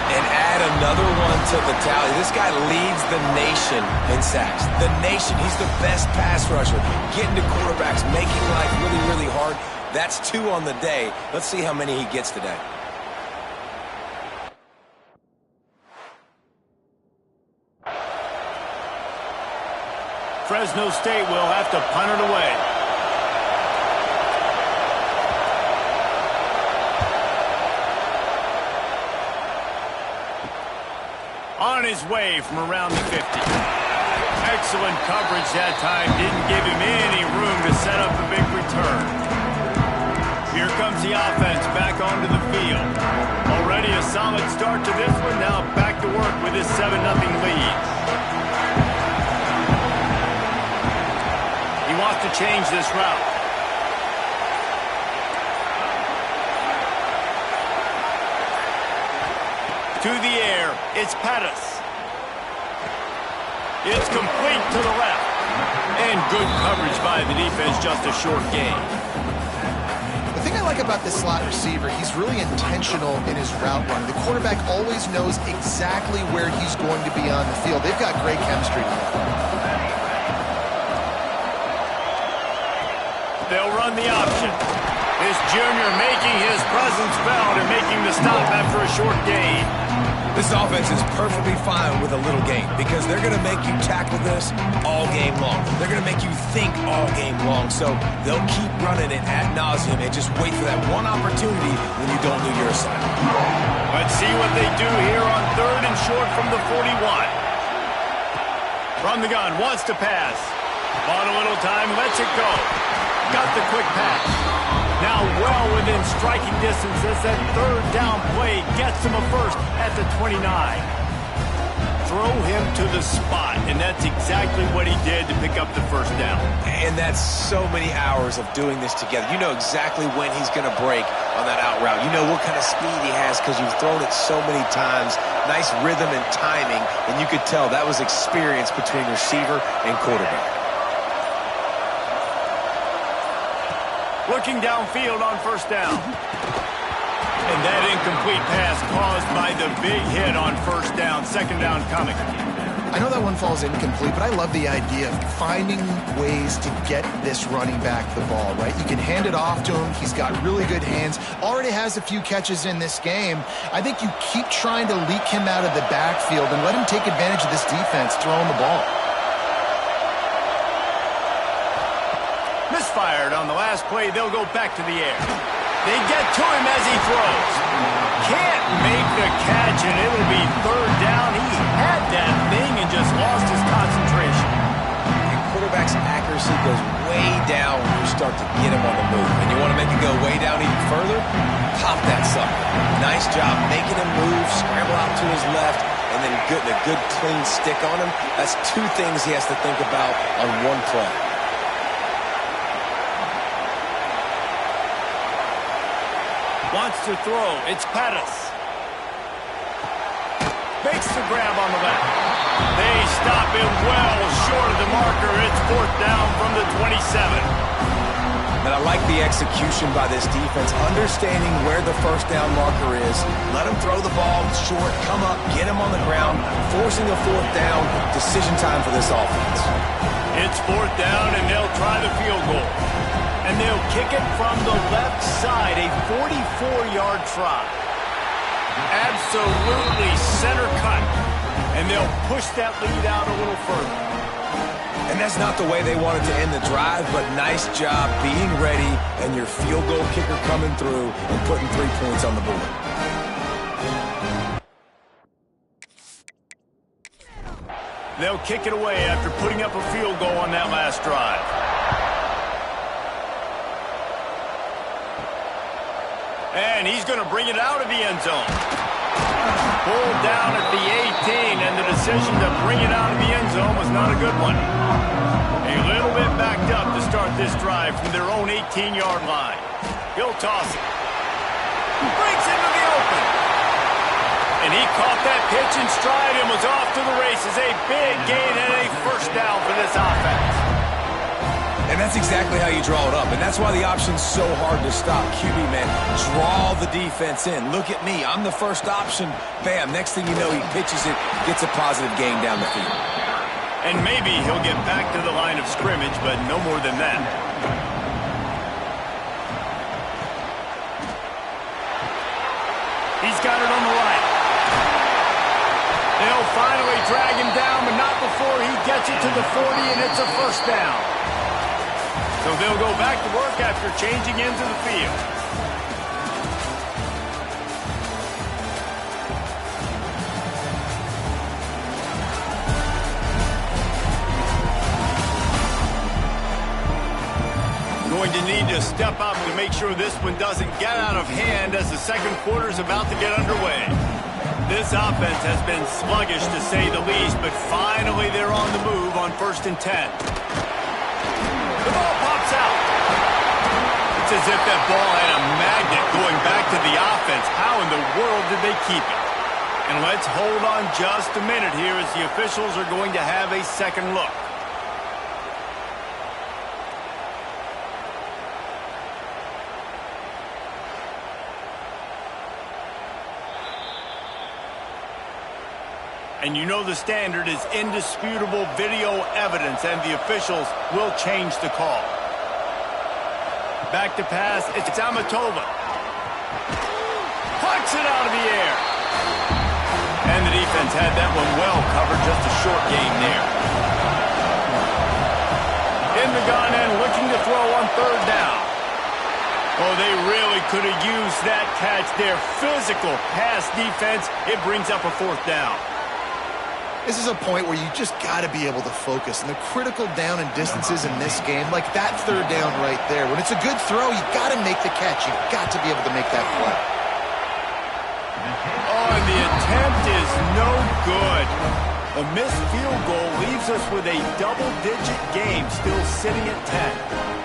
And add another one to the tally. This guy leads the nation in sacks. The nation. He's the best pass rusher. Getting to quarterbacks, making life really, really hard. That's 2 on the day. Let's see how many he gets today. Fresno State will have to punt it away. On his way from around the 50. Excellent coverage that time. Didn't give him any room to set up a big return. Here comes the offense back onto the field. Already a solid start to this one. Now back to work with his 7-0 lead. He wants to change this route. To the air, it's Pettis. It's complete to the left. And good coverage by the defense, just a short gain. The thing I like about this slot receiver, he's really intentional in his route running. The quarterback always knows exactly where he's going to be on the field. They've got great chemistry together. They'll run the option. This junior making his presence presence felt in making the stop after a short gain. This offense is perfectly fine with a little gain because they're going to make you tackle this all game long. They're going to make you think all game long, so they'll keep running it ad nauseum and just wait for that one opportunity when you don't do your assignment. Let's see what they do here on 3rd and short from the 41. From the gun, wants to pass. Bought a little time, lets it go. Got the quick pass. Now well within striking distance as that 3rd down play gets him a first at the 29. Throw him to the spot, and that's exactly what he did to pick up the first down. And that's so many hours of doing this together. You know exactly when he's going to break on that out route. You know what kind of speed he has because you've thrown it so many times. Nice rhythm and timing, and you could tell that was experience between receiver and quarterback. Looking downfield on first down. And that incomplete pass caused by the big hit on first down. 2nd down coming. I know that one falls incomplete, but I love the idea of finding ways to get this running back the ball, right? You can hand it off to him. He's got really good hands. Already has a few catches in this game. I think you keep trying to leak him out of the backfield and let him take advantage of this defense throwing the ball. Misfired on the last play. They'll go back to the air. They get to him as he throws. Can't make the catch, and it'll be 3rd down. He had that thing and just lost his concentration. And quarterback's accuracy goes way down when you start to get him on the move. And you want to make it go way down even further? Pop that sucker. Nice job making him move, scramble out to his left, and then getting a good clean stick on him. That's 2 things he has to think about on one play. Wants to throw. It's Pettis. Makes the grab on the left. They stop him well short of the marker. It's 4th down from the 27. And I like the execution by this defense, understanding where the first down marker is. Let him throw the ball short, come up, get him on the ground, forcing a 4th down. Decision time for this offense. It's 4th down, and they'll try the field goal. And they'll kick it from the left side, a 44-yard try. Absolutely center cut. And they'll push that lead out a little further. And that's not the way they wanted to end the drive, but nice job being ready and your field goal kicker coming through and putting 3 points on the board. They'll kick it away after putting up a field goal on that last drive. And he's going to bring it out of the end zone. Pulled down at the 18, and the decision to bring it out of the end zone was not a good one. A little bit backed up to start this drive from their own 18-yard line. He'll toss it. Breaks into the open. And he caught that pitch in stride and was off to the races. A big gain and a first down for this offense. And that's exactly how you draw it up. And that's why the option's so hard to stop. QB, man, draw the defense in. Look at me. I'm the first option. Bam. Next thing you know, he pitches it, gets a positive gain down the field. And maybe he'll get back to the line of scrimmage, but no more than that. He's got it on the right. They'll finally drag him down, but not before he gets it to the 40, and it's a first down. So they'll go back to work after changing into the field. Going to need to step up to make sure this one doesn't get out of hand as the 2nd quarter is about to get underway. This offense has been sluggish to say the least, but finally they're on the move on 1st and 10. The ball pops out. It's as if that ball had a magnet going back to the offense. How in the world did they keep it? And let's hold on just a minute here as the officials are going to have a second look. And you know the standard is indisputable video evidence, and the officials will change the call. Back to pass, it's Amatova. Pucks it out of the air. And the defense had that one well covered, just a short gain there. In the gun and looking to throw on third down. Oh, they really could have used that catch there. Physical pass defense. It brings up a fourth down. This is a point where you just got to be able to focus. And the critical down and distances in this game, like that third down right there, when it's a good throw, you got to make the catch. You got to be able to make that play. Oh, and the attempt is no good. A missed field goal leaves us with a double-digit game, still sitting at 10.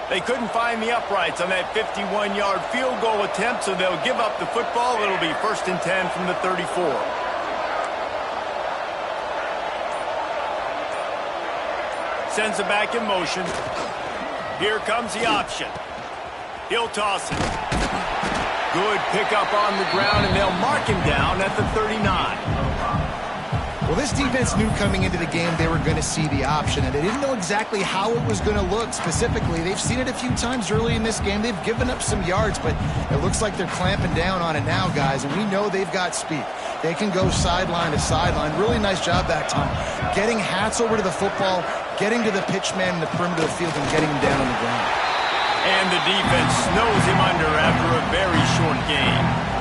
They couldn't find the uprights on that 51-yard field goal attempt, so they'll give up the football. It'll be 1st and 10 from the 34. Sends it back in motion. Here comes the option. He'll toss it. Good pickup on the ground, and they'll mark him down at the 39. Well, this defense knew coming into the game they were going to see the option, and they didn't know exactly how it was going to look specifically. They've seen it a few times early in this game. They've given up some yards, but it looks like they're clamping down on it now, guys, and we know they've got speed. They can go sideline to sideline. Really nice job that time. Getting Hats over to the football, getting to the pitch man in the perimeter of the field, and getting him down on the ground. And the defense snows him under after a very short game.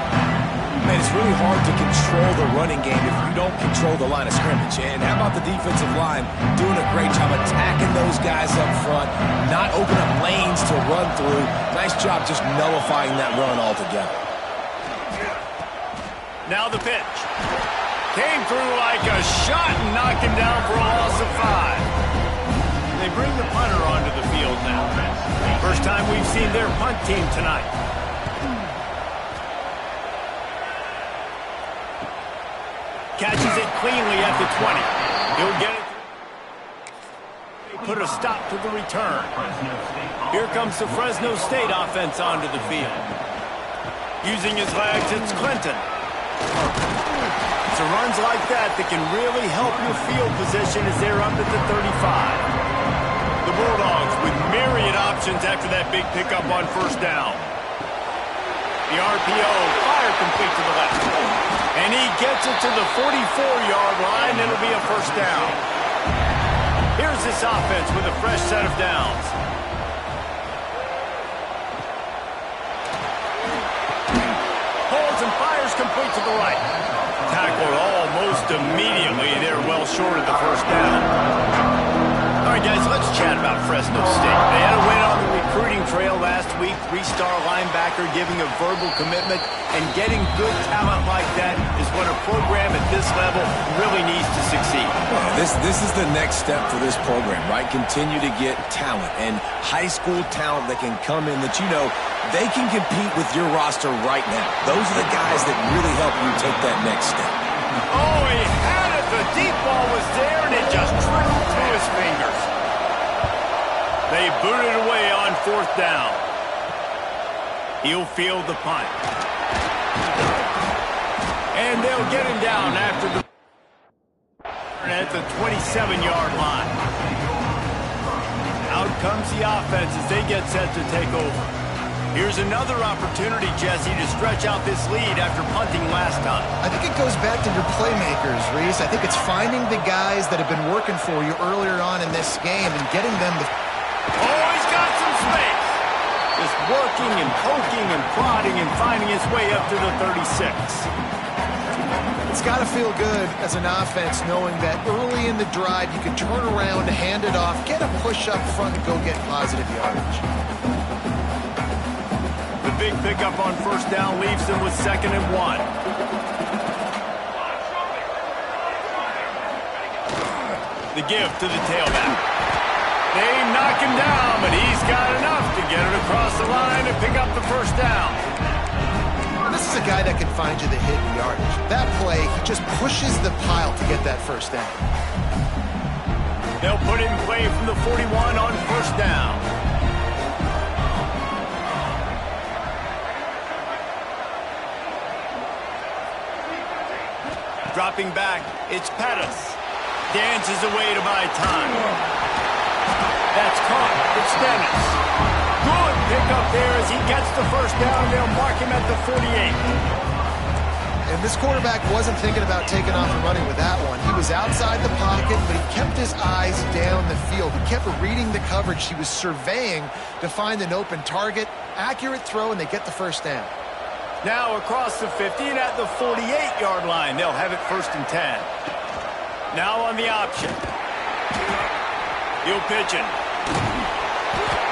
Man, it's really hard to control the running game if you don't control the line of scrimmage. And how about the defensive line doing a great job attacking those guys up front, not opening up lanes to run through. Nice job just nullifying that run altogether. Now the pitch. Came through like a shot and knocked him down for a loss of 5. They bring the punter onto the field now. First time we've seen their punt team tonight. Catches it cleanly at the 20. He'll get it. Put a stop to the return. Here comes the Fresno State offense onto the field. Using his legs, it's Clinton. So runs like that can really help your field position as they're up at the 35. The Bulldogs with myriad options after that big pickup on first down. The RPO, fire complete to the left. And he gets it to the 44-yard line. It'll be a first down. Here's this offense with a fresh set of downs. Holds and fires complete to the right. Tackled almost immediately. They're well short of the first down. All right, guys, let's chat about Fresno State. They had a win on the recruiting trail last week. 3-star linebacker giving a verbal commitment, and getting good talent like that is what a program at this level really needs to succeed. This is the next step for this program, right? Continue to get talent and high school talent that can come in that they can compete with your roster right now. Those are the guys that really help you take that next step. Oh, he had it. The deep ball was there, and it just trickled through his fingers. They booted away on fourth down. He'll field the punt. And they'll get him down after the at the 27-yard line. Out comes the offense as they get set to take over. Here's another opportunity, Jesse, to stretch out this lead after punting last time. I think it goes back to your playmakers, Reese. I think it's finding the guys that have been working for you earlier on in this game and getting them the... Oh, he's got some space. Just working and poking and prodding and finding his way up to the 36. It's got to feel good as an offense knowing that early in the drive you can turn around, hand it off, get a push up front, and go get positive yardage. The big pickup on first down leaves them with 2nd and 1. The give to the tailback. They knock him down, but he's got enough to get it across the line and pick up the first down. This is a guy that can find you the hidden yardage. That play, he just pushes the pile to get that first down. They'll put it in play from the 41 on first down. Dropping back, it's Pettis. Dances away to buy time. That's caught. It's Dennis. Good pickup there as he gets the first down. They'll mark him at the 48. And this quarterback wasn't thinking about taking off and running with that one. He was outside the pocket, but he kept his eyes down the field. He kept reading the coverage. He was surveying to find an open target. Accurate throw, and they get the first down. Now across the 50 and at the 48-yard line. They'll have it 1st and 10. Now on the option. He'll pitch it.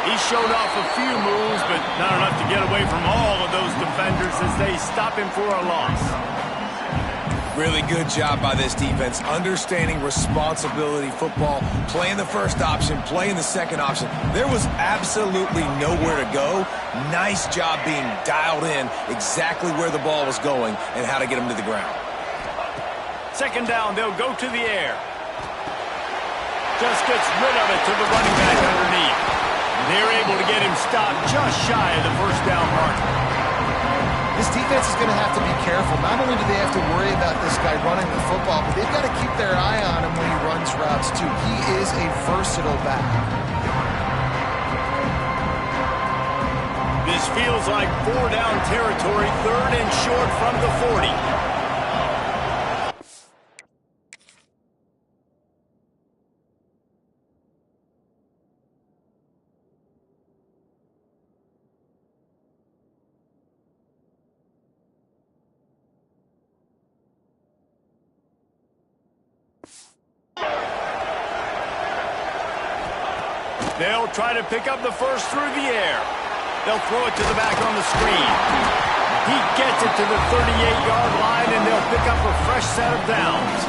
He showed off a few moves, but not enough to get away from all of those defenders as they stop him for a loss. Really good job by this defense, understanding responsibility football, playing the first option, playing the second option. There was absolutely nowhere to go. Nice job being dialed in exactly where the ball was going and how to get him to the ground. 2nd down, they'll go to the air. Just gets rid of it to the running back underneath. They're able to get him stopped just shy of the 1st down mark. This defense is going to have to be careful. Not only do they have to worry about this guy running the football, but they've got to keep their eye on him when he runs routes too. He is a versatile back. This feels like 4-down territory, 3rd and short from the 40. They'll try to pick up the first through the air. They'll throw it to the back on the screen. He gets it to the 38-yard line, and they'll pick up a fresh set of downs.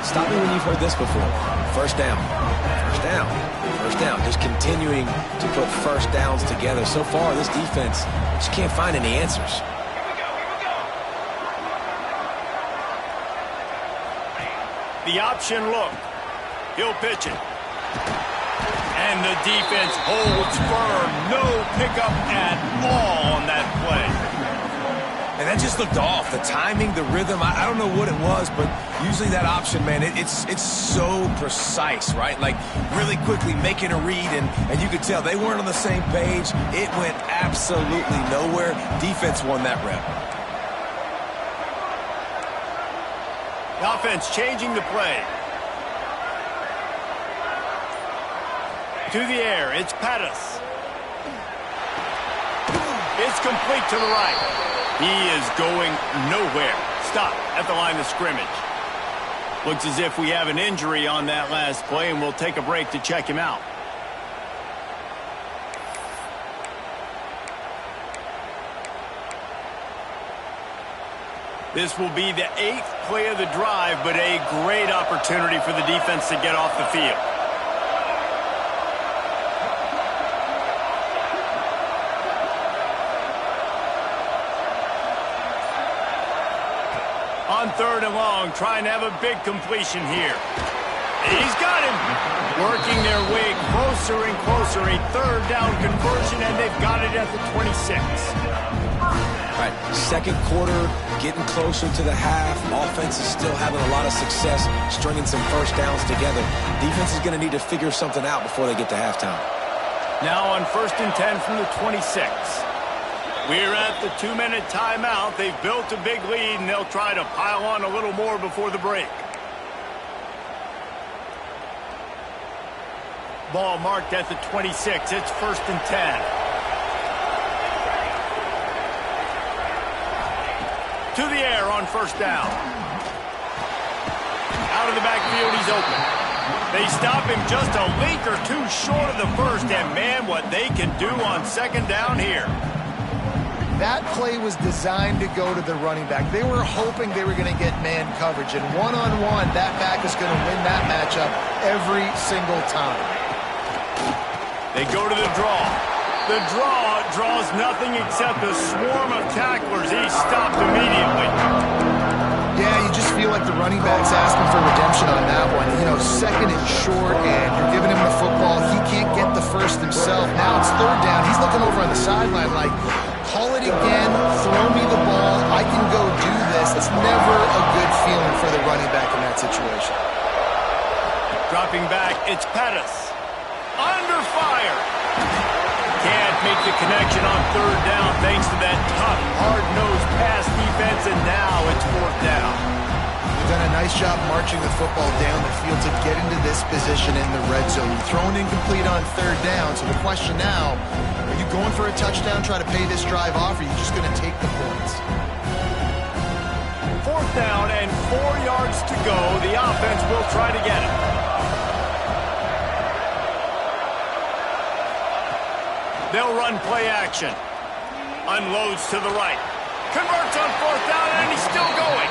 Stop me when you've heard this before. 1st down. 1st down. 1st down. Just continuing to put first downs together. So far, this defense just can't find any answers. The option look. He'll pitch it. And the defense holds firm. No pickup at all on that play. And that just looked off. The timing, the rhythm, I don't know what it was, but usually that option, man, it's so precise, right? Like really quickly making a read, and you could tell they weren't on the same page. It went absolutely nowhere. Defense won that rep. The offense changing the play. To the air, it's Pettis. It's complete to the right. He is going nowhere. Stop at the line of scrimmage. Looks as if we have an injury on that last play, and we'll take a break to check him out. This will be the 8th play of the drive, but a great opportunity for the defense to get off the field. On 3rd and long, trying to have a big completion here. He's got him. Working their way closer and closer. A 3rd down conversion, and they've got it at the 26. All right, 2nd quarter, getting closer to the half. Offense is still having a lot of success stringing some first downs together. Defense is going to need to figure something out before they get to halftime. Now on 1st and 10 from the 26. We're at the 2-minute timeout. They've built a big lead, and they'll try to pile on a little more before the break. Ball marked at the 26. It's 1st and 10. To the air on 1st down. Out of the backfield, he's open. They stop him just a link or two short of the 1st, and man, what they can do on 2nd down here. That play was designed to go to the running back. They were hoping they were going to get man coverage, and one-on-one, that back is going to win that matchup every single time. They go to the draw. The draw draws nothing except a swarm of tacklers. He's stopped immediately. Yeah, you just feel like the running back's asking for redemption on that one. You know, 2nd and short, and you're giving him the football. He can't get the first himself. Now it's 3rd down. He's looking over on the sideline like, call it again, throw me the ball, I can go do this. It's never a good feeling for the running back in that situation. Dropping back, it's Pettis. Under fire. Can't make the connection on third down thanks to that tough, hard-nosed pass defense, and now it's fourth down. They've done a nice job marching the football down the field to get into this position in the red zone. You're throwing incomplete on third down, so the question now, are you going for a touchdown, try to pay this drive off, or are you just going to take the points? Fourth down and 4 yards to go. The offense will try to get it. They'll run play action. Unloads to the right. Converts on fourth down, and he's still going.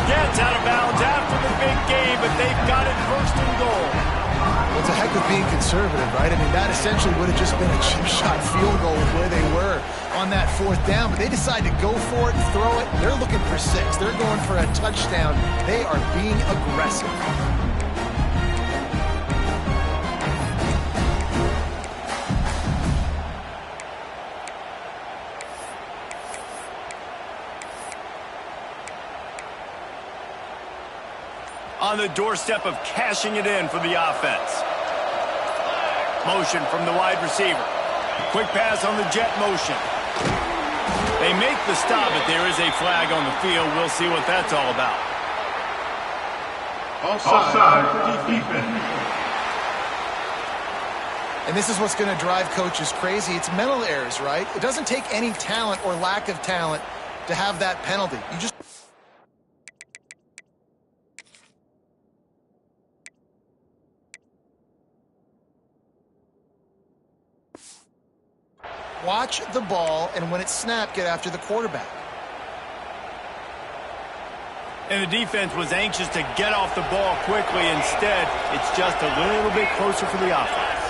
Gets out of bounds after the big game, but they've got it first and goal. Well, it's a heck of being conservative, right? I mean, that essentially would have just been a chip shot field goal with where they were on that fourth down, but they decide to go for it, throw it. They're looking for 6. They're going for a touchdown. They are being aggressive. On the doorstep of cashing it in for the offense. Motion from the wide receiver. Quick pass on the jet motion. They make the stop, but there is a flag on the field. We'll see what that's all about. Offside for defense. And this is what's going to drive coaches crazy. It's mental errors, right? It doesn't take any talent or lack of talent to have that penalty. You just... watch the ball, and when it's snapped, get after the quarterback. And the defense was anxious to get off the ball quickly. Instead, it's just a little bit closer for the offense.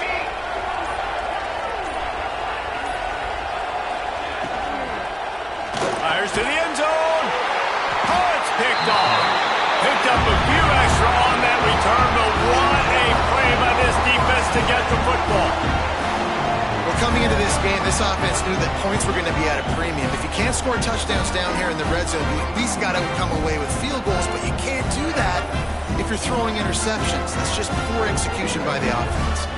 Fires to the end zone. Oh, it's picked off. Picked up a few extra on that return, but what a play by this defense to get the football. Coming into this game, this offense knew that points were going to be at a premium. If you can't score touchdowns down here in the red zone, you at least got to come away with field goals, but you can't do that if you're throwing interceptions. That's just poor execution by the offense.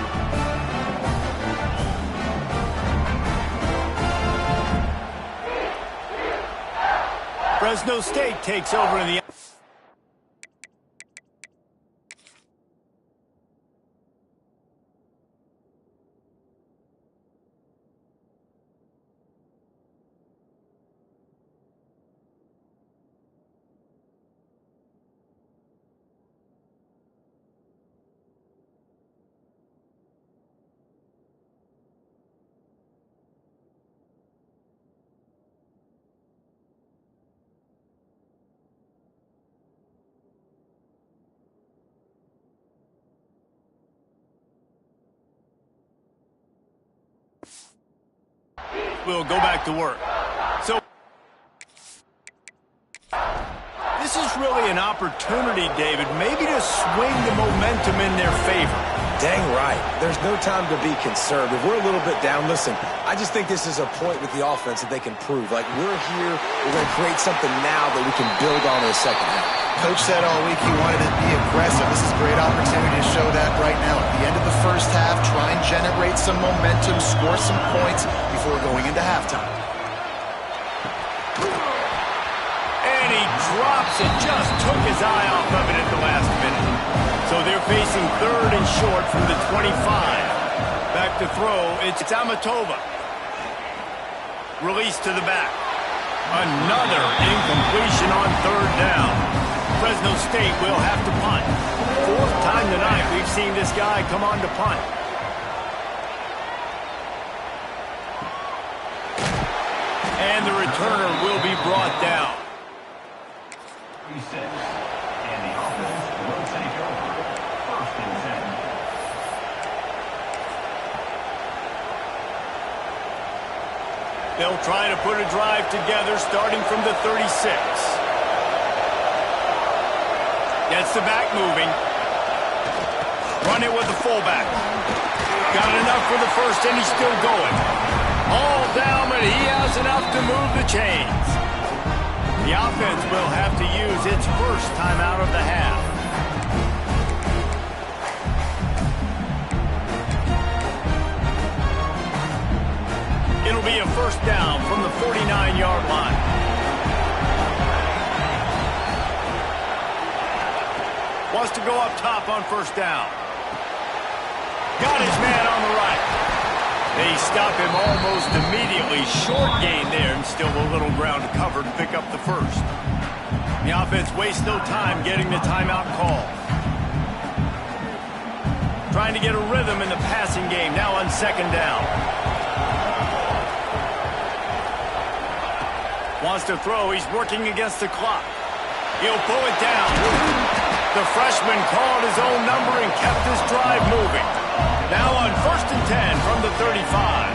Fresno State takes over in the... We'll go back to work. So this is really an opportunity, David, maybe to swing the momentum in their favor. Dang right. There's no time to be conservative. We're a little bit down. Listen, I just think this is a point with the offense that they can prove. Like, we're here, we're going to create something now that we can build on in the second half. Coach said all week he wanted to be aggressive. This is a great opportunity to show that right now. At the end of the first half, try and generate some momentum, score some points before going into halftime. And he drops it, just took his eye off of it at the last minute. So they're facing third and short from the 25. Back to throw, it's Amatova. Release to the back. Another incompletion on third down. Fresno State will have to punt. Fourth time tonight we've seen this guy come on to punt. And the returner will be brought down. 36. And the offense will take over. First and 10. They'll try to put a drive together starting from the 36. Gets the back moving. Run it with the fullback. Got enough for the first, and he's still going. All down, but he has enough to move the chains. The The offense will have to use its first timeout of the half. It'll be a first down from the 49-yard line. Wants to go up top on first down. Got his man on the right. They stop him almost immediately. Short gain there, and still a little ground to cover to pick up the first. The offense wastes no time getting the timeout call. Trying to get a rhythm in the passing game, now on second down. Wants to throw. He's working against the clock. He'll pull it down. The freshman called his own number and kept his drive moving. Now on 1st and 10 from the 35.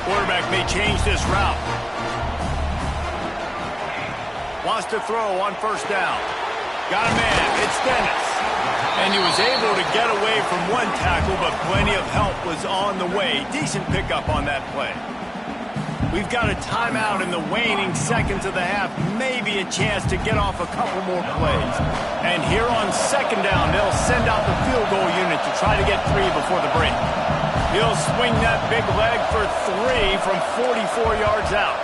Quarterback may change this route. Wants to throw on first down. Got a man. It's Dennis. And he was able to get away from one tackle, but plenty of help was on the way. Decent pickup on that play. We've got a timeout in the waning seconds of the half. Maybe a chance to get off a couple more plays. And here on second down, they'll send out the field goal unit to try to get 3 before the break. He'll swing that big leg for 3 from 44 yards out.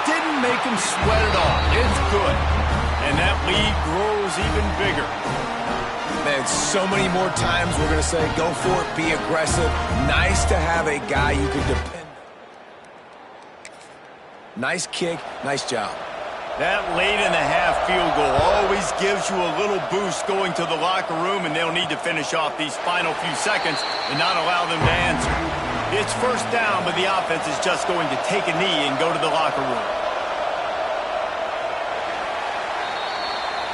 Didn't make him sweat at all. It's good. And that lead grows even bigger. Man, so many more times we're going to say, go for it, be aggressive. Nice to have a guy you can depend on. Nice kick, nice job. That late in the half field goal always gives you a little boost going to the locker room, and they'll need to finish off these final few seconds and not allow them to answer. It's first down, but the offense is just going to take a knee and go to the locker room.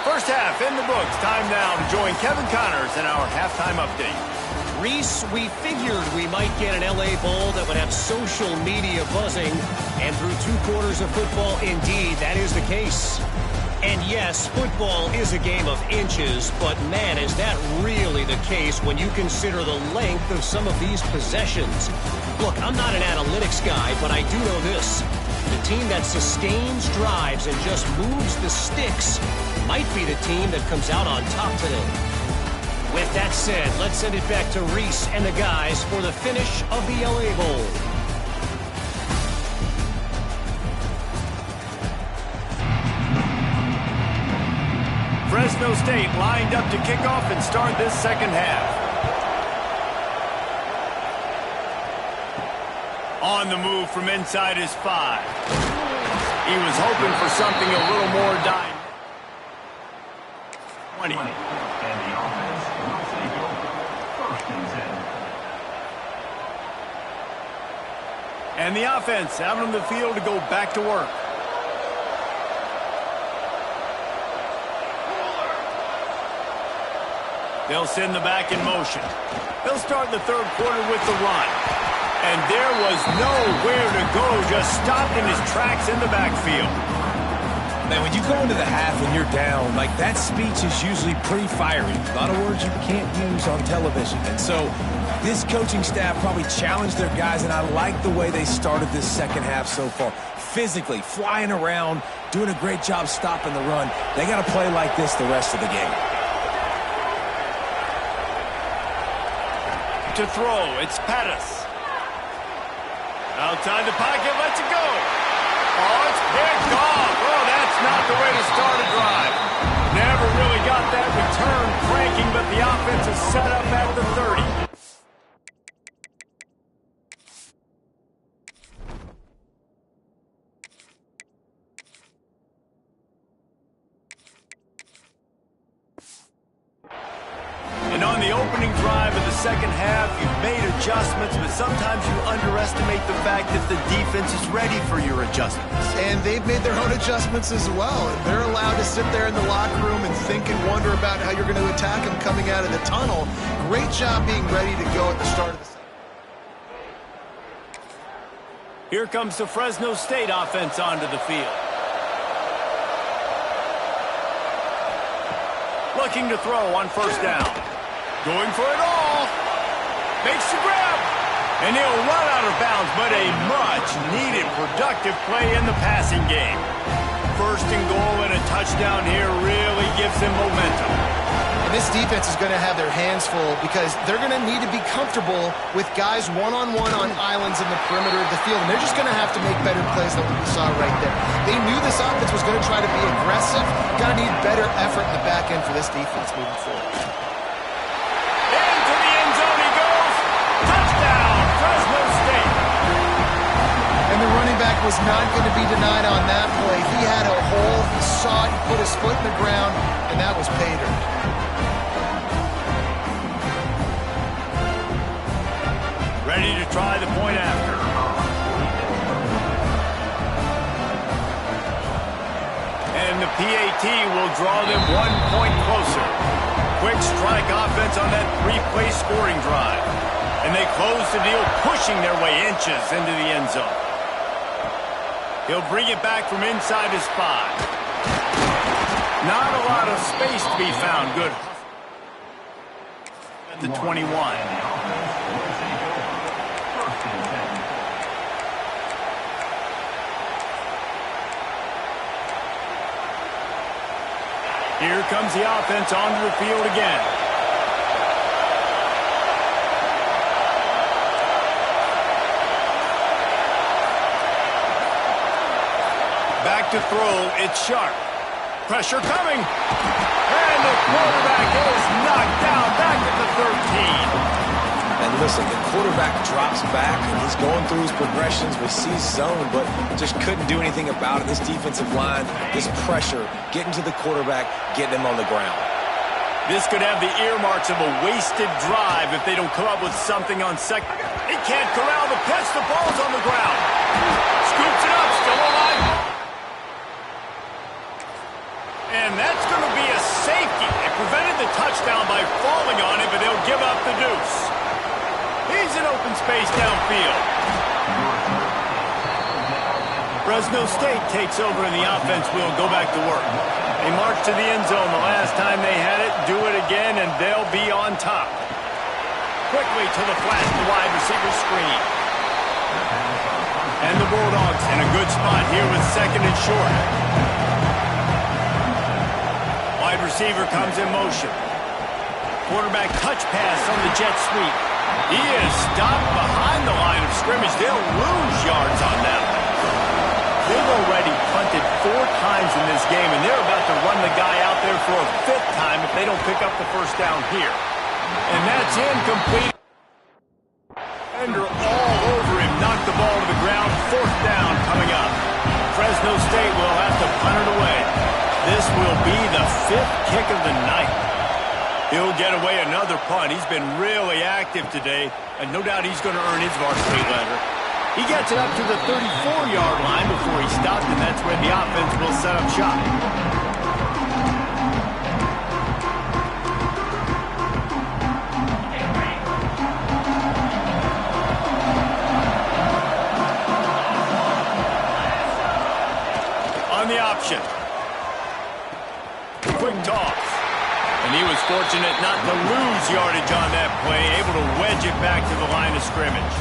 First half in the books. Time now to join Kevin Connors in our halftime update. Reese, we figured we might get an LA Bowl that would have social media buzzing, and through 2 quarters of football, indeed, that is the case. And yes, football is a game of inches, but man, is that really the case when you consider the length of some of these possessions. Look, I'm not an analytics guy, but I do know this. The team that sustains drives and just moves the sticks might be the team that comes out on top today. With that said, let's send it back to Reese and the guys for the finish of the LA Bowl. Fresno State lined up to kick off and start this second half. On the move from inside his 5. He was hoping for something a little more dynamic. 20. And the offense will take over. 1st and 10. And the offense out on the field to go back to work. They'll send the back in motion. They'll start the 3rd quarter with the run. And there was nowhere to go, just stopped in his tracks in the backfield. Man, when you go into the half and you're down, like that speech is usually pretty fiery. A lot of words you can't use on television. And so this coaching staff probably challenged their guys, and I like the way they started this second half so far. Physically, flying around, doing a great job stopping the run. They got to play like this the rest of the game. To throw, it's Pettis. Outside the pocket, lets it go. Oh, it's picked off. Oh, that's not the way to start a drive. Never really got that return cranking, but the offense is set up at the 30. And on the opening drive of the second half, you've made adjustments, but sometimes you underestimate the fact that the defense is ready for your adjustments. And they've made their own adjustments as well. They're allowed to sit there in the locker room and think and wonder about how you're going to attack them coming out of the tunnel. Great job being ready to go at the start of the second. Here comes the Fresno State offense onto the field. Looking to throw on first down. Going for it all. Makes the grab. And he'll run out of bounds, but a much-needed productive play in the passing game. First and goal and a touchdown here really gives them momentum. And this defense is going to have their hands full because they're going to need to be comfortable with guys one-on-one on islands in the perimeter of the field. And they're just going to have to make better plays than what we saw right there. They knew this offense was going to try to be aggressive. Going to need better effort in the back end for this defense moving forward. Into the end zone he goes. Touchdown, Fresno State. And the running back was not going to be denied on that play. He had a hole. He saw it. He put his foot in the ground, and that was pay dirt. Ready to try the point after. And the PAT will draw them 1 point closer. Quick strike offense on that 3-play scoring drive. And they close the deal, pushing their way inches into the end zone. He'll bring it back from inside his 5. Not a lot of space to be found. Good. At the 21. Here comes the offense onto the field again. Back to throw, it's Sharp. Pressure coming. And the quarterback is knocked down back at the 13. And listen, the quarterback drops back, and he's going through his progressions. We see zone, but just couldn't do anything about it. This defensive line, this pressure, getting to the quarterback, getting him on the ground. This could have the earmarks of a wasted drive if they don't come up with something on second. He can't corral the pitch. The ball's on the ground. Scoops it up, still alive. And that's going to be a safety. They prevented the touchdown by falling on it, but they'll give up the deuce. He's in open space downfield. Fresno State takes over and the offense will go back to work. They march to the end zone the last time they had it, do it again, and they'll be on top. Quickly to the flat, the wide receiver screen. And the Bulldogs in a good spot here with second and short. Wide receiver comes in motion. Quarterback touch pass on the jet sweep. He is stopped behind the line of scrimmage. They'll lose yards on that one. They've already punted 4 times in this game, and they're about to run the guy out there for a 5th time if they don't pick up the first down here. And that's incomplete. Defender all over him, knocked the ball to the ground. 4th down coming up. Fresno State will have to punt it away. This will be the 5th kick of the night. He'll get away another punt. He's been really active today, and no doubt he's going to earn his varsity letter. He gets it up to the 34-yard line before he stopped, and that's where the offense will set up shop. On the option. Quick toss. And he was fortunate not to lose yardage on that play, able to wedge it back to the line of scrimmage.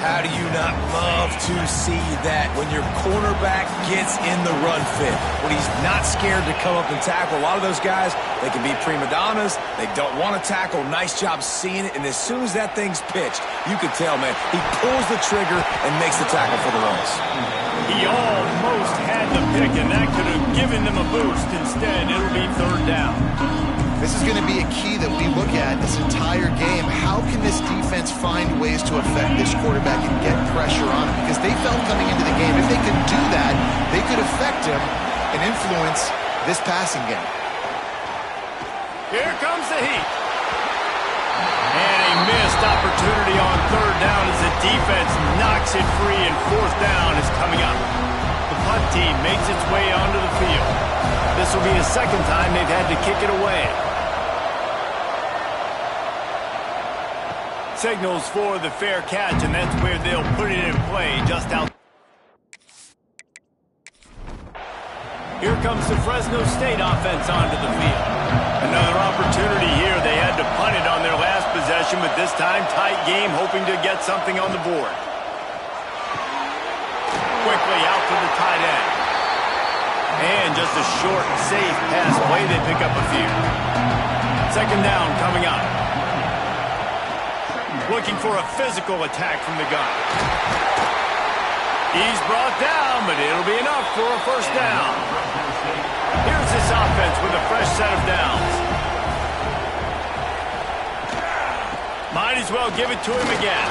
How do you not love to see that when your cornerback gets in the run fit, when he's not scared to come up and tackle? A lot of those guys, they can be prima donnas. They don't want to tackle. Nice job seeing it. And as soon as that thing's pitched, you can tell, man, he pulls the trigger and makes the tackle for the loss. He almost had the pick, and that could have given them a boost. Instead, it'll be 3rd down. This is going to be a key that we look at this entire game. How can this defense find ways to affect this quarterback and get pressure on him? Because they felt coming into the game, if they could do that, they could affect him and influence this passing game. Here comes the heat. And a missed opportunity on 3rd down as the defense knocks it free, and 4th down is coming up. The punt team makes its way onto the field. This will be the 2nd time they've had to kick it away. Signals for the fair catch, and that's where they'll put it in play just out. Here comes the Fresno State offense onto the field. Another opportunity here. They had to punt it on their last possession. possession, but this time tight game, hoping to get something on the board. Quickly out to the tight end. And just a short, safe pass play. They pick up a few. Second down coming up. Looking for a physical attack from the gun. He's brought down, but it'll be enough for a first down. Here's this offense with a fresh set of downs. Might as well give it to him again.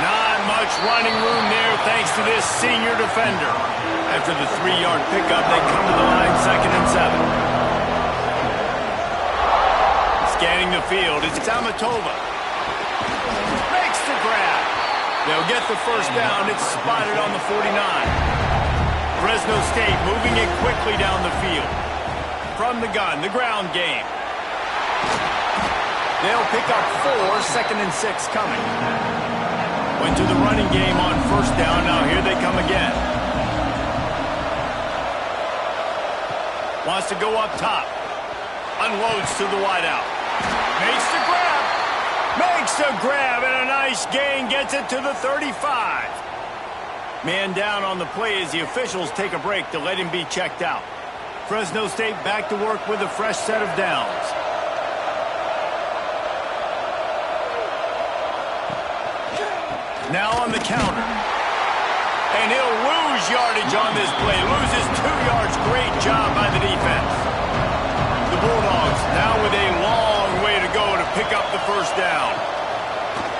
Not much running room there thanks to this senior defender. After the 3-yard pickup, they come to the line, 2nd and 7. Scanning the field, it's Amatova. Makes the grab. They'll get the first down. It's spotted on the 49. Fresno State moving it quickly down the field. From the gun, the ground game. They'll pick up 4, 2nd and 6 coming. Went to the running game on first down. Now here they come again. Wants to go up top. Unloads to the wideout. Makes the grab. Makes the grab and a nice gain. Gets it to the 35. Man down on the play as the officials take a break to let him be checked out. Fresno State back to work with a fresh set of downs. Now on the counter. And he'll lose yardage on this play. Loses 2 yards. Great job by the defense. The Bulldogs now with a long way to go to pick up the first down.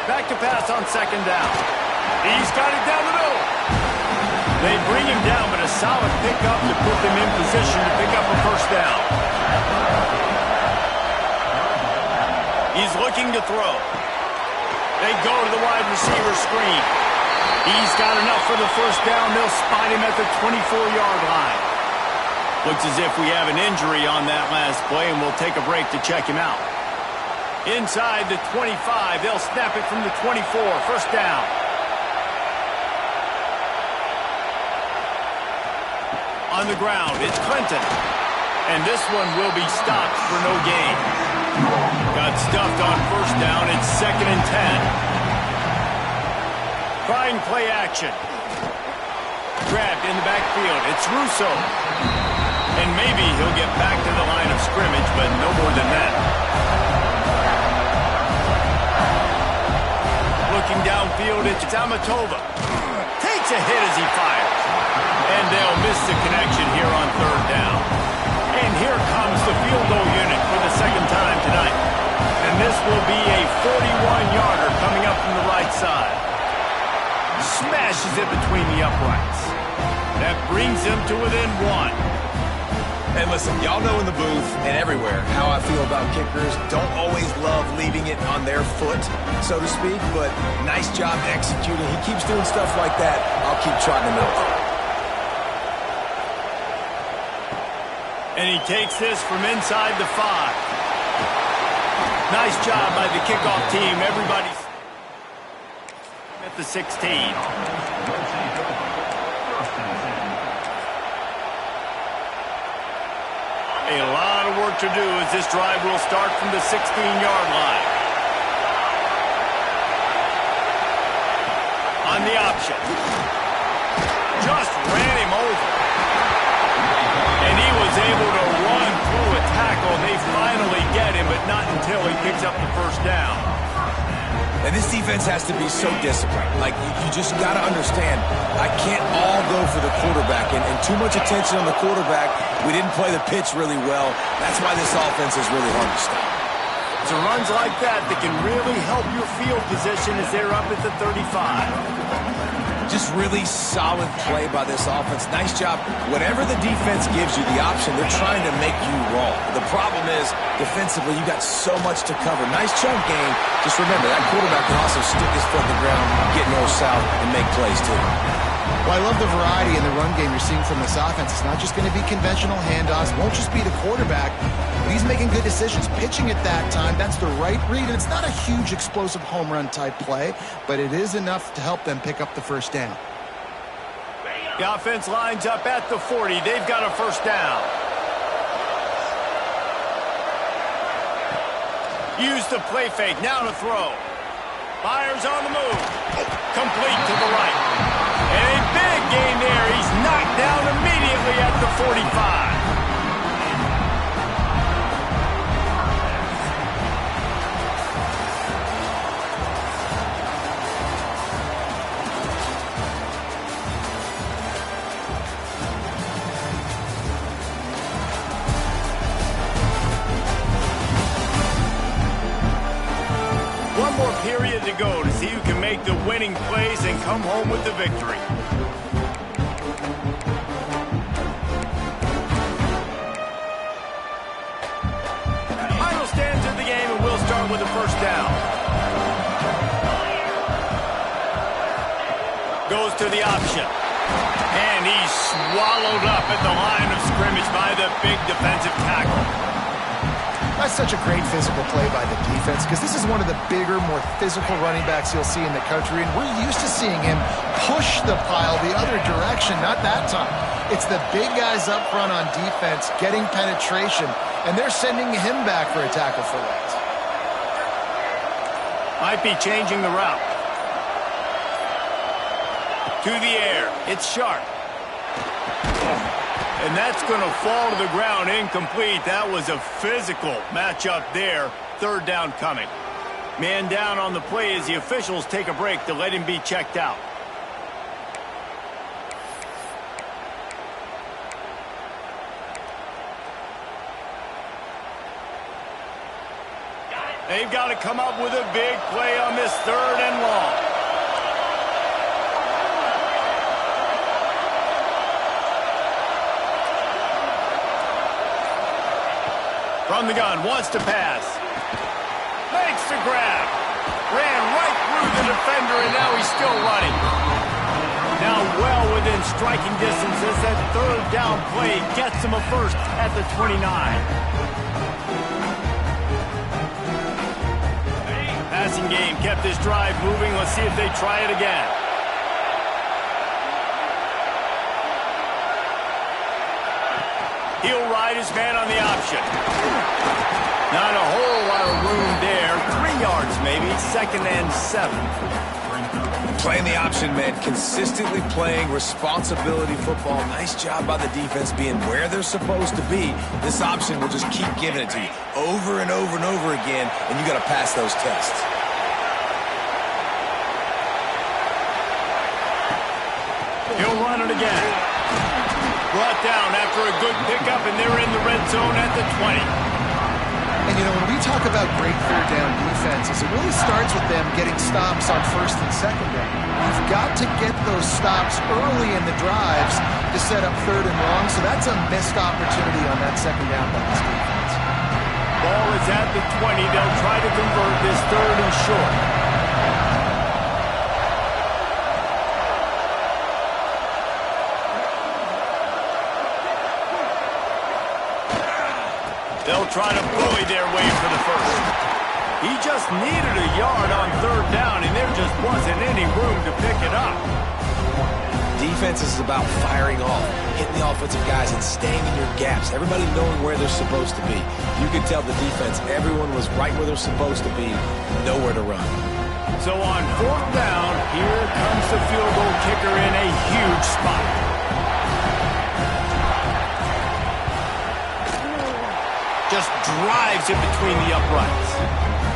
Back to pass on 2nd down. He's got it down the middle. They bring him down, but a solid pickup to put them in position to pick up a first down. He's looking to throw. They go to the wide receiver screen. He's got enough for the first down. They'll spot him at the 24-yard line. Looks as if we have an injury on that last play, and we'll take a break to check him out. Inside the 25, they'll snap it from the 24. First down. On the ground, it's Clinton. And this one will be stopped for no gain. Got stuffed on first down. It's 2nd and 10. Trying play action. Grabbed in the backfield. It's Russo. And maybe he'll get back to the line of scrimmage, but no more than that. Looking downfield, it's Amatova. Takes a hit as he fires. And they'll miss the connection here on 3rd down. And here comes the field goal unit for the 2nd time tonight. And this will be a 41-yarder coming up from the right side. Smashes it between the uprights. That brings them to within 1. And listen, y'all know in the booth and everywhere how I feel about kickers. Don't always love leaving it on their foot, so to speak, but nice job executing. He keeps doing stuff like that. I'll keep trotting him out. And he takes this from inside the 5. Nice job by the kickoff team. Everybody's at the 16. A lot of work to do as this drive will start from the 16-yard line. On the option. Just ran him over. And he was able to run through a tackle. They finally get him, but not until he picks up the first down. And this defense has to be so disciplined. Like, you just got to understand, I can't all go for the quarterback. And too much attention on the quarterback. We didn't play the pitch really well. That's why this offense is really hard to stop. It's runs like that can really help your field position as they're up at the 35. Just really solid play by this offense. Nice job. Whatever the defense gives you the option, they're trying to make you wrong. The problem is, defensively, you got so much to cover. Nice chunk game. Just remember, that quarterback can also stick his foot in the ground, get north-south, and make plays, too. Well, I love the variety in the run game you're seeing from this offense. It's not just going to be conventional handoffs. Won't just be the quarterback. But he's making good decisions. Pitching at that time, that's the right read. And it's not a huge explosive home run type play, but it is enough to help them pick up the first down. The offense lines up at the 40. They've got a first down. Use the play fake. Now to throw. Fires on the move. Complete to the right. And a big gain there. He's knocked down immediately at the 45. One more period to go to see who can make the winning plays and come home with the victory. Final stands of the game, and we'll start with the first down. Goes to the option. And he's swallowed up at the line of scrimmage by the big defensive tackle. That's such a great physical play by the defense because this is one of the bigger, more physical running backs you'll see in the country, and we're used to seeing him push the pile the other direction, not that time. It's the big guys up front on defense getting penetration, and they're sending him back for a tackle for loss. Might be changing the route. To the air. It's sharp. And that's going to fall to the ground incomplete. That was a physical matchup there. Third down coming. Man down on the play as the officials take a break to let him be checked out. They've got to come up with a big play on this third and long. From the gun, wants to pass. Makes the grab. Ran right through the defender, and now he's still running. Now well within striking distance as that third down play gets him a first at the 29. Passing game kept this drive moving. Let's see if they try it again. He'll ride his man on the option. Not a whole lot of room there. 3 yards maybe. 2nd and 7. Playing the option meant consistently playing responsibility football. Nice job by the defense being where they're supposed to be. This option will just keep giving it to you over and over and over again, and you got to pass those tests. He'll run it again. Brought down after a good pickup, and they're in the red zone at the 20. And, you know, when we talk about great third down defenses, it really starts with them getting stops on first and second down. You've got to get those stops early in the drives to set up third and long, so that's a missed opportunity on that second down by this defense. Ball is at the 20. They'll try to convert this third and short. They'll try to bully their way for the first. He just needed a yard on third down, and there just wasn't any room to pick it up. Defense is about firing off, hitting the offensive guys, and staying in your gaps. Everybody knowing where they're supposed to be. You could tell the defense, everyone was right where they're supposed to be, nowhere to run. So on 4th down, here comes the field goal kicker in a huge spot. Just drives it between the uprights.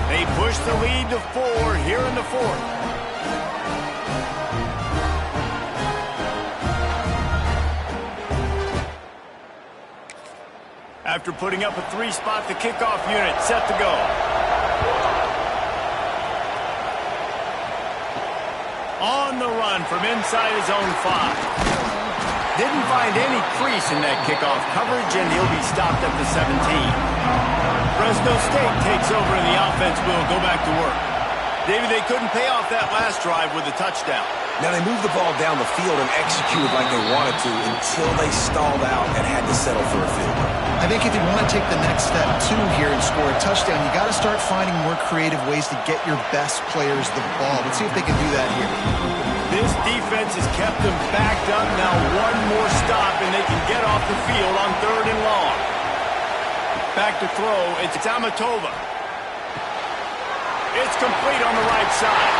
They push the lead to 4 here in the 4th. After putting up a 3-spot, the kickoff unit set to go. On the run from inside his own 5. Didn't find any crease in that kickoff coverage, and he'll be stopped at the 17. Fresno State takes over, and the offense will go back to work. David, they couldn't pay off that last drive with a touchdown. Now, they moved the ball down the field and executed like they wanted to until they stalled out and had to settle for a field goal. I think if you want to take the next step, too, here and score a touchdown, you got to start finding more creative ways to get your best players the ball. Let's see if they can do that here. This defense has kept them backed up. Now one more stop, and they can get off the field on 3rd and long. Back to throw. It's Amatova. It's complete on the right side.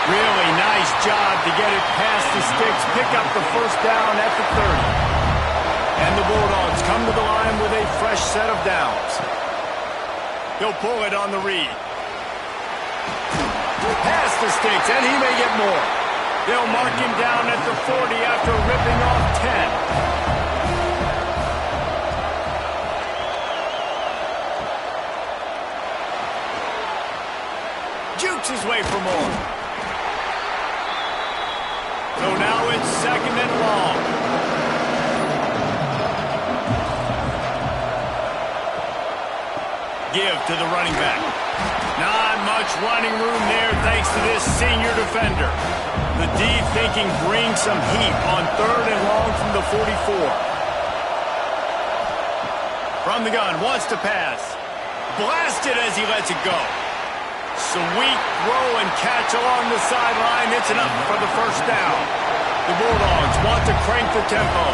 Really nice job to get it past the sticks, pick up the first down at the 30. And the Bulldogs come to the line with a fresh set of downs. He'll pull it on the read. Past the sticks, and he may get more. They'll mark him down at the 40 after ripping off 10. Jukes his way for more. So now it's second and long. Give to the running back. Not much running room there thanks to this senior defender. The D thinking bring some heat on third and long from the 44. From the gun, wants to pass. Blasted as he lets it go. Sweet throw and catch along the sideline. It's enough for the first down. The Bulldogs want to crank the tempo.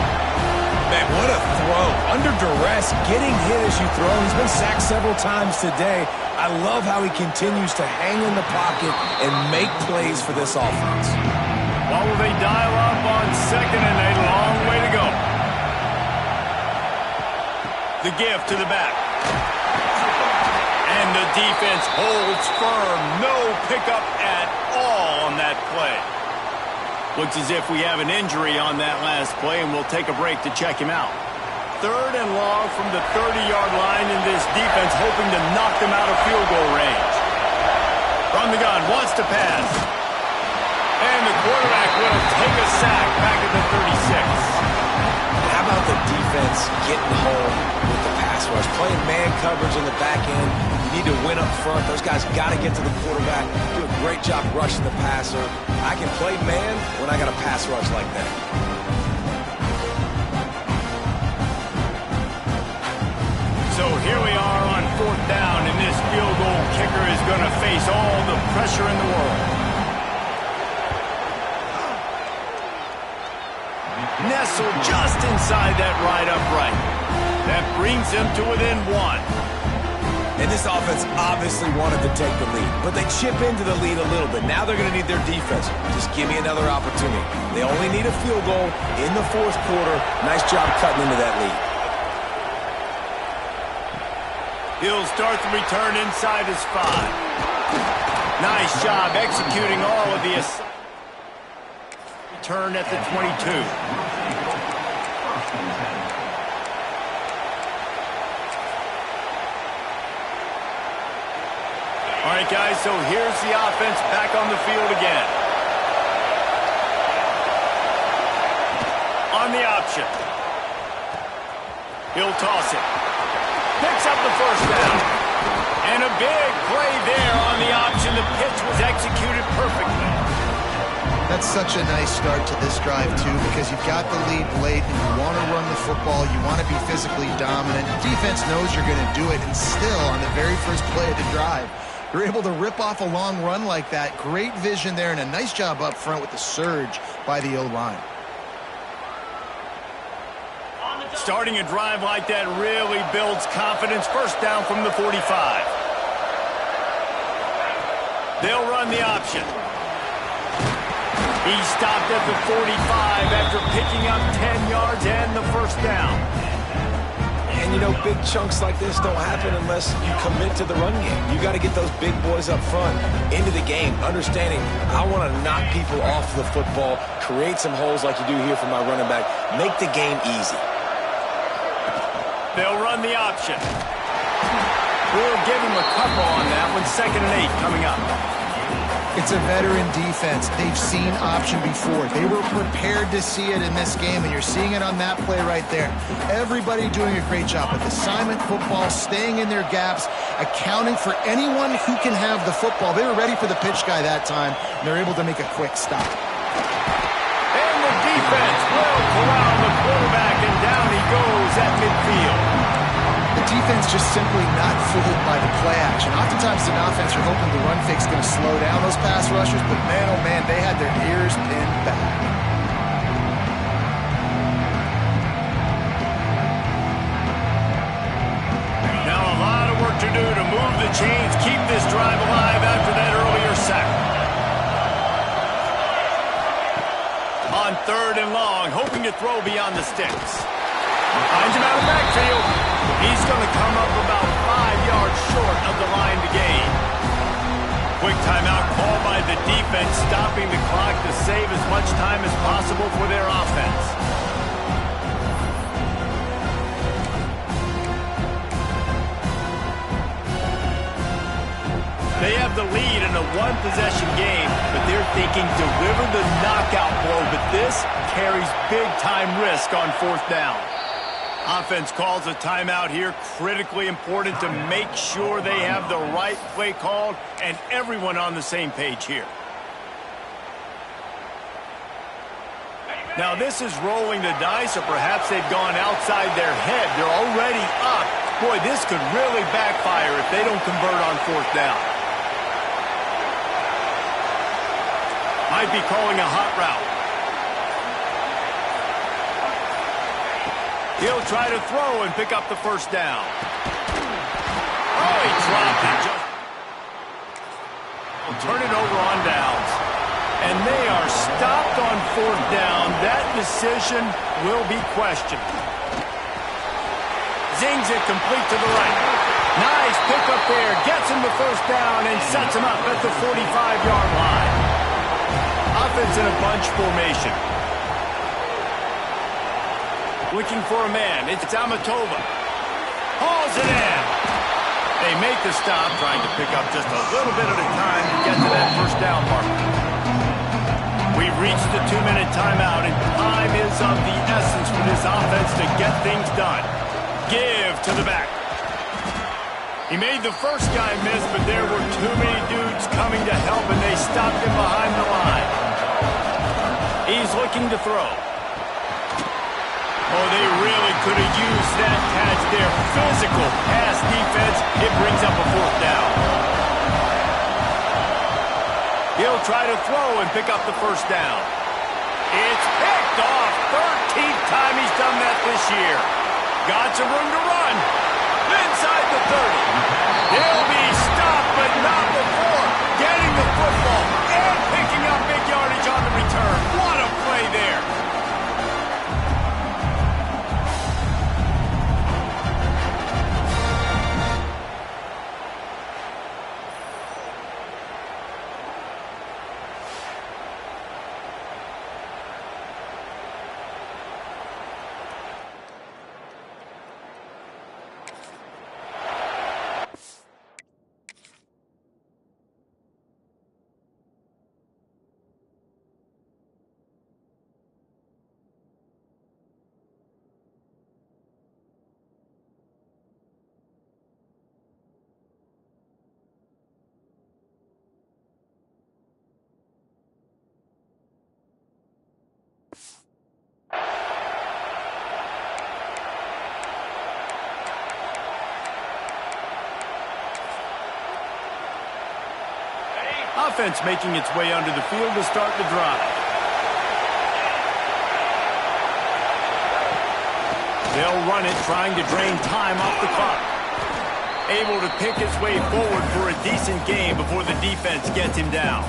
Man, what a throw. Under duress, getting hit as you throw. He's been sacked several times today. I love how he continues to hang in the pocket and make plays for this offense. What will they dial up on second and a long way to go? The give to the back. And the defense holds firm. No pickup at all on that play. Looks as if we have an injury on that last play, and we'll take a break to check him out. Third and long from the 30-yard line, in this defense hoping to knock them out of field goal range. From the gun, wants to pass. And the quarterback will take a sack back at the 36. How about the defense getting home with the pass rush? Playing man coverage in the back end. You need to win up front. Those guys got to get to the quarterback. Do a great job rushing the passer. I can play man when I got a pass rush like that. So here we are on fourth down, and this field goal kicker is going to face all the pressure in the world. Nestled just inside that right upright. That brings them to within one. And this offense obviously wanted to take the lead, but they chip into the lead a little bit. Now they're going to need their defense. Just give me another opportunity. They only need a field goal in the fourth quarter. Nice job cutting into that lead. He'll start the return inside his 5. Nice job executing all of the return at the 22. All right, guys, so here's the offense back on the field again. On the option. He'll toss it. Picks up the first down. And a big play there on the option. The pitch was executed perfectly. That's such a nice start to this drive, too, because you've got the lead late and you want to run the football. You want to be physically dominant. Defense knows you're going to do it, and still, on the very first play of the drive, you're able to rip off a long run like that. Great vision there and a nice job up front with the surge by the O-line. Starting a drive like that really builds confidence. First down from the 45. They'll run the option. He stopped at the 45 after picking up 10 yards and the first down. And, you know, big chunks like this don't happen unless you commit to the run game. You got to get those big boys up front into the game, understanding I want to knock people off the football, create some holes like you do here for my running back, make the game easy. They'll run the option. We'll give him a couple on that one. 2nd and 8 coming up. It's a veteran defense. They've seen option before. They were prepared to see it in this game, and you're seeing it on that play right there. Everybody doing a great job with assignment football, staying in their gaps, accounting for anyone who can have the football. They were ready for the pitch guy that time, and they're able to make a quick stop. And the defense will corral the quarterback, and down he goes at midfield. The defense just simply not fooled by the play action. Oftentimes in offense, you're hoping the run fake's going to slow down those pass rushers, but man, oh man, they had their ears pinned back. Now a lot of work to do to move the chains, keep this drive alive after looking to throw beyond the sticks. Finds him out of backfield. He's going to come up about 5 yards short of the line to gain. Quick timeout called by the defense, stopping the clock to save as much time as possible for their offense. They have the lead in a one-possession game, but they're thinking deliver the knockout blow, but this carries big-time risk on 4th down. Offense calls a timeout here. Critically important to make sure they have the right play called and everyone on the same page here. Now this is rolling the dice, or perhaps they've gone outside their head. They're already up. Boy, this could really backfire if they don't convert on 4th down. Might be calling a hot route. He'll try to throw and pick up the 1st down. Oh, he dropped it. He'll turn it over on downs. And they are stopped on 4th down. That decision will be questioned. Zings it complete to the right. Nice pickup there. Gets him the 1st down and sets him up at the 45-yard line. Offense in a bunch formation. Looking for a man. It's Amatova. Hauls it in. They make the stop, trying to pick up just a little bit at a time to get to that 1st down mark. We've reached the 2-minute timeout, and time is of the essence for this offense to get things done. Give to the back. He made the first guy miss, but there were too many dudes coming to help, and they stopped him behind the line. He's looking to throw. Oh, they really could have used that catch there. Physical pass defense. It brings up a 4th down. He'll try to throw and pick up the 1st down. It's picked off. 13th time he's done that this year. Got some room to run. Inside the 30. He'll be stopped, but not before getting the football and picking up big yardage on the return. What a play there. Offense making its way onto the field to start the drive. They'll run it, trying to drain time off the clock. Able to pick his way forward for a decent game before the defense gets him down.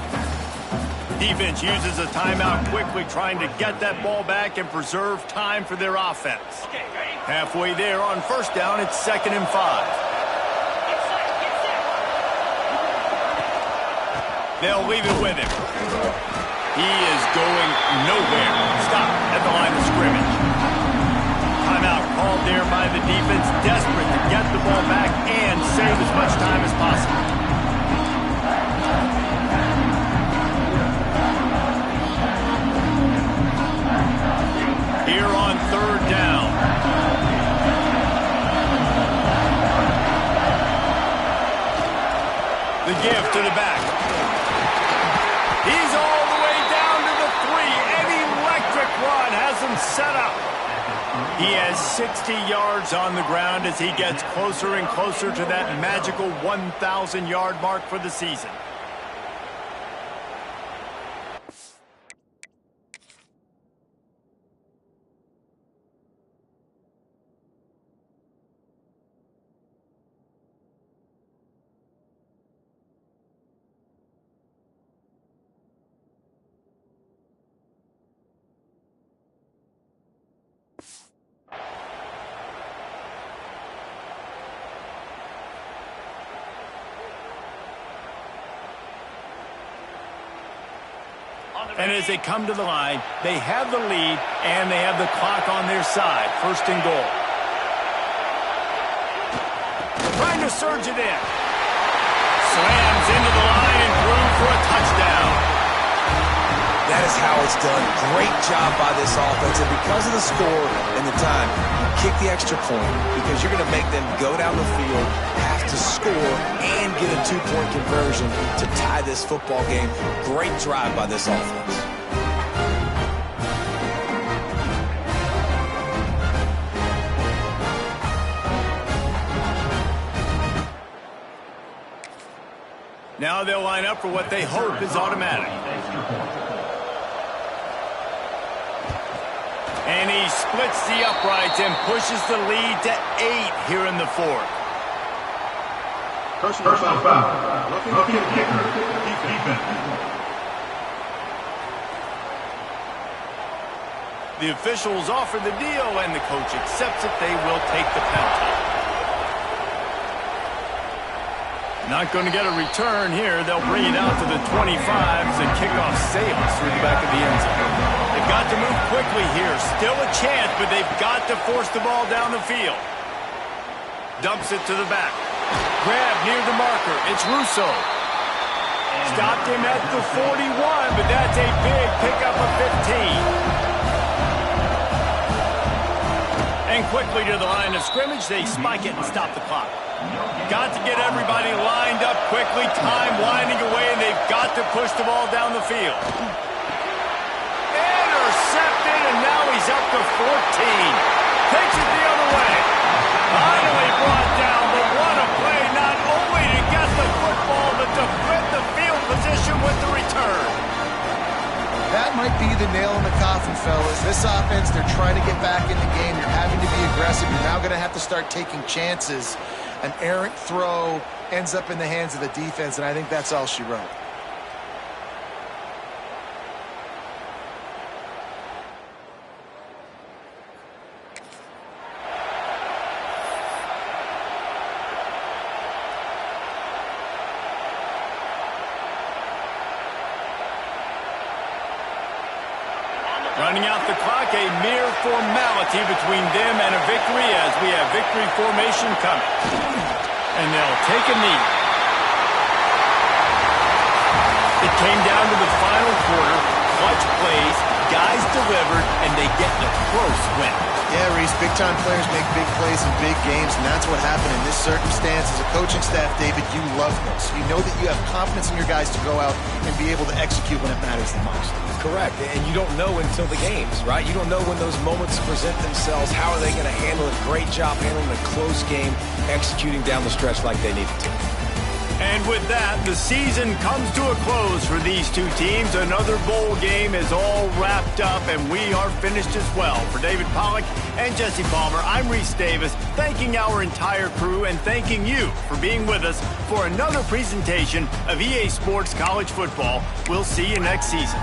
Defense uses a timeout quickly, trying to get that ball back and preserve time for their offense. Halfway there on 1st down, it's 2nd and 5. They'll leave it with him. He is going nowhere. Stop at the line of scrimmage. Timeout called there by the defense, desperate to get the ball back and save as much time as possible. Here on 3rd down. The give to the back. He's all the way down to the 3. An electric run has him set up. He has 60 yards on the ground as he gets closer and closer to that magical 1,000-yard mark for the season. And as they come to the line, they have the lead and they have the clock on their side. First and goal. Trying to surge it in. Slams into the line and through for a touchdown. That is how it's done. Great job by this offense. And because of the score and the time, you kick the extra point because you're going to make them go down the field, have to score, and get a two-point conversion to tie this football game. Great drive by this offense. Now they'll line up for what they hope is automatic. And he splits the uprights and pushes the lead to 8 here in the fourth. Personal foul. Rookie kicker. Defense. The officials offer the deal, and the coach accepts it. They will take the penalty. Not going to get a return here. They'll bring it out to the 25 as the kickoff sails through the back of the end zone. They've got to move quickly here. Still a chance, but they've got to force the ball down the field. Dumps it to the back. Grab near the marker. It's Russo. Stopped him at the 41, but that's a big pickup of 15. And quickly to the line of scrimmage, they spike it and stop the clock. Got to get everybody lined up quickly. Time winding away, and they've got to push the ball down the field. Intercepted, and now he's up to 14. Takes it the other way. Finally brought down, but what a play, not only to get the football, but to flip the field position with the return. That might be the nail in the coffin, fellas. This offense, they're trying to get back in the game. You're having to be aggressive. You're now going to have to start taking chances. An errant throw ends up in the hands of the defense, and I think that's all she wrote. Running out the clock, a mere formality between them and a victory as we have victory formation coming. And they'll take a knee. It came down to the final quarter. Clutch plays, guys delivered, and they get the close win. Yeah, Reese, big-time players make big plays in big games, and that's what happened in this circumstance. As a coaching staff, David, you love this. You know that you have confidence in your guys to go out and be able to execute when it matters the most. Correct, and you don't know until the games, right? You don't know when those moments present themselves. How are they going to handle it? Great job handling a close game, executing down the stretch like they needed to. And with that, the season comes to a close for these two teams. Another bowl game is all wrapped up, and we are finished as well. For David Pollack and Jesse Palmer, I'm Reese Davis, thanking our entire crew and thanking you for being with us for another presentation of EA Sports College Football. We'll see you next season.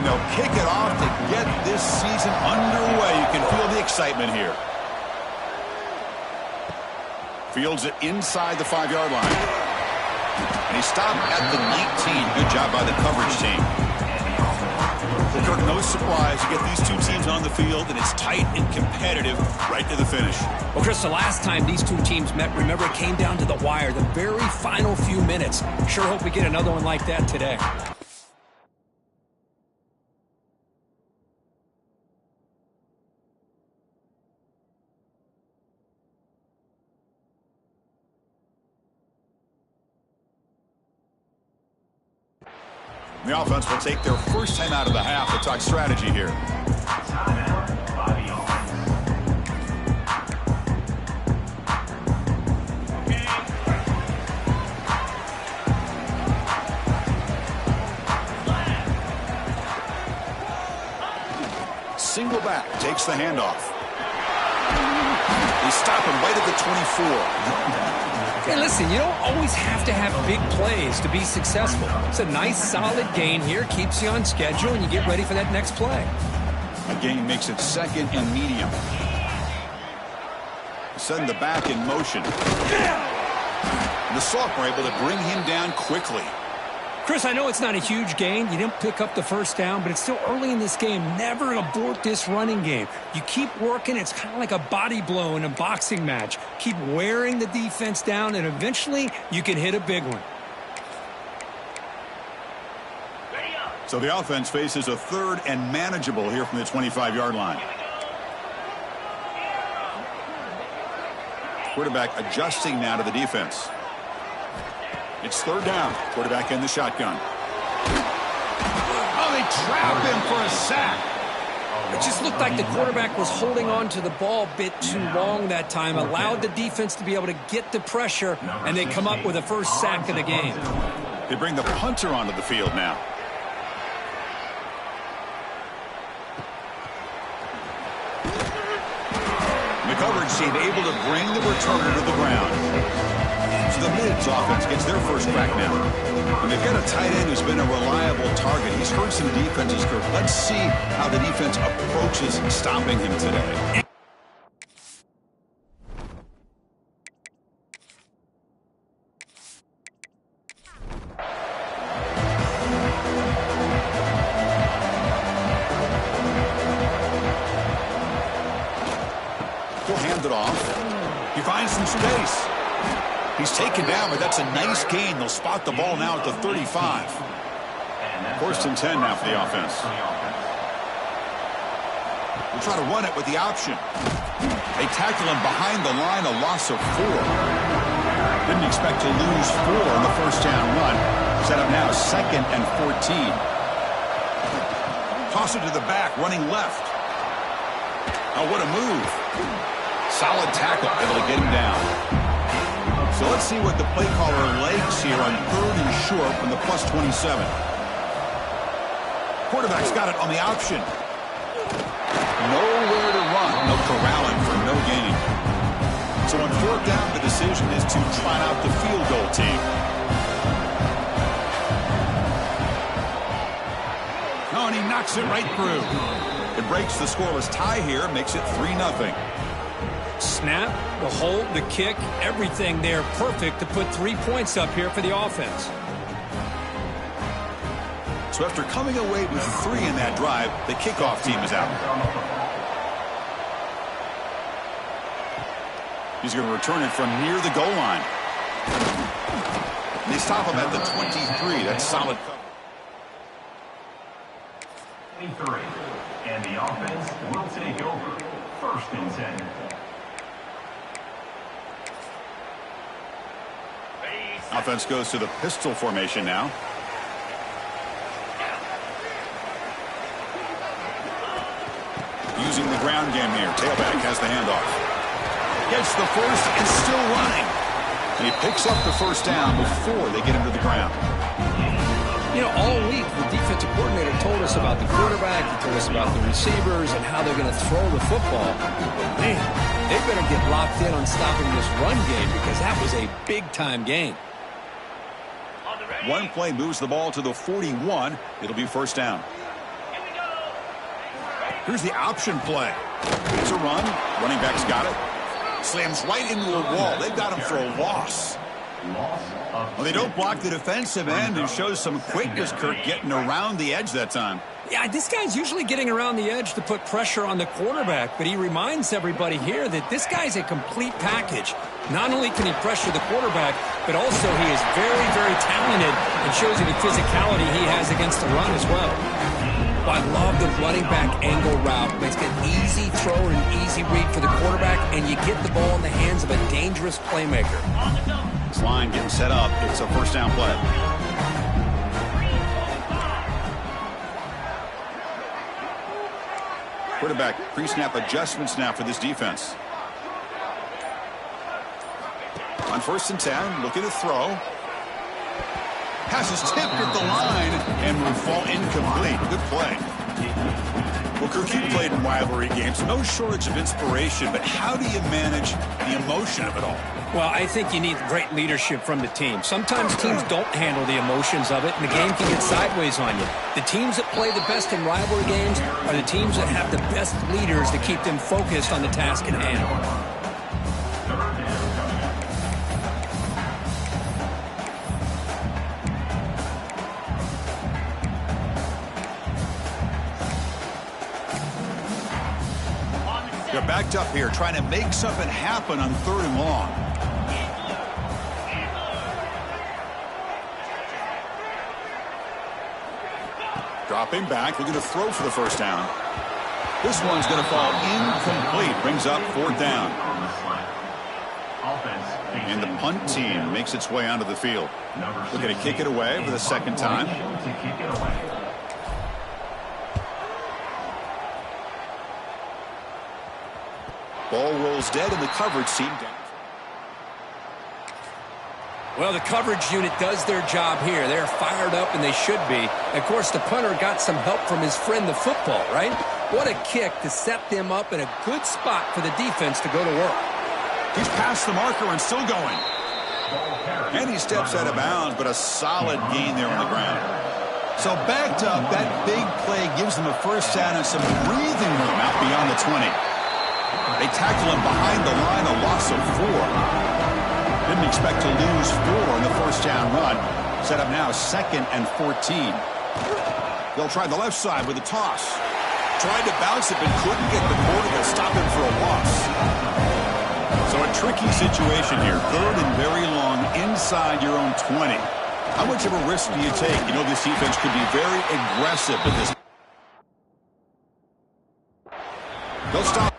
And they'll kick it off to get this season underway. You can feel the excitement here. Fields it inside the 5-yard line. And he stopped at the 19. Good job by the coverage team. Kirk, no surprise. You get these two teams on the field, and it's tight and competitive right to the finish. Well, Chris, the last time these two teams met, remember, it came down to the wire, the very final few minutes. Sure hope we get another one like that today. The offense will take their first time out of the half to talk strategy here. Single back, takes the handoff. They stop him right at the 24. Hey, listen, you don't always have to have big plays to be successful. It's a nice, solid gain here, keeps you on schedule, and you get ready for that next play. A gain makes it second and medium. Send the back in motion. And the sophomore able to bring him down quickly. Chris, I know it's not a huge gain. You didn't pick up the first down, but it's still early in this game. Never abort this running game. You keep working. It's kind of like a body blow in a boxing match. Keep wearing the defense down, and eventually you can hit a big one. So the offense faces a third and manageable here from the 25-yard line. Quarterback adjusting now to the defense. It's third down. Quarterback in the shotgun. Oh, they trap him for a sack. It just looked like the quarterback was holding on to the ball a bit too long that time, allowed the defense to be able to get the pressure, and they come up with a first sack of the game. They bring the punter onto the field now. The coverage team able to bring the returner to the ground. So the Mids offense gets their first crack now. And they've got a tight end who's been a reliable target. He's hurt some defenses. Let's see how the defense approaches stopping him today. He'll hand it off. He finds some space. He's taken down, but that's a nice gain. They'll spot the ball now at the 35. First and 10 now for the offense. We'll try to run it with the option. They tackle him behind the line, a loss of 4. Didn't expect to lose 4 on the first down run. Set up now second and 14. Toss it to the back, running left. Oh, what a move. Solid tackle, able to get him down. So let's see what the play caller likes here on third and short from the plus 27. Quarterback's got it on the option. Nowhere to run. No corralling for no gain. So on fourth down, the decision is to try out the field goal team. Oh, and he knocks it right through. It breaks the scoreless tie here, makes it 3-0. Snap, the hold, the kick, everything there perfect to put 3 points up here for the offense. So after coming away with 3 in that drive, the kickoff team is out. He's going to return it from near the goal line. They stop him at the 23. That's solid. 23. And the offense will take over. First and 10. Offense goes to the pistol formation now. Using the ground game here. Tailback has the handoff. Gets the first and still running. And he picks up the first down before they get him to the ground. You know, all week the defensive coordinator told us about the quarterback. He told us about the receivers and how they're going to throw the football. Man, they better get locked in on stopping this run game because that was a big-time gain. One play moves the ball to the 41. It'll be first down. Here's the option play. It's a run. Running back's got it. Slams right into a wall. They've got him for a loss. Well, they don't block the defensive end and shows some quickness, Kirk, getting around the edge that time. Yeah, this guy's usually getting around the edge to put pressure on the quarterback, but he reminds everybody here that this guy's a complete package. Not only can he pressure the quarterback, but also he is very, very talented and shows you the physicality he has against the run as well. I love the running back angle route. It's an easy throw and an easy read for the quarterback, and you get the ball in the hands of a dangerous playmaker. This line getting set up. It's a first down play. Quarterback pre-snap adjustments now for this defense. On 1st and 10, looking to throw. Pass is tipped at the line and will fall incomplete. Good play. Well, Kirk, you played in rivalry games. No shortage of inspiration, but how do you manage the emotion of it all? Well, I think you need great leadership from the team. Sometimes teams don't handle the emotions of it, and the game can get sideways on you. The teams that play the best in rivalry games are the teams that have the best leaders to keep them focused on the task at hand. They're backed up here, trying to make something happen on 3rd and long. Dropping back, looking to throw for the first down. This one's going to fall incomplete. Brings up 4th down. And the punt team makes its way onto the field. Looking to kick it away for the 2nd time. Ball rolls dead and the coverage team down. Well, the coverage unit does their job here. They're fired up, and they should be. Of course, the punter got some help from his friend, the football, right? What a kick to set them up in a good spot for the defense to go to work. He's past the marker and still going. And he steps out of bounds, but a solid gain there on the ground. So backed up, that big play gives them a first down and some breathing room out beyond the 20. They tackle him behind the line, a loss of 4. Didn't expect to lose 4 on the first down run. Set up now 2nd and 14. They'll try the left side with a toss. Tried to bounce it, but couldn't get the quarter to stop him for a loss. So a tricky situation here. 3rd and very long inside your own 20. How much of a risk do you take? You know this defense could be very aggressive with this. They'll stop.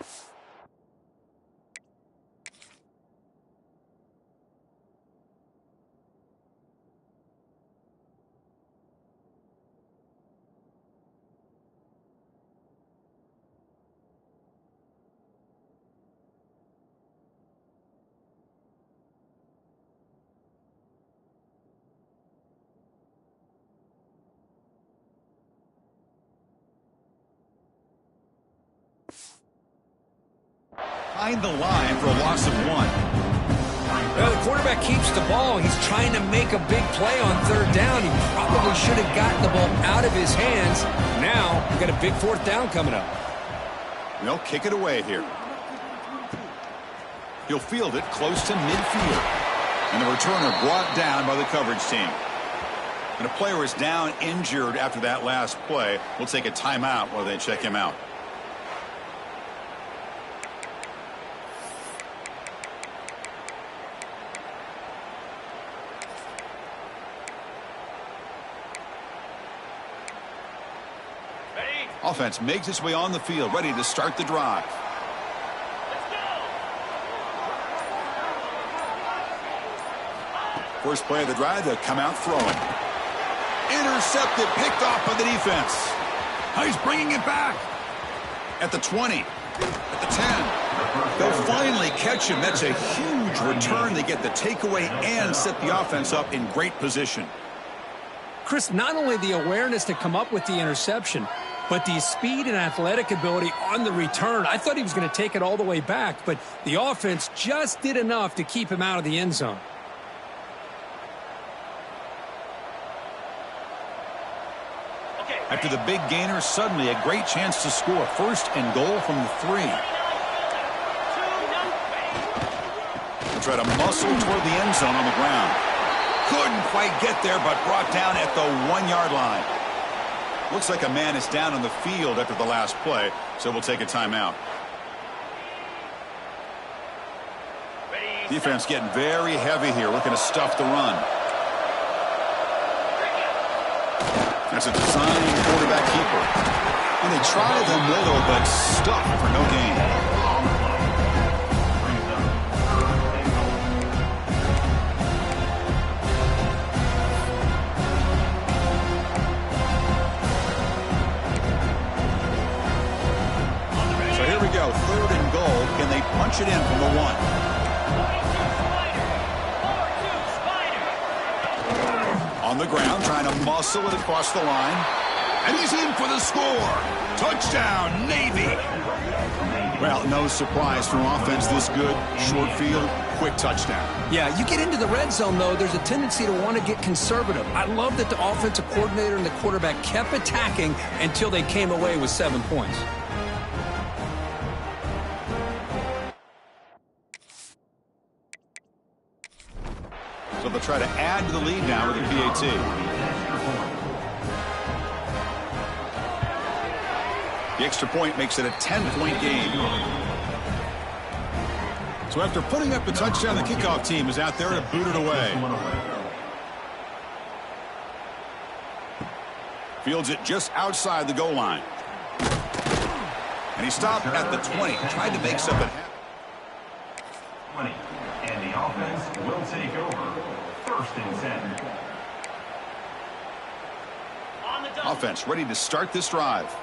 Behind the line for a loss of 1. Well, the quarterback keeps the ball. He's trying to make a big play on 3rd down. He probably should have gotten the ball out of his hands. Now, we've got a big 4th down coming up. They'll kick it away here. He'll field it close to midfield. And the returner brought down by the coverage team. And a player is down injured after that last play. We'll take a timeout while they check him out. Offense makes its way on the field, ready to start the drive. First play of the drive, they'll come out throwing. Intercepted, picked off by the defense. He's bringing it back. At the 20, at the 10. They'll finally catch him. That's a huge return. They get the takeaway and set the offense up in great position. Chris, not only the awareness to come up with the interception, but the speed and athletic ability on the return. I thought he was going to take it all the way back, but the offense just did enough to keep him out of the end zone. After the big gainer, suddenly a great chance to score. 1st and goal from the 3. They'll try to muscle toward the end zone on the ground. Couldn't quite get there, but brought down at the 1-yard line. Looks like a man is down on the field after the last play, so we'll take a timeout. Defense getting very heavy here, looking to stuff the run. That's a design quarterback keeper. And they try the middle, but stuck for no gain. So here we go, 3rd and goal. Can they punch it in from the 1? On the ground, trying to muscle it across the line. And he's in for the score. Touchdown, Navy. Well, no surprise from offense this good. Short field, quick touchdown. Yeah, you get into the red zone, though, there's a tendency to want to get conservative. I love that the offensive coordinator and the quarterback kept attacking until they came away with 7 points. So they'll try to add to the lead now with a PAT. The extra point makes it a 10-point game. So after putting up the touchdown, the kickoff team is out there to boot it away. Fields it just outside the goal line. And he stopped at the 20. Tried to make something happen. 20. And the offense will take over. 1st and 10. Offense ready to start this drive.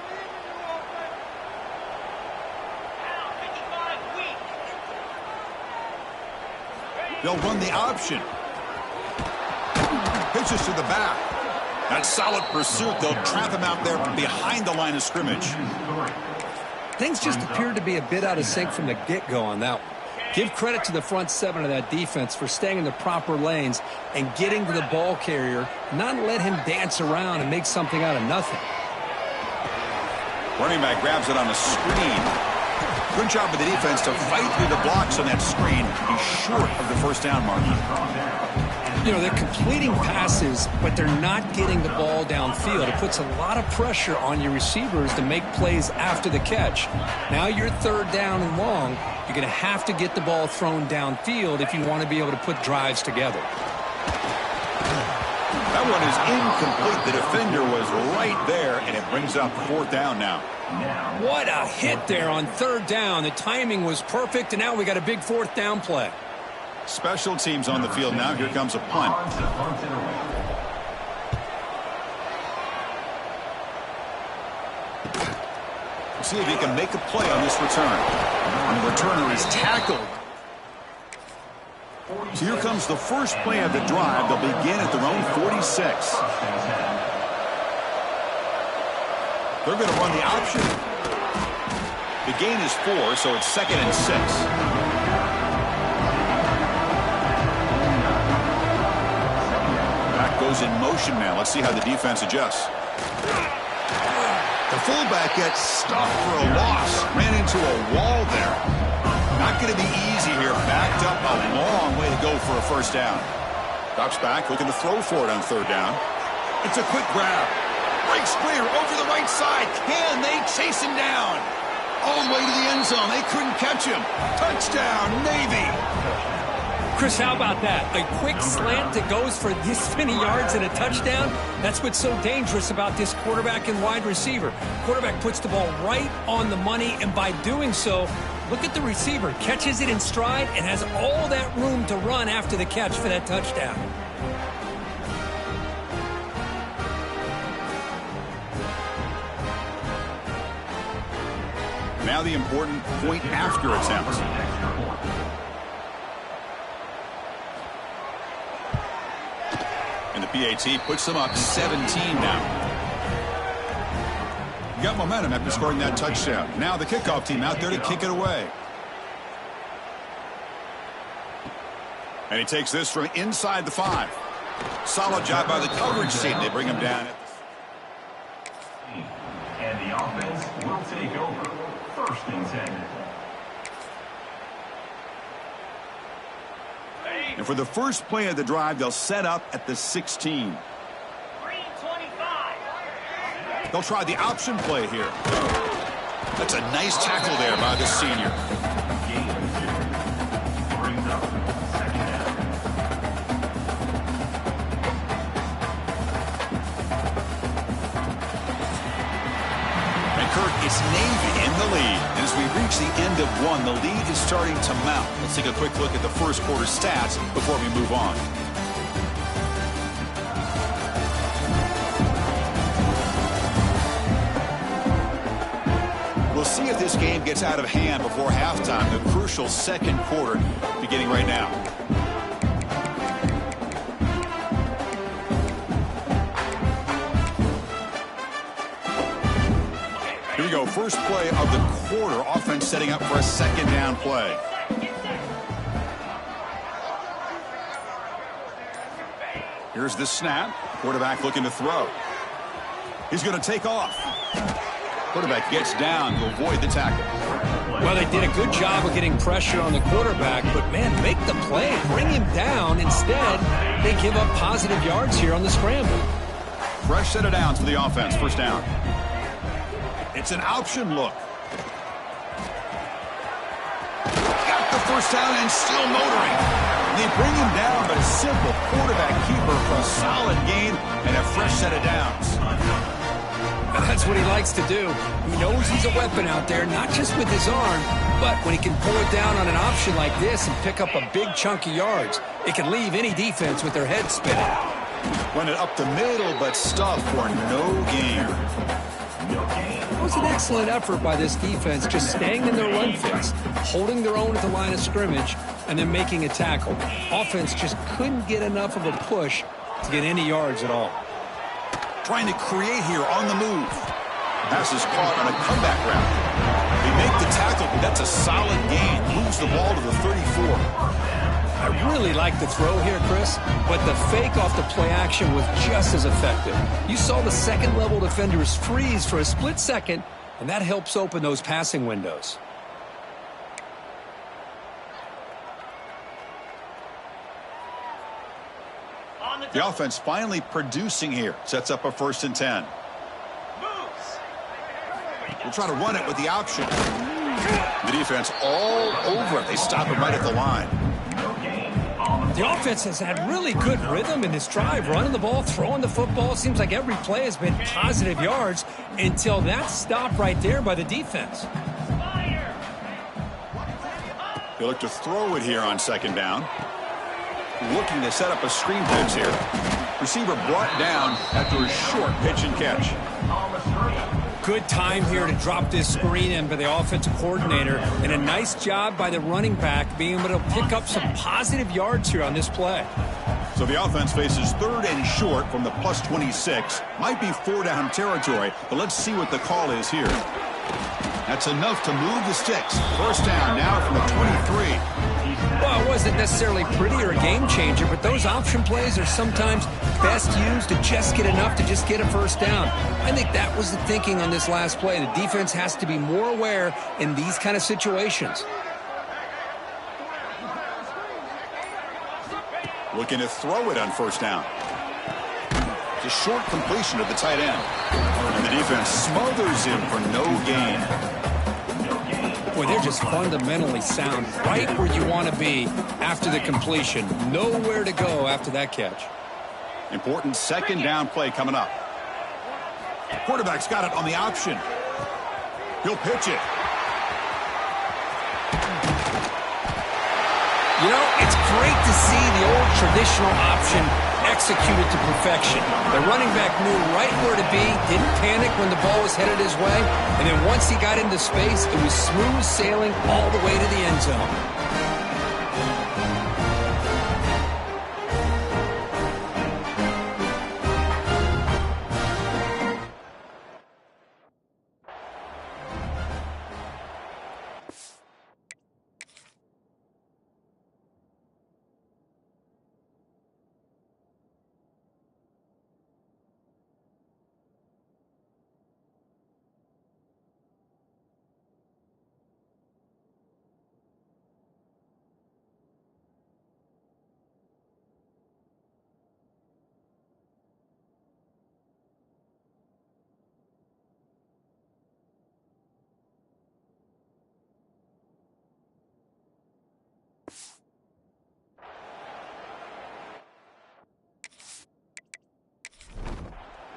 They'll run the option. Pitches to the back. That solid pursuit. They'll trap him out there behind the line of scrimmage. Things just appeared to be a bit out of sync from the get-go on that one. Give credit to the front 7 of that defense for staying in the proper lanes and getting to the ball carrier, not let him dance around and make something out of nothing. Running back grabs it on the screen. Good job of the defense to fight through the blocks on that screen. He's short of the 1st down mark. You know, they're completing passes, but they're not getting the ball downfield. It puts a lot of pressure on your receivers to make plays after the catch. Now you're 3rd down and long. You're going to have to get the ball thrown downfield if you want to be able to put drives together. That one is incomplete. The defender was right there, and it brings up 4th down now. What a hit there on 3rd down. The timing was perfect, and now we got a big 4th down play. Special teams on the field now. Here comes a punt. See if he can make a play on this return. And the returner is tackled. So here comes the first play of the drive. They'll begin at their own 46. They're going to run the option. The gain is 4, so it's 2nd and 6. Goes in motion now. Let's see how the defense adjusts. The fullback gets stopped for a loss. Ran into a wall there. Not going to be easy here. Backed up a long way to go for a 1st down. Drops back, looking to throw for it on 3rd down. It's a quick grab. Breaks clear over the right side. Can they chase him down? All the way to the end zone. They couldn't catch him. Touchdown, Navy. Chris, how about that? A quick slant that goes for this many yards and a touchdown. That's what's so dangerous about this quarterback and wide receiver. Quarterback puts the ball right on the money, and by doing so, look at the receiver. Catches it in stride and has all that room to run after the catch for that touchdown. Now the important point after attempt. And the PAT puts them up 17 now. Got momentum after scoring that touchdown. Now the kickoff team out there to kick it away. And he takes this from inside the 5. Solid job by the coverage team. They bring him down. take over. 1st and 10. And for the first play of the drive, they'll set up at the 16. They'll try the option play here. That's a nice tackle there by the senior. Brings up 2nd down. And Kirk, it's Navy in the lead. And as we reach the end of one, the lead is starting to mount. Let's take a quick look at the first quarter stats before we move on. We'll see if this game gets out of hand before halftime. The crucial second quarter beginning right now. Here we go. First play of the quarter. Offense setting up for a 2nd down play. Here's the snap. Quarterback looking to throw. He's going to take off. Quarterback gets down to avoid the tackle. Well, they did a good job of getting pressure on the quarterback, but, man, make the play. Bring him down. Instead, they give up positive yards here on the scramble. Fresh set of downs for the offense. 1st down. It's an option look. Got the 1st down and still motoring. They bring him down, but a simple quarterback keeper for a solid gain and a fresh set of downs. That's what he likes to do. He knows he's a weapon out there, not just with his arm, but when he can pull it down on an option like this and pick up a big chunk of yards, it can leave any defense with their head spinning. Run it up the middle, but stuffed for no gain. It was an excellent effort by this defense, just staying in their run fix, holding their own at the line of scrimmage, and then making a tackle. Offense just couldn't get enough of a push to get any yards at all. Trying to create here on the move. Pass is caught on a comeback route. They make the tackle, but that's a solid gain. Moves the ball to the 34. I really like the throw here, Chris, but the fake off the play action was just as effective. You saw the second-level defenders freeze for a split second, and that helps open those passing windows. The offense finally producing here. Sets up a 1st and 10. We'll try to run it with the option. The defense all over it. They stop him right at the line. The offense has had really good rhythm in this drive, running the ball, throwing the football. Seems like every play has been positive yards until that stop right there by the defense. They look to throw it here on 2nd down. Looking to set up a screen pass here. Receiver brought down after a short pitch and catch. Good time here to drop this screen in by the offensive coordinator, and a nice job by the running back being able to pick up some positive yards here on this play. So the offense faces 3rd and short from the plus 26. Might be 4-down territory, but let's see what the call is here. That's enough to move the sticks. 1st down now from the 23. Well, it wasn't necessarily pretty or a game changer, but those option plays are sometimes best used to just get enough to just get a 1st down. I think that was the thinking on this last play. The defense has to be more aware in these kind of situations. Looking to throw it on 1st down. It's a short completion of the tight end. And the defense smothers him for no gain. Boy, they're just fundamentally sound, right where you want to be after the completion. Nowhere to go after that catch. Important 2nd down play coming up. Quarterback's got it on the option. He'll pitch it. You know, it's great to see the old traditional option executed to perfection. The running back knew right where to be, didn't panic when the ball was headed his way, and then once he got into space, it was smooth sailing all the way to the end zone.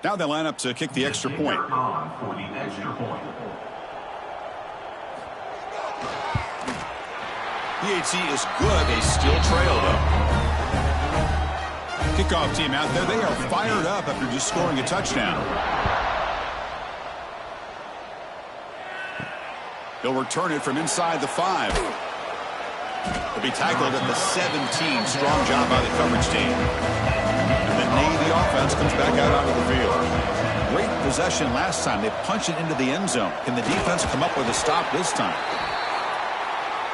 Now they line up to kick the extra point. For the extra point. PAT is good. They still trail, though. Kickoff team out there. They are fired up after just scoring a touchdown. He'll return it from inside the 5. He'll be tackled at the 17. Strong job by the coverage team. And the Navy offense comes back out onto the field. Great possession last time. They punch it into the end zone. Can the defense come up with a stop this time?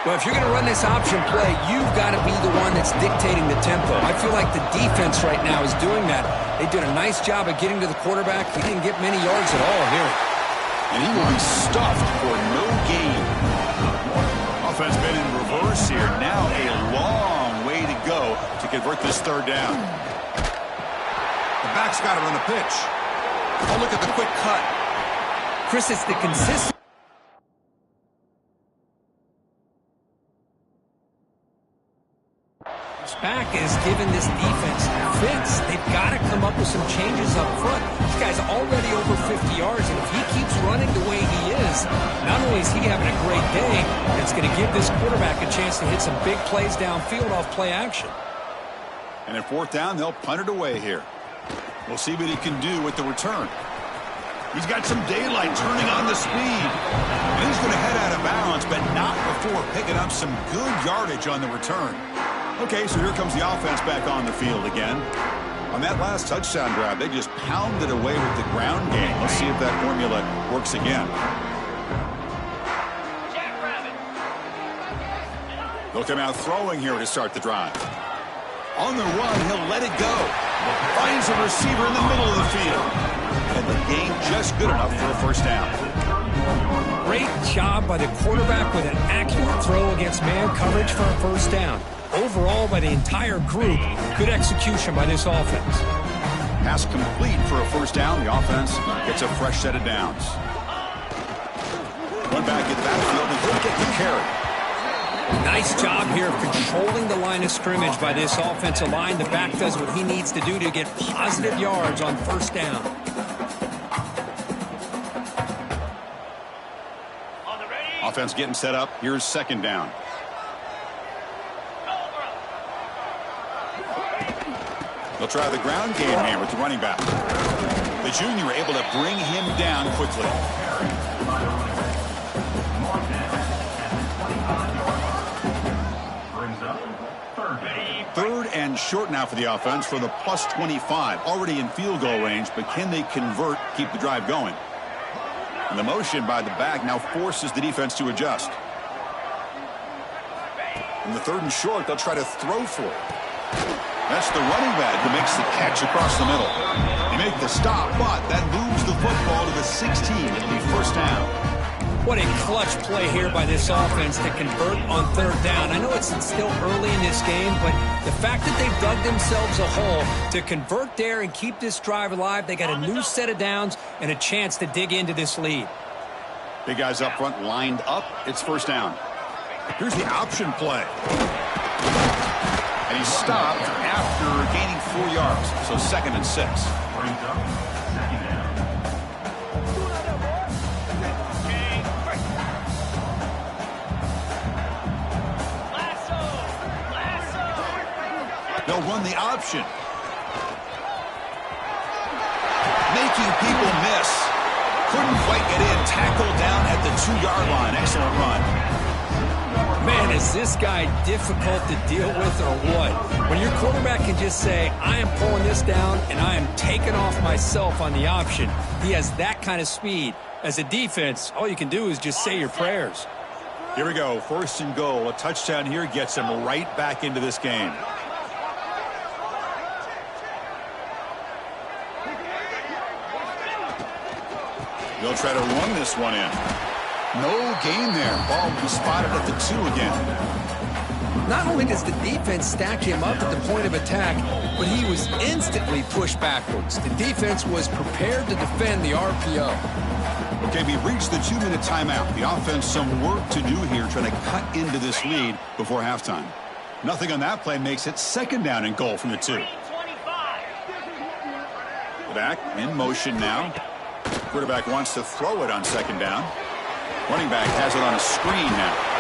Well, if you're going to run this option play, you've got to be the one that's dictating the tempo. I feel like the defense right now is doing that. They did a nice job of getting to the quarterback. He didn't get many yards at all here. And he will be stuffed for no gain. Offense been in reverse here. Now a long way to go to convert this third down. The back's got to run the pitch. Oh, look at the quick cut. Chris, it's the consistency. Back is giving this defense fits. They've got to come up with some changes up front. This guy's already over 50 yards, and if he keeps running the way he is, not only is he having a great day, it's going to give this quarterback a chance to hit some big plays downfield off play action. And at fourth down, they'll punt it away here. We'll see what he can do with the return. He's got some daylight turning on the speed. And he's going to head out of bounds, but not before picking up some good yardage on the return. Okay, so here comes the offense back on the field again. On that last touchdown drive, they just pounded away with the ground game. Let's see if that formula works again. They'll come out throwing here to start the drive. On the run, he'll let it go. Finds a receiver in the middle of the field. And the game just good enough for a first down. Great job by the quarterback with an accurate throw against man coverage for a first down. Overall, by the entire group, good execution by this offense. Pass complete for a first down. The offense gets a fresh set of downs. One back in the backfield, and he'll get the carry. Nice job here of controlling the line of scrimmage by this offensive line. The back does what he needs to do to get positive yards on first down. Offense getting set up. Here's second down. They'll try the ground game here with the running back. The junior able to bring him down quickly. Third and short now for the offense for the plus 25. Already in field goal range, but can they convert, keep the drive going? And the motion by the back now forces the defense to adjust. In the third and short, they'll try to throw for it. That's the running back who makes the catch across the middle. They make the stop, but that moves the football to the 16. It'll be first down. What a clutch play here by this offense to convert on third down. I know it's still early in this game, but the fact that they've dug themselves a hole to convert there and keep this drive alive, they got a new set of downs and a chance to dig into this lead. Big guys up front lined up. It's first down. Here's the option play. And he stopped after gaining 4 yards. So second and 6. They'll run the option. Making people miss. Couldn't quite get in. Tackled down at the 2-yard line. Excellent run. Man, is this guy difficult to deal with or what? When your quarterback can just say, I am pulling this down and I am taking off myself on the option. He has that kind of speed. As a defense, all you can do is just say your prayers. Here we go. First and goal. A touchdown here gets him right back into this game. They'll try to run this one in. No gain there. Ball will be spotted at the 2 again. Not only does the defense stack him up at the point of attack, but he was instantly pushed backwards. The defense was prepared to defend the RPO. Okay, we've reached the 2-minute timeout. The offense some work to do here trying to cut into this lead before halftime. Nothing on that play makes it second down and goal from the 2. Back in motion now. Quarterback wants to throw it on second down. Running back has it on a screen now.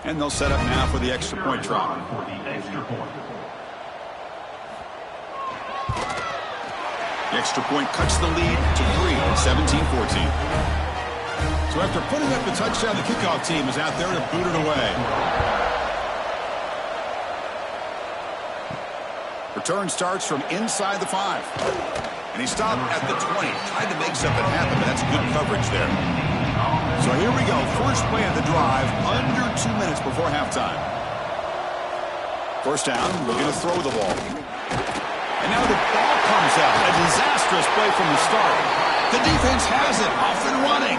And they'll set up now for the extra point try. The extra point cuts the lead to 3, 17-14. So after putting up the touchdown, the kickoff team is out there to boot it away. Return starts from inside the 5. And he stopped at the 20. Tried to make something happen, but that's good coverage there. So here we go, first play of the drive, under 2 minutes before halftime. First down, looking to throw the ball. And now the ball comes out. A disastrous play from the start. The defense has it, off and running.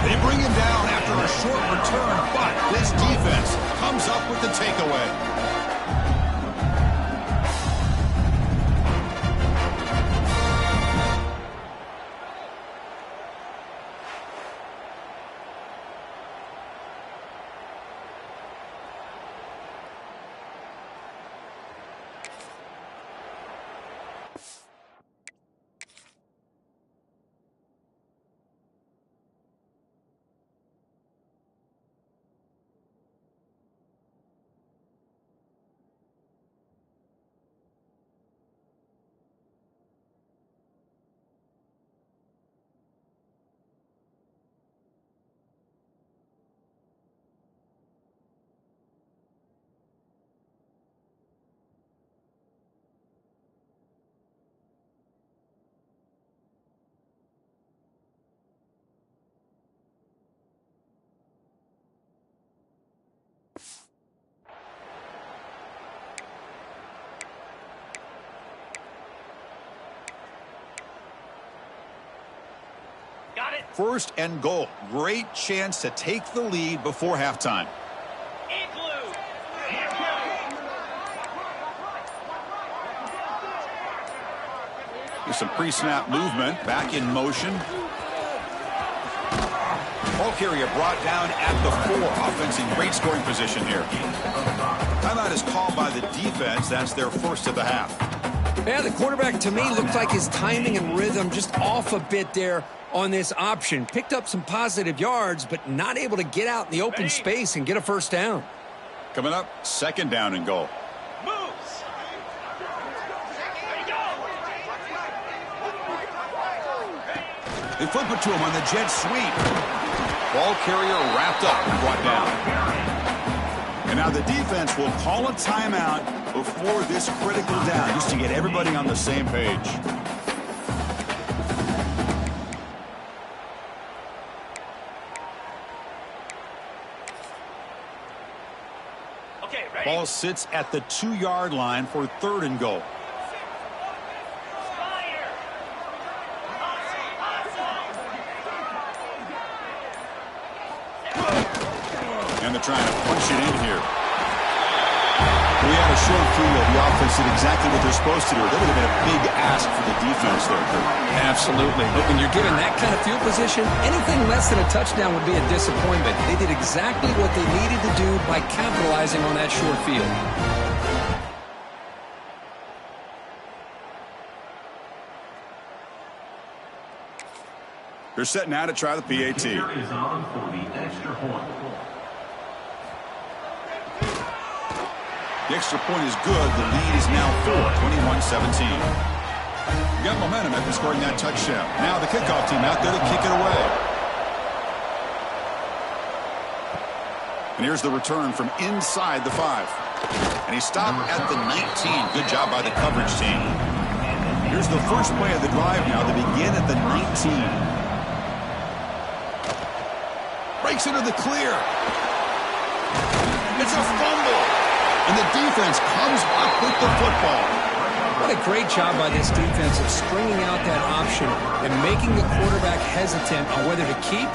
They bring him down after a short return, but this defense comes up with the takeaway. First and goal. Great chance to take the lead before halftime. There's some pre-snap movement. Back in motion. Ball carrier brought down at the 4. Offense in great scoring position here. Timeout is called by the defense. That's their first of the half. Yeah, the quarterback to me looked like his timing and rhythm just off a bit there on this option. Picked up some positive yards, but not able to get out in the open space and get a first down. Coming up, second down and goal. Moves. They flip it to him on the jet sweep. Ball carrier wrapped up and brought down. And now the defense will call a timeout before this critical down, just to get everybody on the same page. Okay, ready? Ball sits at the 2-yard line for third and goal. And they're trying to punch it in here. We had a short field. The offense did exactly what they're supposed to do. That would have been a big ask for the defense there, Kurt. Absolutely. But when you're given that kind of field position, anything less than a touchdown would be a disappointment. They did exactly what they needed to do by capitalizing on that short field. They're set now to try the PAT. Here is on for the extra point. The extra point is good. The lead is now 21-17. You got momentum after scoring that touchdown. Now the kickoff team out there to kick it away. And here's the return from inside the 5. And he stopped at the 19. Good job by the coverage team. Here's the first play of the drive now. They begin at the 19. Breaks into the clear. It's a fumble. And the defense comes up with the football. What a great job by this defense of stringing out that option and making the quarterback hesitant on whether to keep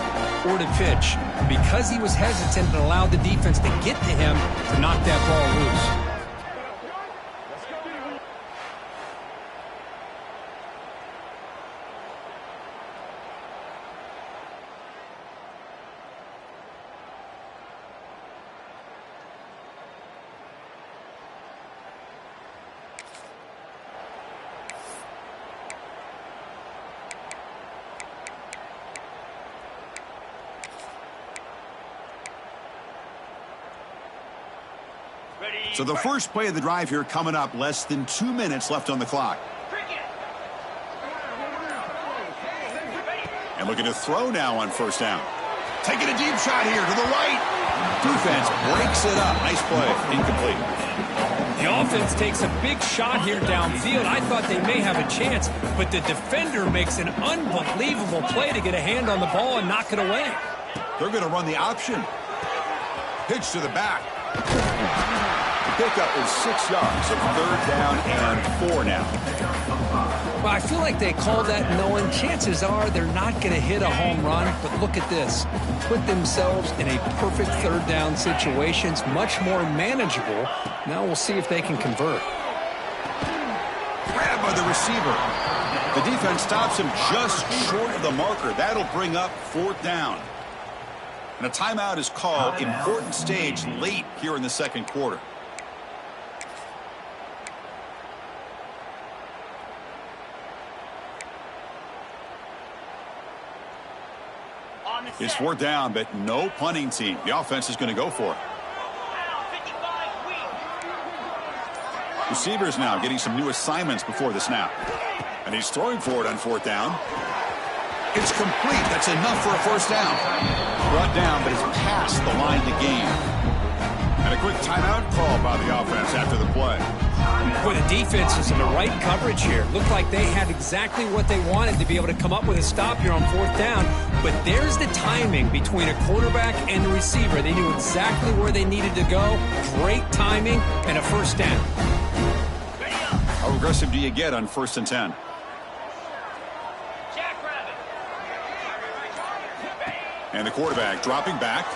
or to pitch. Because he was hesitant, it allowed the defense to get to him to knock that ball loose. So the first play of the drive here coming up, less than 2 minutes left on the clock. And looking to throw now on first down. Taking a deep shot here to the right. Defense breaks it up. Nice play. Incomplete. The offense takes a big shot here downfield. I thought they may have a chance, but the defender makes an unbelievable play to get a hand on the ball and knock it away. They're going to run the option. Pitch to the back. Pickup is 6 yards, so 3rd down and 4 now. Well, I feel like they called that knowing chances are they're not going to hit a home run, but look at this. Put themselves in a perfect 3rd down situation, much more manageable. Now we'll see if they can convert. Grab by the receiver. The defense stops him just short of the marker. That'll bring up 4th down. And a timeout is called. Important stage late here in the 2nd quarter. It's 4th down, but no punting team. The offense is going to go for it. Receivers now getting some new assignments before the snap. And he's throwing for it on 4th down. It's complete. That's enough for a first down. Brought down, but it's past the line to gain. And a quick timeout call by the offense after the play. Boy, the defense is in the right coverage here. Looked like they had exactly what they wanted to be able to come up with a stop here on 4th down. But there's the timing between a quarterback and the receiver. They knew exactly where they needed to go. Great timing and a first down. How aggressive do you get on 1st and 10? And the quarterback dropping back.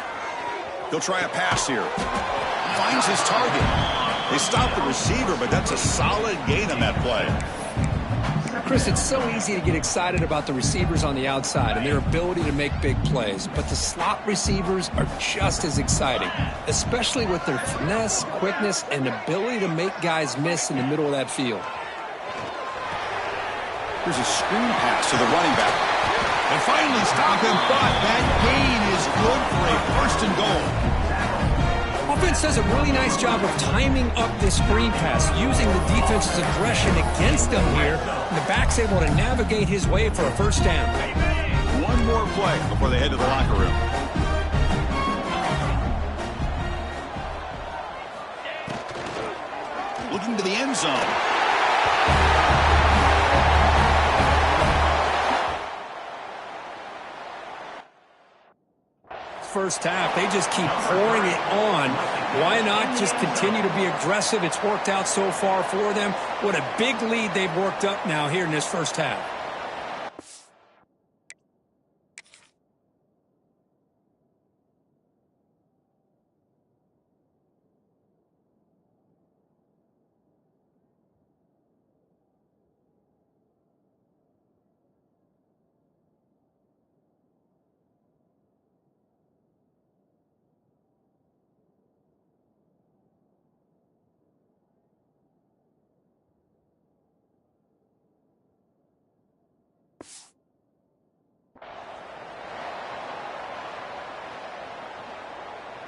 He'll try a pass here. Finds his target. They stop the receiver, but that's a solid gain on that play. Chris, it's so easy to get excited about the receivers on the outside and their ability to make big plays, but the slot receivers are just as exciting, especially with their finesse, quickness, and ability to make guys miss in the middle of that field. Here's a screen pass to the running back. And finally stop him, but that gain is good for a 1st and goal. Offense does a really nice job of timing up this screen pass, using the defense's aggression against them here. And the back's able to navigate his way for a first down. One more play before they head to the locker room. Looking to the end zone. First half, they just keep pouring it on. Why not just continue to be aggressive? It's worked out so far for them. What a big lead they've worked up now here in this first half.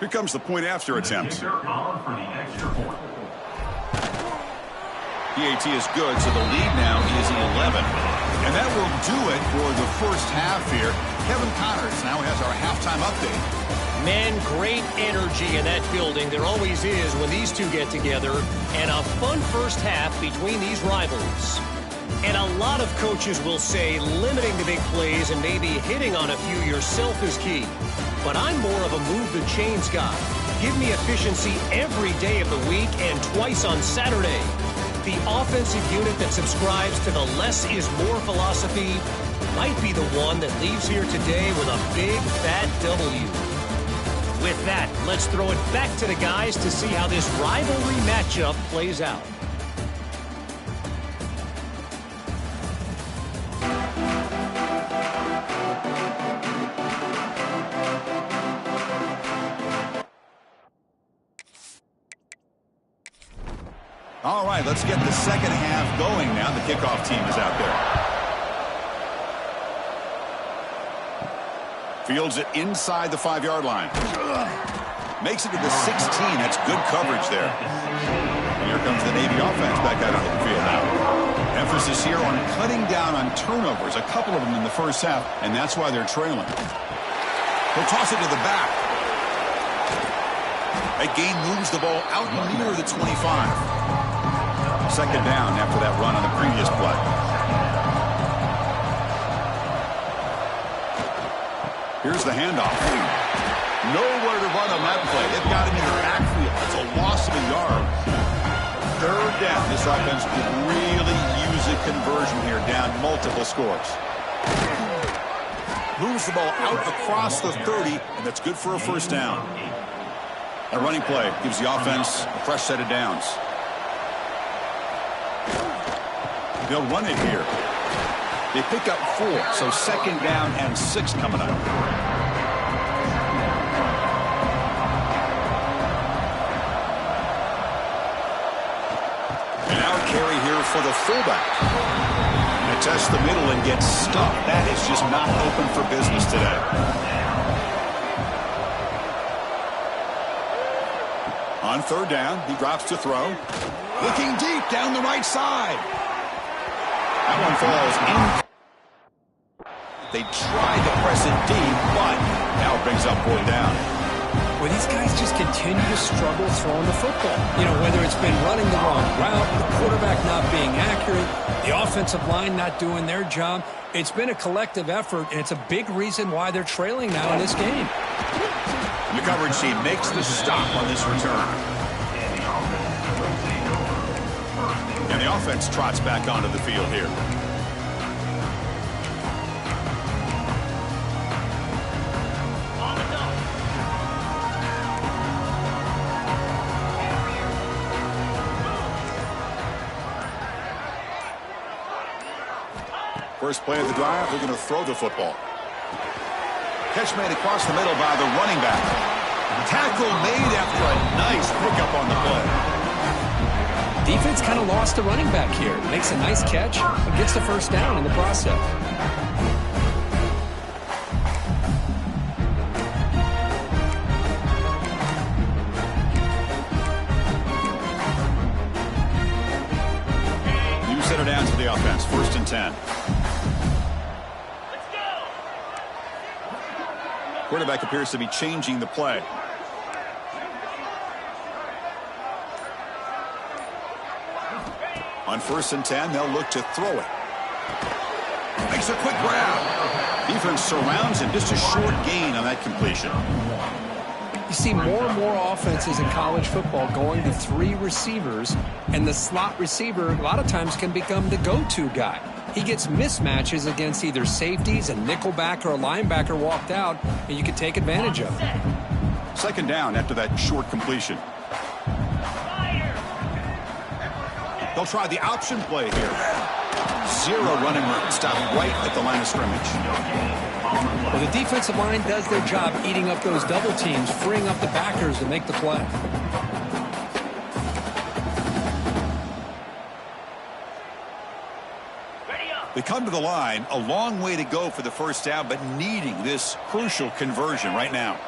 Here comes the point after attempt. PAT is good, so the lead now is 11. And that will do it for the first half here. Kevin Connors now has our halftime update. Man, great energy in that building. There always is when these two get together. And a fun first half between these rivals. And a lot of coaches will say limiting the big plays and maybe hitting on a few yourself is key. But I'm more of a move the chains guy. Give me efficiency every day of the week and twice on Saturday. The offensive unit that subscribes to the less is more philosophy might be the one that leaves here today with a big, fat W. With that, let's throw it back to the guys to see how this rivalry matchup plays out. All right, let's get the second half going now. The kickoff team is out there. Fields it inside the 5-yard line. Makes it to the 16. That's good coverage there. And here comes the Navy offense back out onto the field now. Emphasis here on cutting down on turnovers, a couple of them in the first half, and that's why they're trailing. He'll toss it to the back. That gain moves the ball out near the 25. Second down after that run on the previous play. Here's the handoff. Nowhere to run on that play. They've got him in the backfield. That's a loss of a yard. Third down. This offense could really use a conversion here, down multiple scores. Moves the ball out across the 30, and that's good for a first down. A running play gives the offense a fresh set of downs. They'll run it here. They pick up 4, so second down and 6 coming up. And now a carry here for the fullback. And test the middle and get stuck. That is just not open for business today. On third down, he drops to throw. Looking deep down the right side. That one falls in. They tried to press it deep, but now it brings up 4th down. Well, these guys just continue to struggle throwing the football. You know, whether it's been running the wrong route, the quarterback not being accurate, the offensive line not doing their job. It's been a collective effort, and it's a big reason why they're trailing now in this game. The coverage team makes the stop on this return. And the offense trots back onto the field here. First play of the drive, we're going to throw the football. Catch made across the middle by the running back. Tackle made after a nice pickup on the play. Defense kind of lost the running back here. Makes a nice catch, but gets the first down in the process. New center down to the offense. 1st and 10. Quarterback appears to be changing the play. On 1st and 10, they'll look to throw it. Makes a quick grab. Defense surrounds him. Just a short gain on that completion. You see more and more offenses in college football going to 3 receivers, and the slot receiver a lot of times can become the go-to guy. He gets mismatches against either safeties, a nickelback, or a linebacker walked out, and you can take advantage of it. Second down after that short completion. They'll try the option play here. 0 running room. Stop right at the line of scrimmage. Well, the defensive line does their job eating up those double teams, freeing up the backers to make the play. They come to the line, a long way to go for the first down, but needing this crucial conversion right now.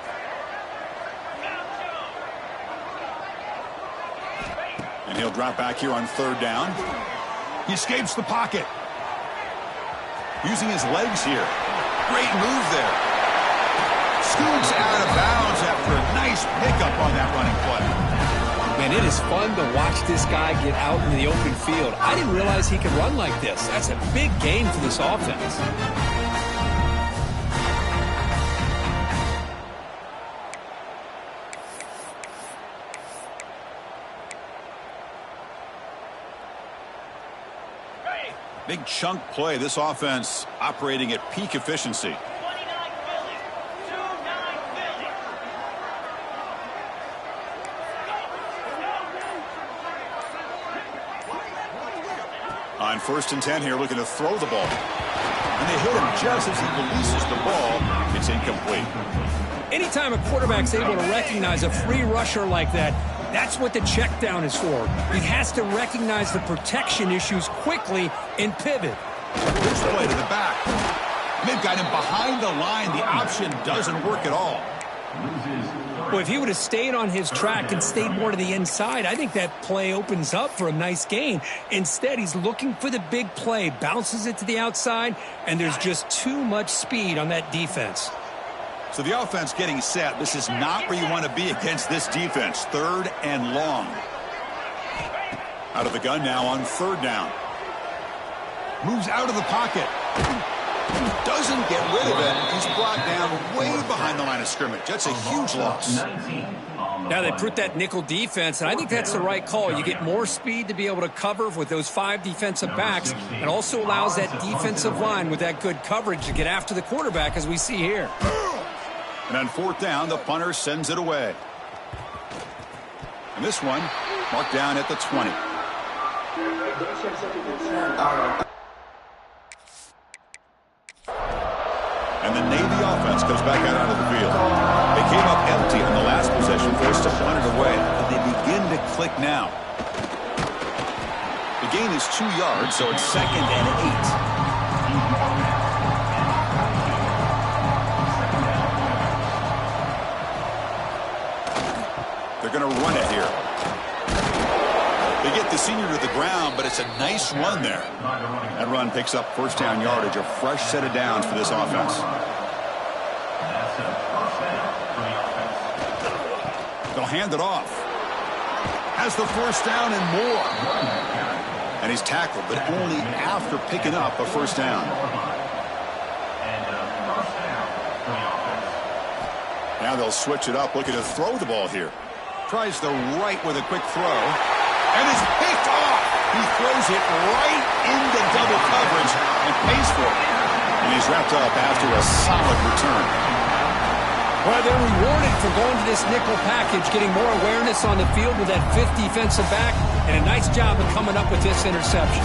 And he'll drop back here on 3rd down. He escapes the pocket. Using his legs here. Great move there. Scoots out of bounds after a nice pickup on that running play. Man, it is fun to watch this guy get out into the open field. I didn't realize he could run like this. That's a big gain for this offense. Big chunk play. This offense operating at peak efficiency. On 1st and 10 here, looking to throw the ball. And they hit him just as he releases the ball. It's incomplete. Anytime a quarterback's able to recognize a free rusher like that, that's what the check down is for. He has to recognize the protection issues quickly and pivot. This play to the back. And they've got him behind the line. The option doesn't work at all. Well, if he would have stayed on his track and stayed more to the inside, I think that play opens up for a nice gain. Instead, he's looking for the big play, bounces it to the outside, and there's just too much speed on that defense. So the offense getting set. This is not where you want to be against this defense. 3rd and long. Out of the gun now on 3rd down. Moves out of the pocket. Doesn't get rid of it. He's brought down way behind the line of scrimmage. That's a huge loss. Now they put that nickel defense, and I think that's the right call. You get more speed to be able to cover with those 5 defensive backs. It also allows that defensive line with that good coverage to get after the quarterback, as we see here. And on 4th down, the punter sends it away. And this one marked down at the 20. And the Navy offense goes back out onto the field. They came up empty on the last possession, forced to punt it away. And they begin to click now. The gain is 2 yards, so it's 2nd and 8. They're going to run it here. They get the senior to the ground, but it's a nice run there. That run picks up 1st down yardage, a fresh set of downs for this offense. They'll hand it off. Has the 1st down and more. And he's tackled, but only after picking up a 1st down. Now they'll switch it up, looking to throw the ball here. Tries the right with a quick throw. And is picked off. He throws it right into double coverage and pays for it. And he's wrapped up after a solid return. Well, they're rewarded for going to this nickel package, getting more awareness on the field with that 5th defensive back, and a nice job of coming up with this interception.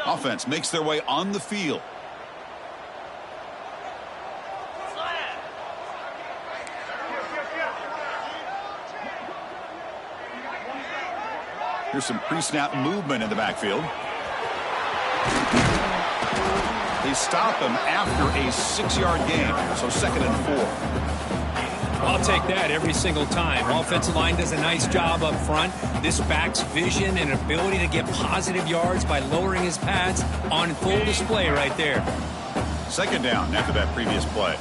Offense makes their way on the field. Here's some pre-snap movement in the backfield. They stop him after a 6-yard gain, so 2nd and 4. I'll take that every single time. Offensive line does a nice job up front. This back's vision and ability to get positive yards by lowering his pads on full display right there. 2nd down after that previous play.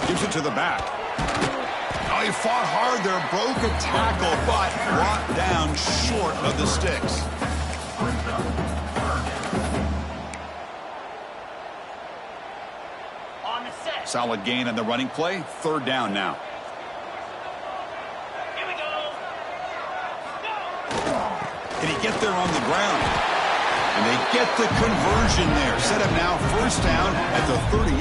Gives it to the back. Oh, he fought hard there, broke a tackle, but brought down short of the sticks. Solid gain on the running play. 3rd down now. Here we go. Can he get there on the ground? And they get the conversion there. Set up now 1st down at the 38.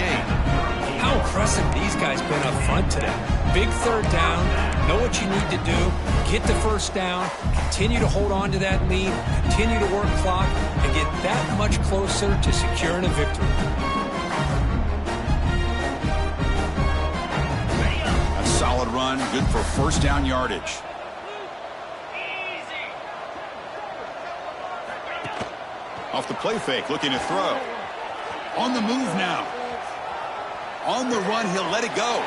How impressive these guys been up front today. Big 3rd down. Know what you need to do. Get the 1st down. Continue to hold on to that lead. Continue to work clock. And get that much closer to securing a victory. Solid run, good for 1st down yardage. Off the play fake, looking to throw. On the move now. On the run, he'll let it go.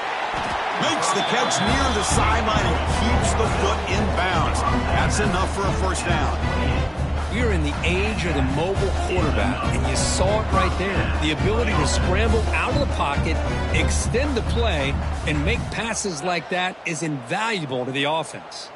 Makes the catch near the sideline and keeps the foot in bounds. That's enough for a 1st down. You you're in the age of the mobile quarterback, and you saw it right there, the ability to scramble out of the pocket, extend the play, and make passes like that is invaluable to the offense.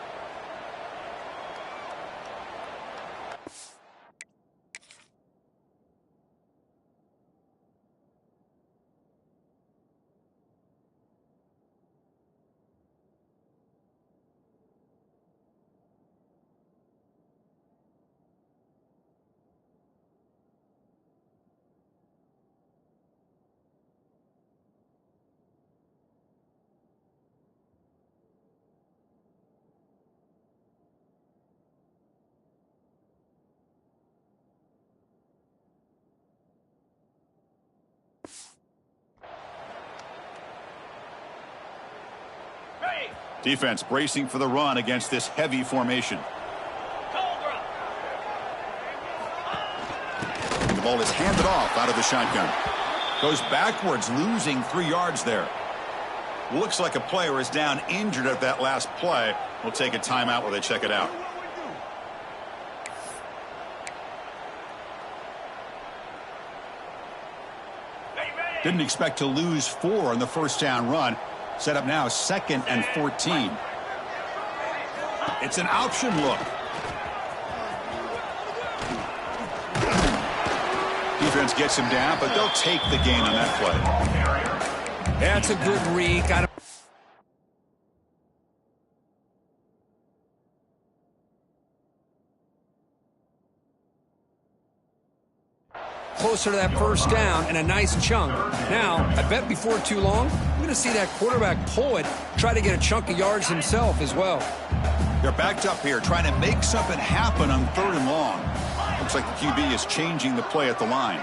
Defense bracing for the run against this heavy formation. The ball is handed off out of the shotgun. Goes backwards, losing 3 yards there. Looks like a player is down injured at that last play. We'll take a timeout while they check it out. Didn't expect to lose 4 on the first down run. Set up now 2nd and 14. It's an option look. Defense gets him down, but they'll take the gain on that play. That's a good read. Got him. Closer to that first down and a nice chunk. Now, I bet before too long, we're going to see that quarterback pull it, try to get a chunk of yards himself as well. They're backed up here, trying to make something happen on 3rd and long. Looks like the QB is changing the play at the line.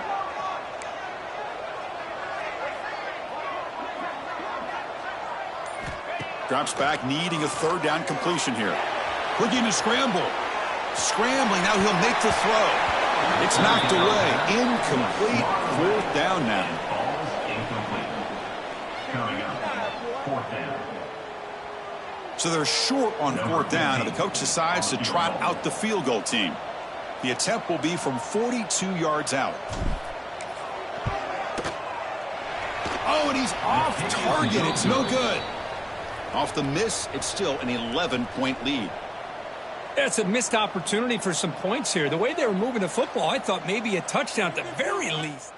Drops back, needing a 3rd down completion here. Looking to scramble. Scrambling, now he'll make the throw. It's knocked away. Incomplete. 4th down now. So they're short on 4th down, and the coach decides to trot out the field goal team. The attempt will be from 42 yards out. Oh, and he's off target. It's no good. Off the miss, it's still an 11-point lead. That's a missed opportunity for some points here. The way they were moving the football, I thought maybe a touchdown at the very least.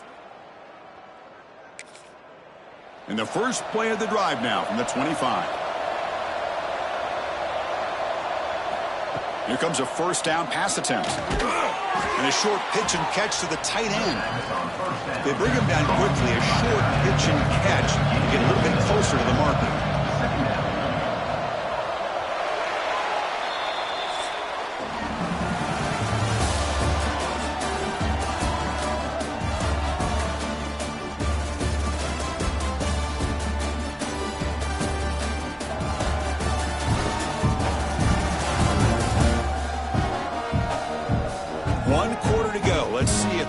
And the first play of the drive now from the 25. Here comes a 1st down pass attempt. And a short pitch and catch to the tight end. They bring him down quickly. A short pitch and catch to get a little bit closer to the marker.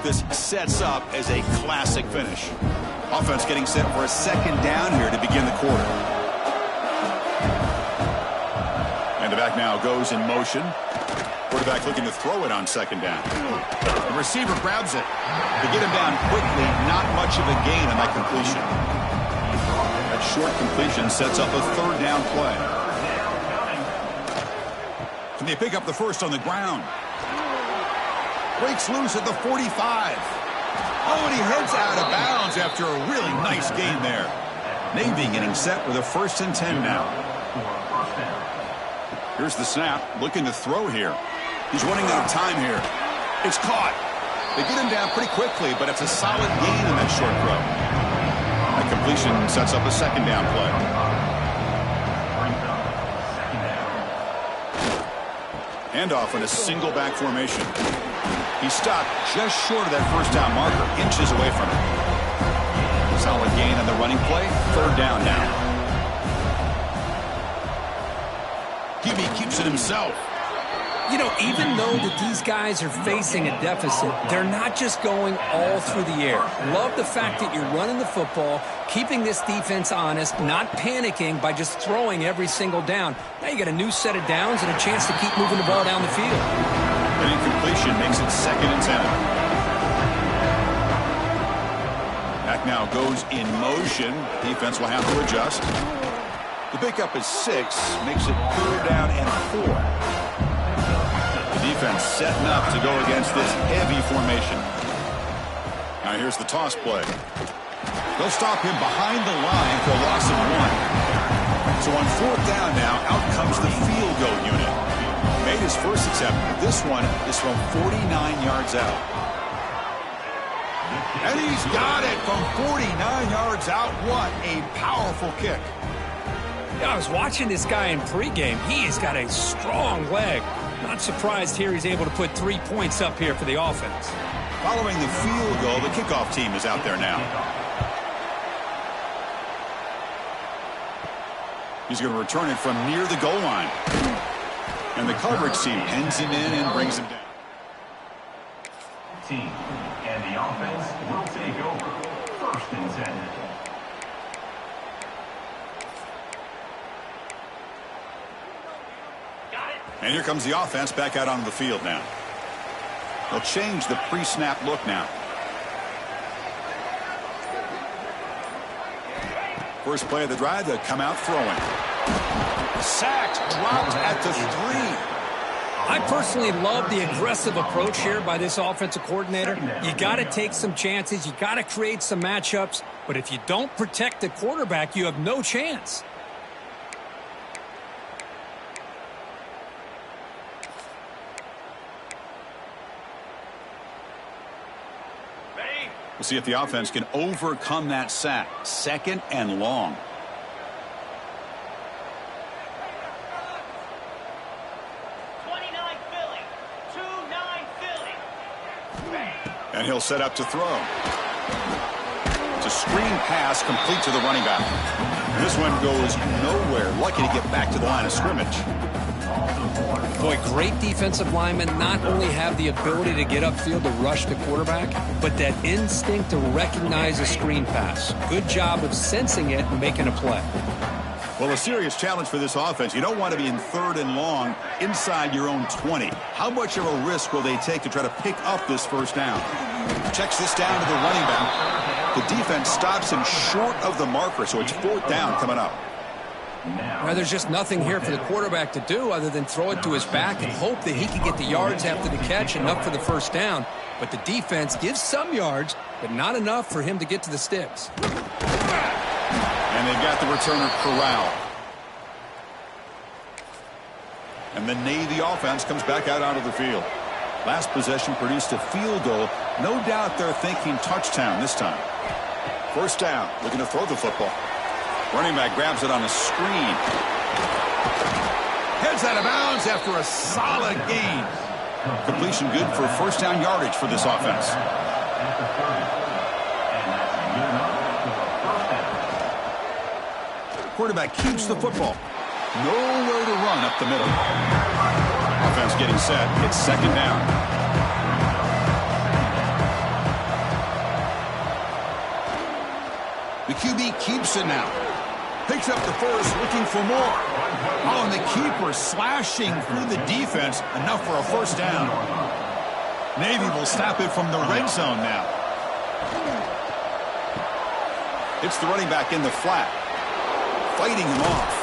This sets up as a classic finish. Offense getting set for a 2nd down here to begin the quarter. And the back now goes in motion. Quarterback looking to throw it on 2nd down. The receiver grabs it. They get him down quickly. Not much of a gain on that completion. That short completion sets up a 3rd down play. Can they pick up the first on the ground? Breaks loose at the 45. Oh, and he heads out of bounds after a really nice gain there. Navy getting set with a 1st and 10 now. Here's the snap, looking to throw here. He's running out of time here. It's caught. They get him down pretty quickly, but it's a solid gain on that short throw. That completion sets up a 2nd down play. Handoff in a single back formation. He stopped just short of that 1st down marker, inches away from it. Solid gain on the running play. 3rd down now. QB keeps it himself. You know, even though that these guys are facing a deficit, they're not just going all through the air. Love the fact that you're running the football, keeping this defense honest, not panicking by just throwing every single down. Now you got a new set of downs and a chance to keep moving the ball down the field. An incompletion makes it 2nd and 10. Back now goes in motion. Defense will have to adjust. The pickup is 6, makes it 3rd down and 4. The defense setting up to go against this heavy formation. Now here's the toss play. They'll stop him behind the line for a loss of 1. So on 4th down now, out comes the field goal unit. Made his first attempt. This one is from 49 yards out. And he's got it from 49 yards out. What a powerful kick. Yeah, I was watching this guy in pregame. He has got a strong leg. Not surprised here he's able to put 3 points up here for the offense. Following the field goal, the kickoff team is out there now. He's going to return it from near the goal line. And the coverage team pens him in and brings him down. Team and the offense will take over. 1st and 10. And here comes the offense back out onto the field now. They'll change the pre-snap look now. First play of the drive, they'll come out throwing. Sacked, dropped at the 3. I personally love the aggressive approach here by this offensive coordinator. You got to take some chances. You got to create some matchups. But if you don't protect the quarterback, you have no chance. We'll see if the offense can overcome that sack. 2nd and long. And he'll set up to throw. It's a screen pass complete to the running back. And this one goes nowhere. Lucky to get back to the line of scrimmage. Boy, great defensive linemen not only have the ability to get upfield to rush the quarterback, but that instinct to recognize a screen pass. Good job of sensing it and making a play. Well, a serious challenge for this offense. You don't want to be in 3rd and long inside your own 20. How much of a risk will they take to try to pick up this 1st down? Checks this down to the running back. The defense stops him short of the marker, so it's 4th down coming up. Well, there's just nothing here for the quarterback to do other than throw it to his back and hope that he can get the yards after the catch, enough for the 1st down. But the defense gives some yards, but not enough for him to get to the sticks. And they've got the returner corralled. And the Navy offense comes back out onto the field. Last possession produced a field goal. No doubt they're thinking touchdown this time. 1st down, looking to throw the football. Running back grabs it on a screen. Heads out of bounds after a solid gain. Completion good for 1st down yardage for this offense. Quarterback keeps the football. Nowhere to run up the middle. Offense getting set. It's 2nd down. The QB keeps it now. Picks up the first, looking for more. Oh, and the keeper slashing through the defense. Enough for a 1st down. Navy will stop it from the red zone now. It's the running back in the flat. Fighting him off.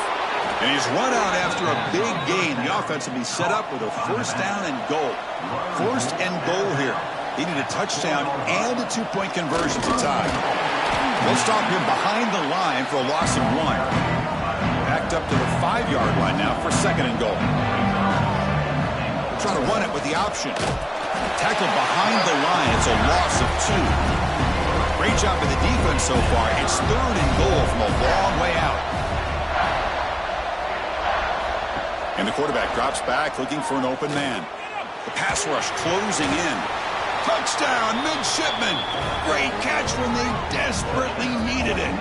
And he's run out after a big gain. The offense will be set up with a 1st down and goal. 1st and goal here. They need a touchdown and a 2-point conversion to tie. They'll stop him behind the line for a loss of 1. Backed up to the 5-yard line now for 2nd and goal. They're trying to run it with the option. Tackled behind the line. It's a loss of 2. Great job with the defense so far. It's 3rd and goal from a long way out. And the quarterback drops back looking for an open man. The pass rush closing in. Touchdown, midshipman. Great catch when they desperately needed it.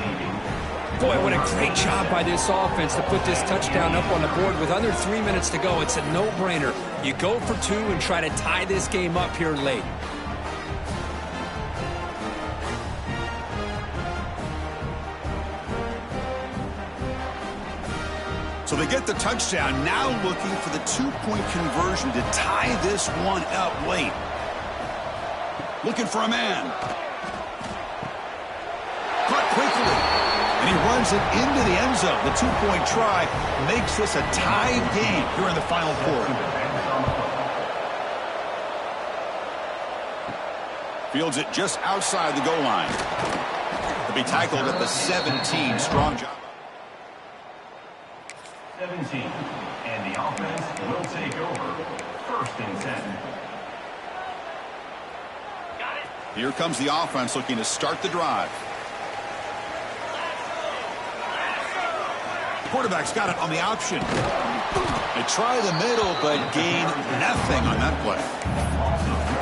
Boy, what a great job by this offense to put this touchdown up on the board with under 3 minutes to go. It's a no-brainer. You go for 2 and try to tie this game up here late. So they get the touchdown, now looking for the two-point conversion to tie this one up late. Looking for a man. Caught quickly. And he runs it into the end zone. The two-point try makes this a tied game here in the final quarter. Fields it just outside the goal line. He'll be tackled at the 17. Strong job. 17, and the offense will take over. 1st and 10. Here comes the offense looking to start the drive. Quarterback's got it on the option. They try the middle, but gain nothing on that play.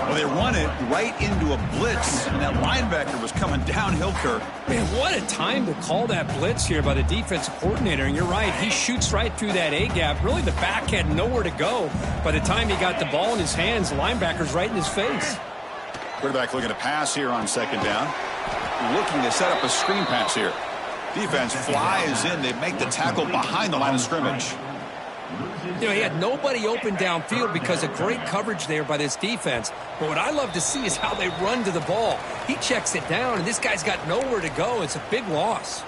Well, they run it right into a blitz, and that linebacker was coming downhill, Kirk. Man, what a time to call that blitz here by the defensive coordinator. And you're right, he shoots right through that A-gap. Really, the back had nowhere to go. By the time he got the ball in his hands, the linebacker's right in his face. Quarterback looking to pass here on 2nd down. Looking to set up a screen pass here. Defense flies in. They make the tackle behind the line of scrimmage. You know, he had nobody open downfield because of great coverage there by this defense. But what I love to see is how they run to the ball. He checks it down, and this guy's got nowhere to go. It's a big loss.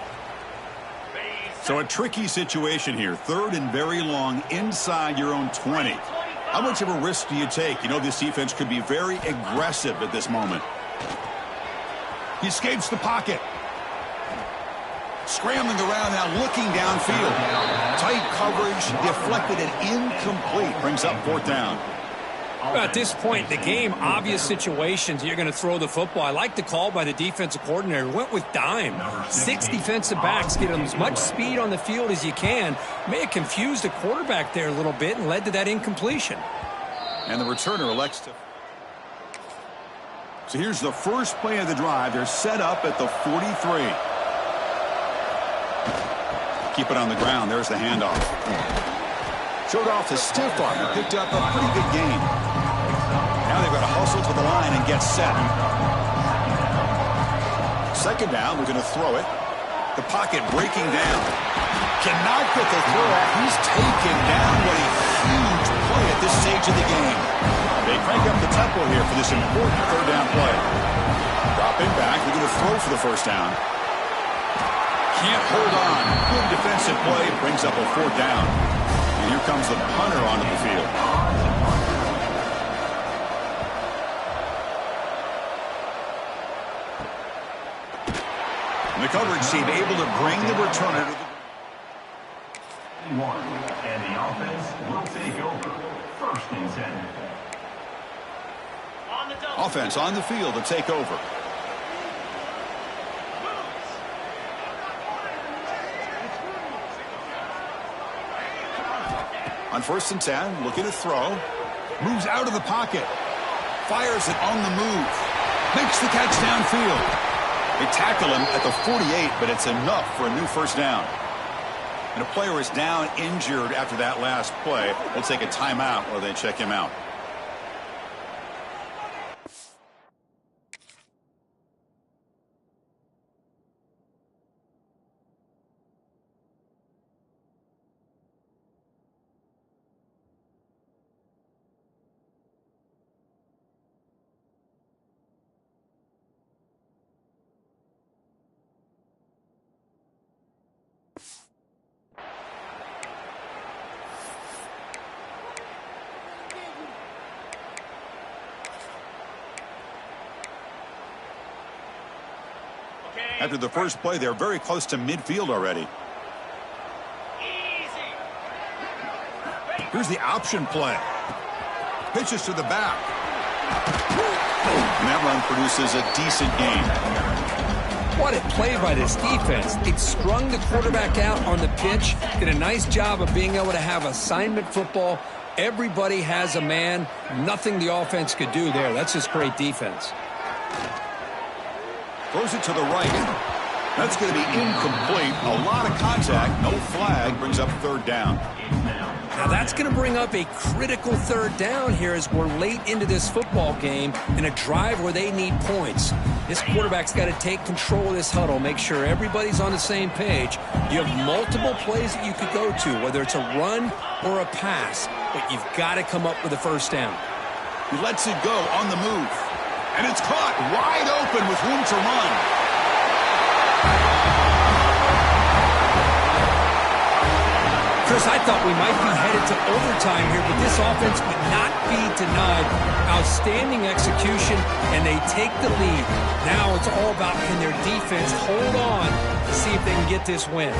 So a tricky situation here. 3rd and very long inside your own 20. How much of a risk do you take? You know, this defense could be very aggressive at this moment. He escapes the pocket. Scrambling around now, looking downfield. Tight coverage, deflected and incomplete. Brings up 4th down. At this point in the game, obvious situations, you're going to throw the football. I like the call by the defensive coordinator. Went with dime. 6 defensive backs, get them as much speed on the field as you can. May have confused the quarterback there a little bit and led to that incompletion. And the returner elects to. So here's the first play of the drive. They're set up at the 43. Keep it on the ground. There's the handoff. Showed off the stiff arm. Picked up a pretty good gain. Now they've got to hustle to the line and get set. 2nd down. We're going to throw it. The pocket breaking down. Cannot get the throw out. He's taken down. What a huge play at this stage of the game. They crank up the tempo here for this important 3rd down play. Dropping back. They're going to throw for the 1st down. Can't hold on. Good defensive play. Brings up a 4th down. And here comes the punter onto the field. And the coverage team able to bring the returner to the... And the offense will take over. 1st and 10. Offense on the field to take over. On 1st and 10, looking to throw. Moves out of the pocket. Fires it on the move. Makes the catch downfield. They tackle him at the 48, but it's enough for a new 1st down. And a player is down injured after that last play. They'll take a timeout or they check him out. After the first play, they're very close to midfield already. Here's the option play. Pitches to the back. And that run produces a decent gain. What a play by this defense. It strung the quarterback out on the pitch. Did a nice job of being able to have assignment football. Everybody has a man. Nothing the offense could do there. That's just great defense. Throws it to the right. That's going to be incomplete. A lot of contact. contact, no flag, brings up third down. Now that's going to bring up a critical third down here as we're late into this football game in a drive where they need points. This quarterback's got to take control of this huddle, make sure everybody's on the same page. You have multiple plays that you could go to, whether it's a run or a pass, but you've got to come up with a first down. He lets it go on the move. And it's caught wide open with room to run. Chris, I thought we might be headed to overtime here, but this offense would not be denied. Outstanding execution, and they take the lead. Now it's all about can their defense hold on to see if they can get this win.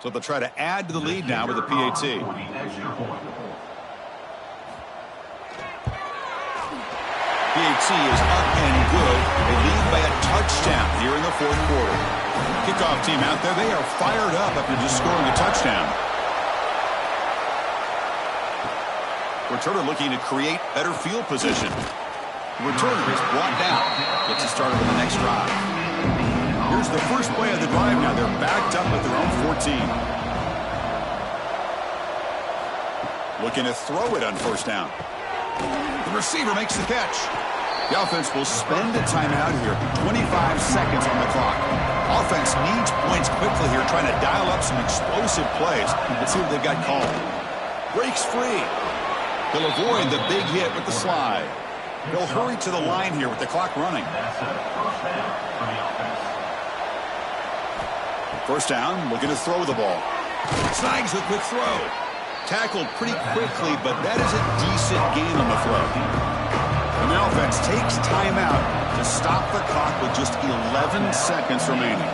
So they'll try to add to the lead now with a PAT. PAT is up and good. They lead by a touchdown here in the fourth quarter. Kickoff team out there, they are fired up after just scoring a touchdown. Returner looking to create better field position. Returner is brought down. Gets it started on the next drive. Here's the first play of the drive now. They're backed up at their own 14. Looking to throw it on first down. The receiver makes the catch. The offense will spend a timeout here. 25 seconds on the clock. Offense needs points quickly here, trying to dial up some explosive plays. Let's see what they've got called. Breaks free. He'll avoid the big hit with the slide. They'll hurry to the line here with the clock running. First down, looking to throw the ball. Snags the quick throw. Tackled pretty quickly, but that is a decent gain on the throw. And the offense takes timeout to stop the clock with just 11 seconds remaining.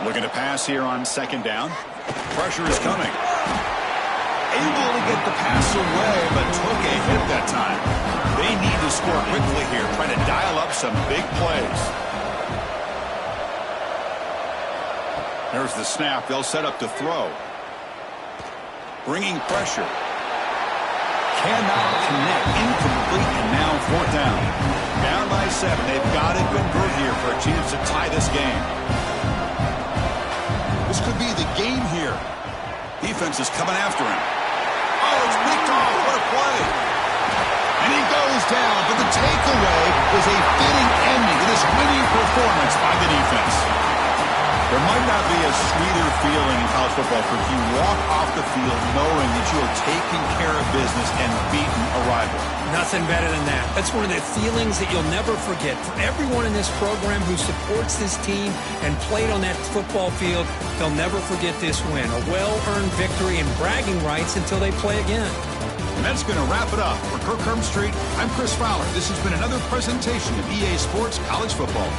Looking to pass here on second down. Pressure is coming. Able to get the pass away, but took a hit that time. They need to score quickly here, trying to dial up some big plays. There's the snap. They'll set up to throw. Bringing pressure. Cannot connect. Incomplete, and now fourth down. Down by 7. They've got to convert here for a chance to tie this game. This could be the game here. Defense is coming after him. Oh, it's picked off. What a play. And he goes down, but the takeaway is a fitting ending to this winning performance by the defense. There might not be a sweeter feeling in college football if you walk off the field knowing that you are taking care of business and beating a rival. Nothing better than that. That's one of the feelings that you'll never forget. For everyone in this program who supports this team and played on that football field, they'll never forget this win. A well-earned victory and bragging rights until they play again. And that's going to wrap it up. For Kirk Street, I'm Chris Fowler. This has been another presentation of EA Sports College Football.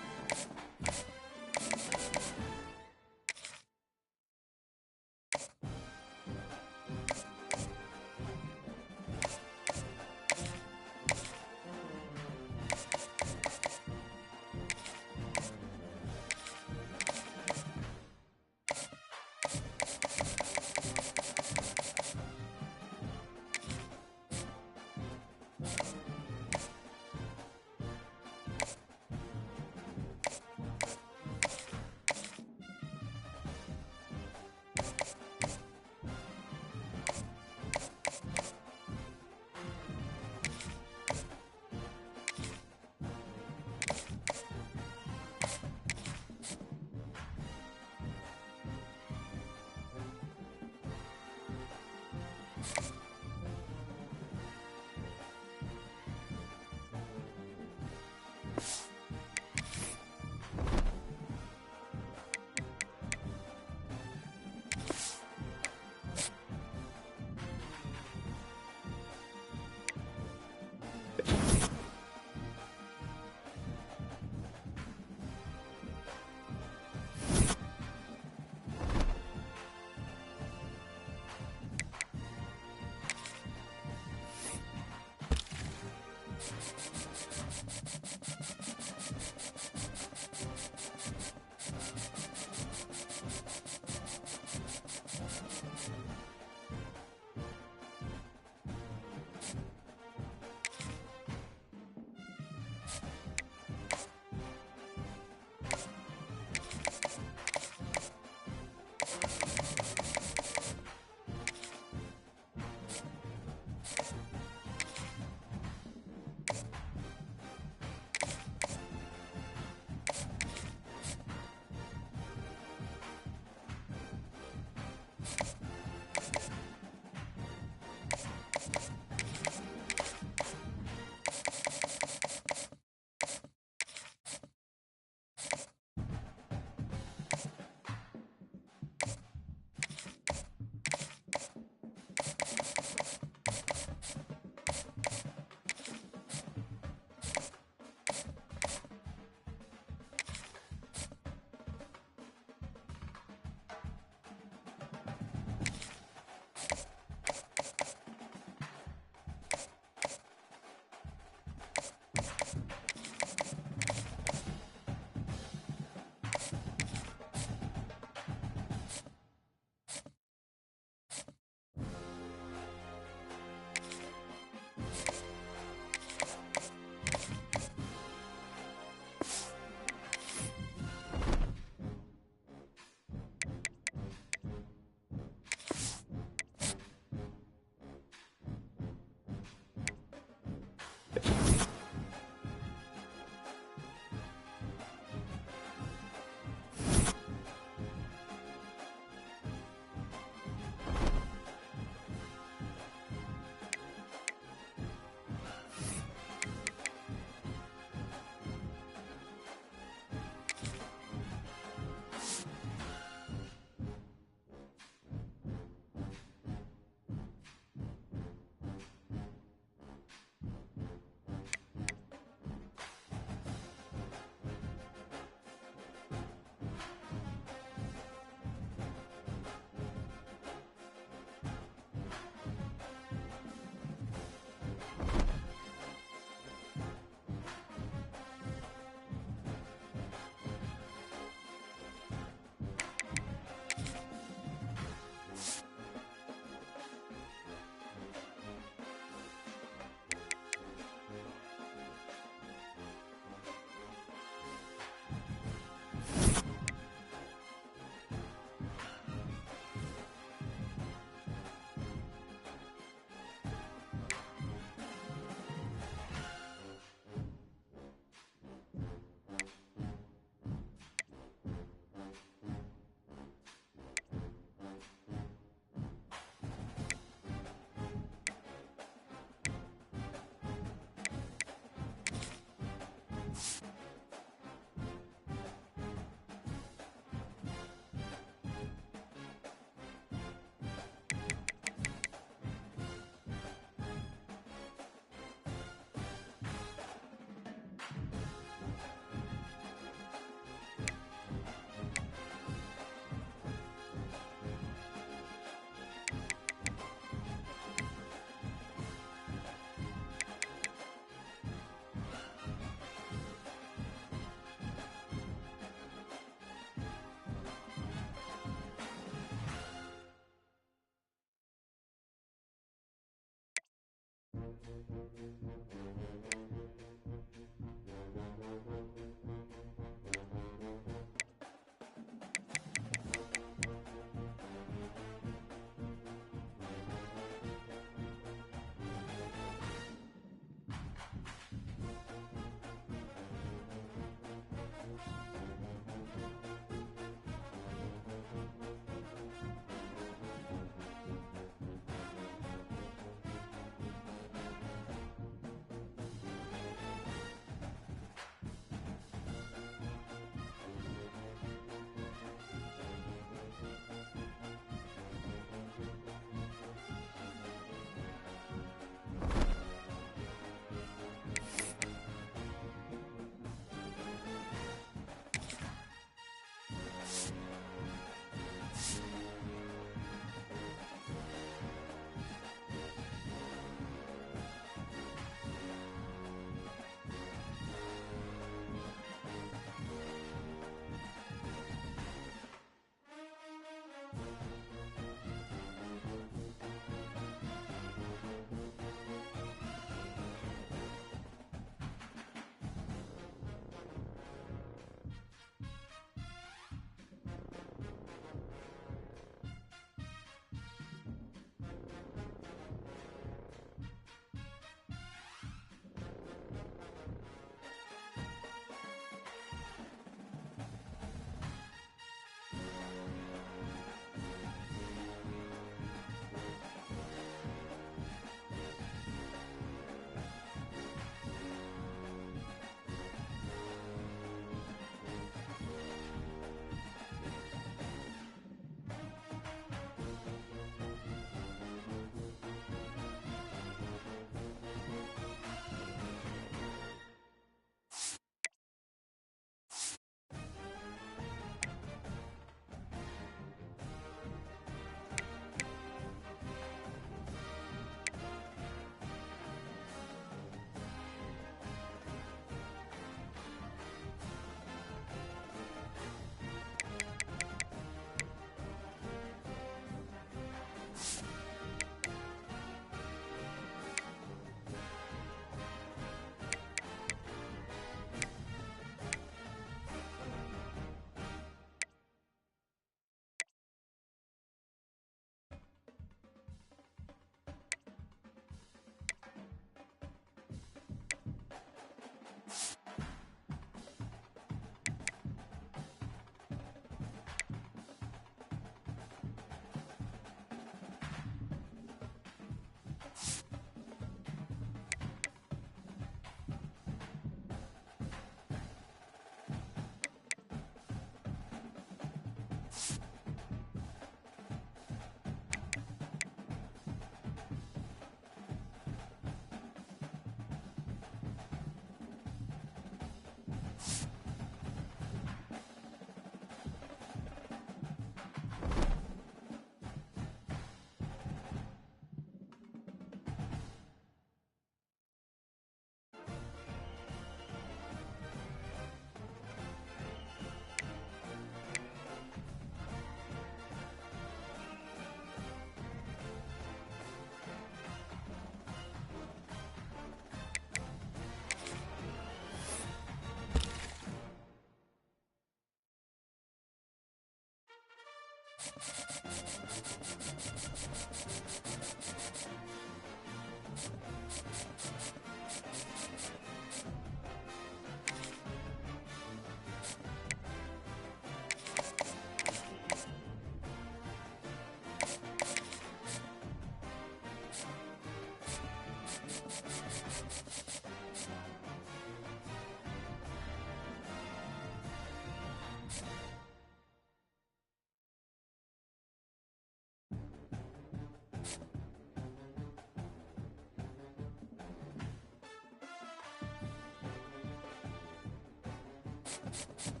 you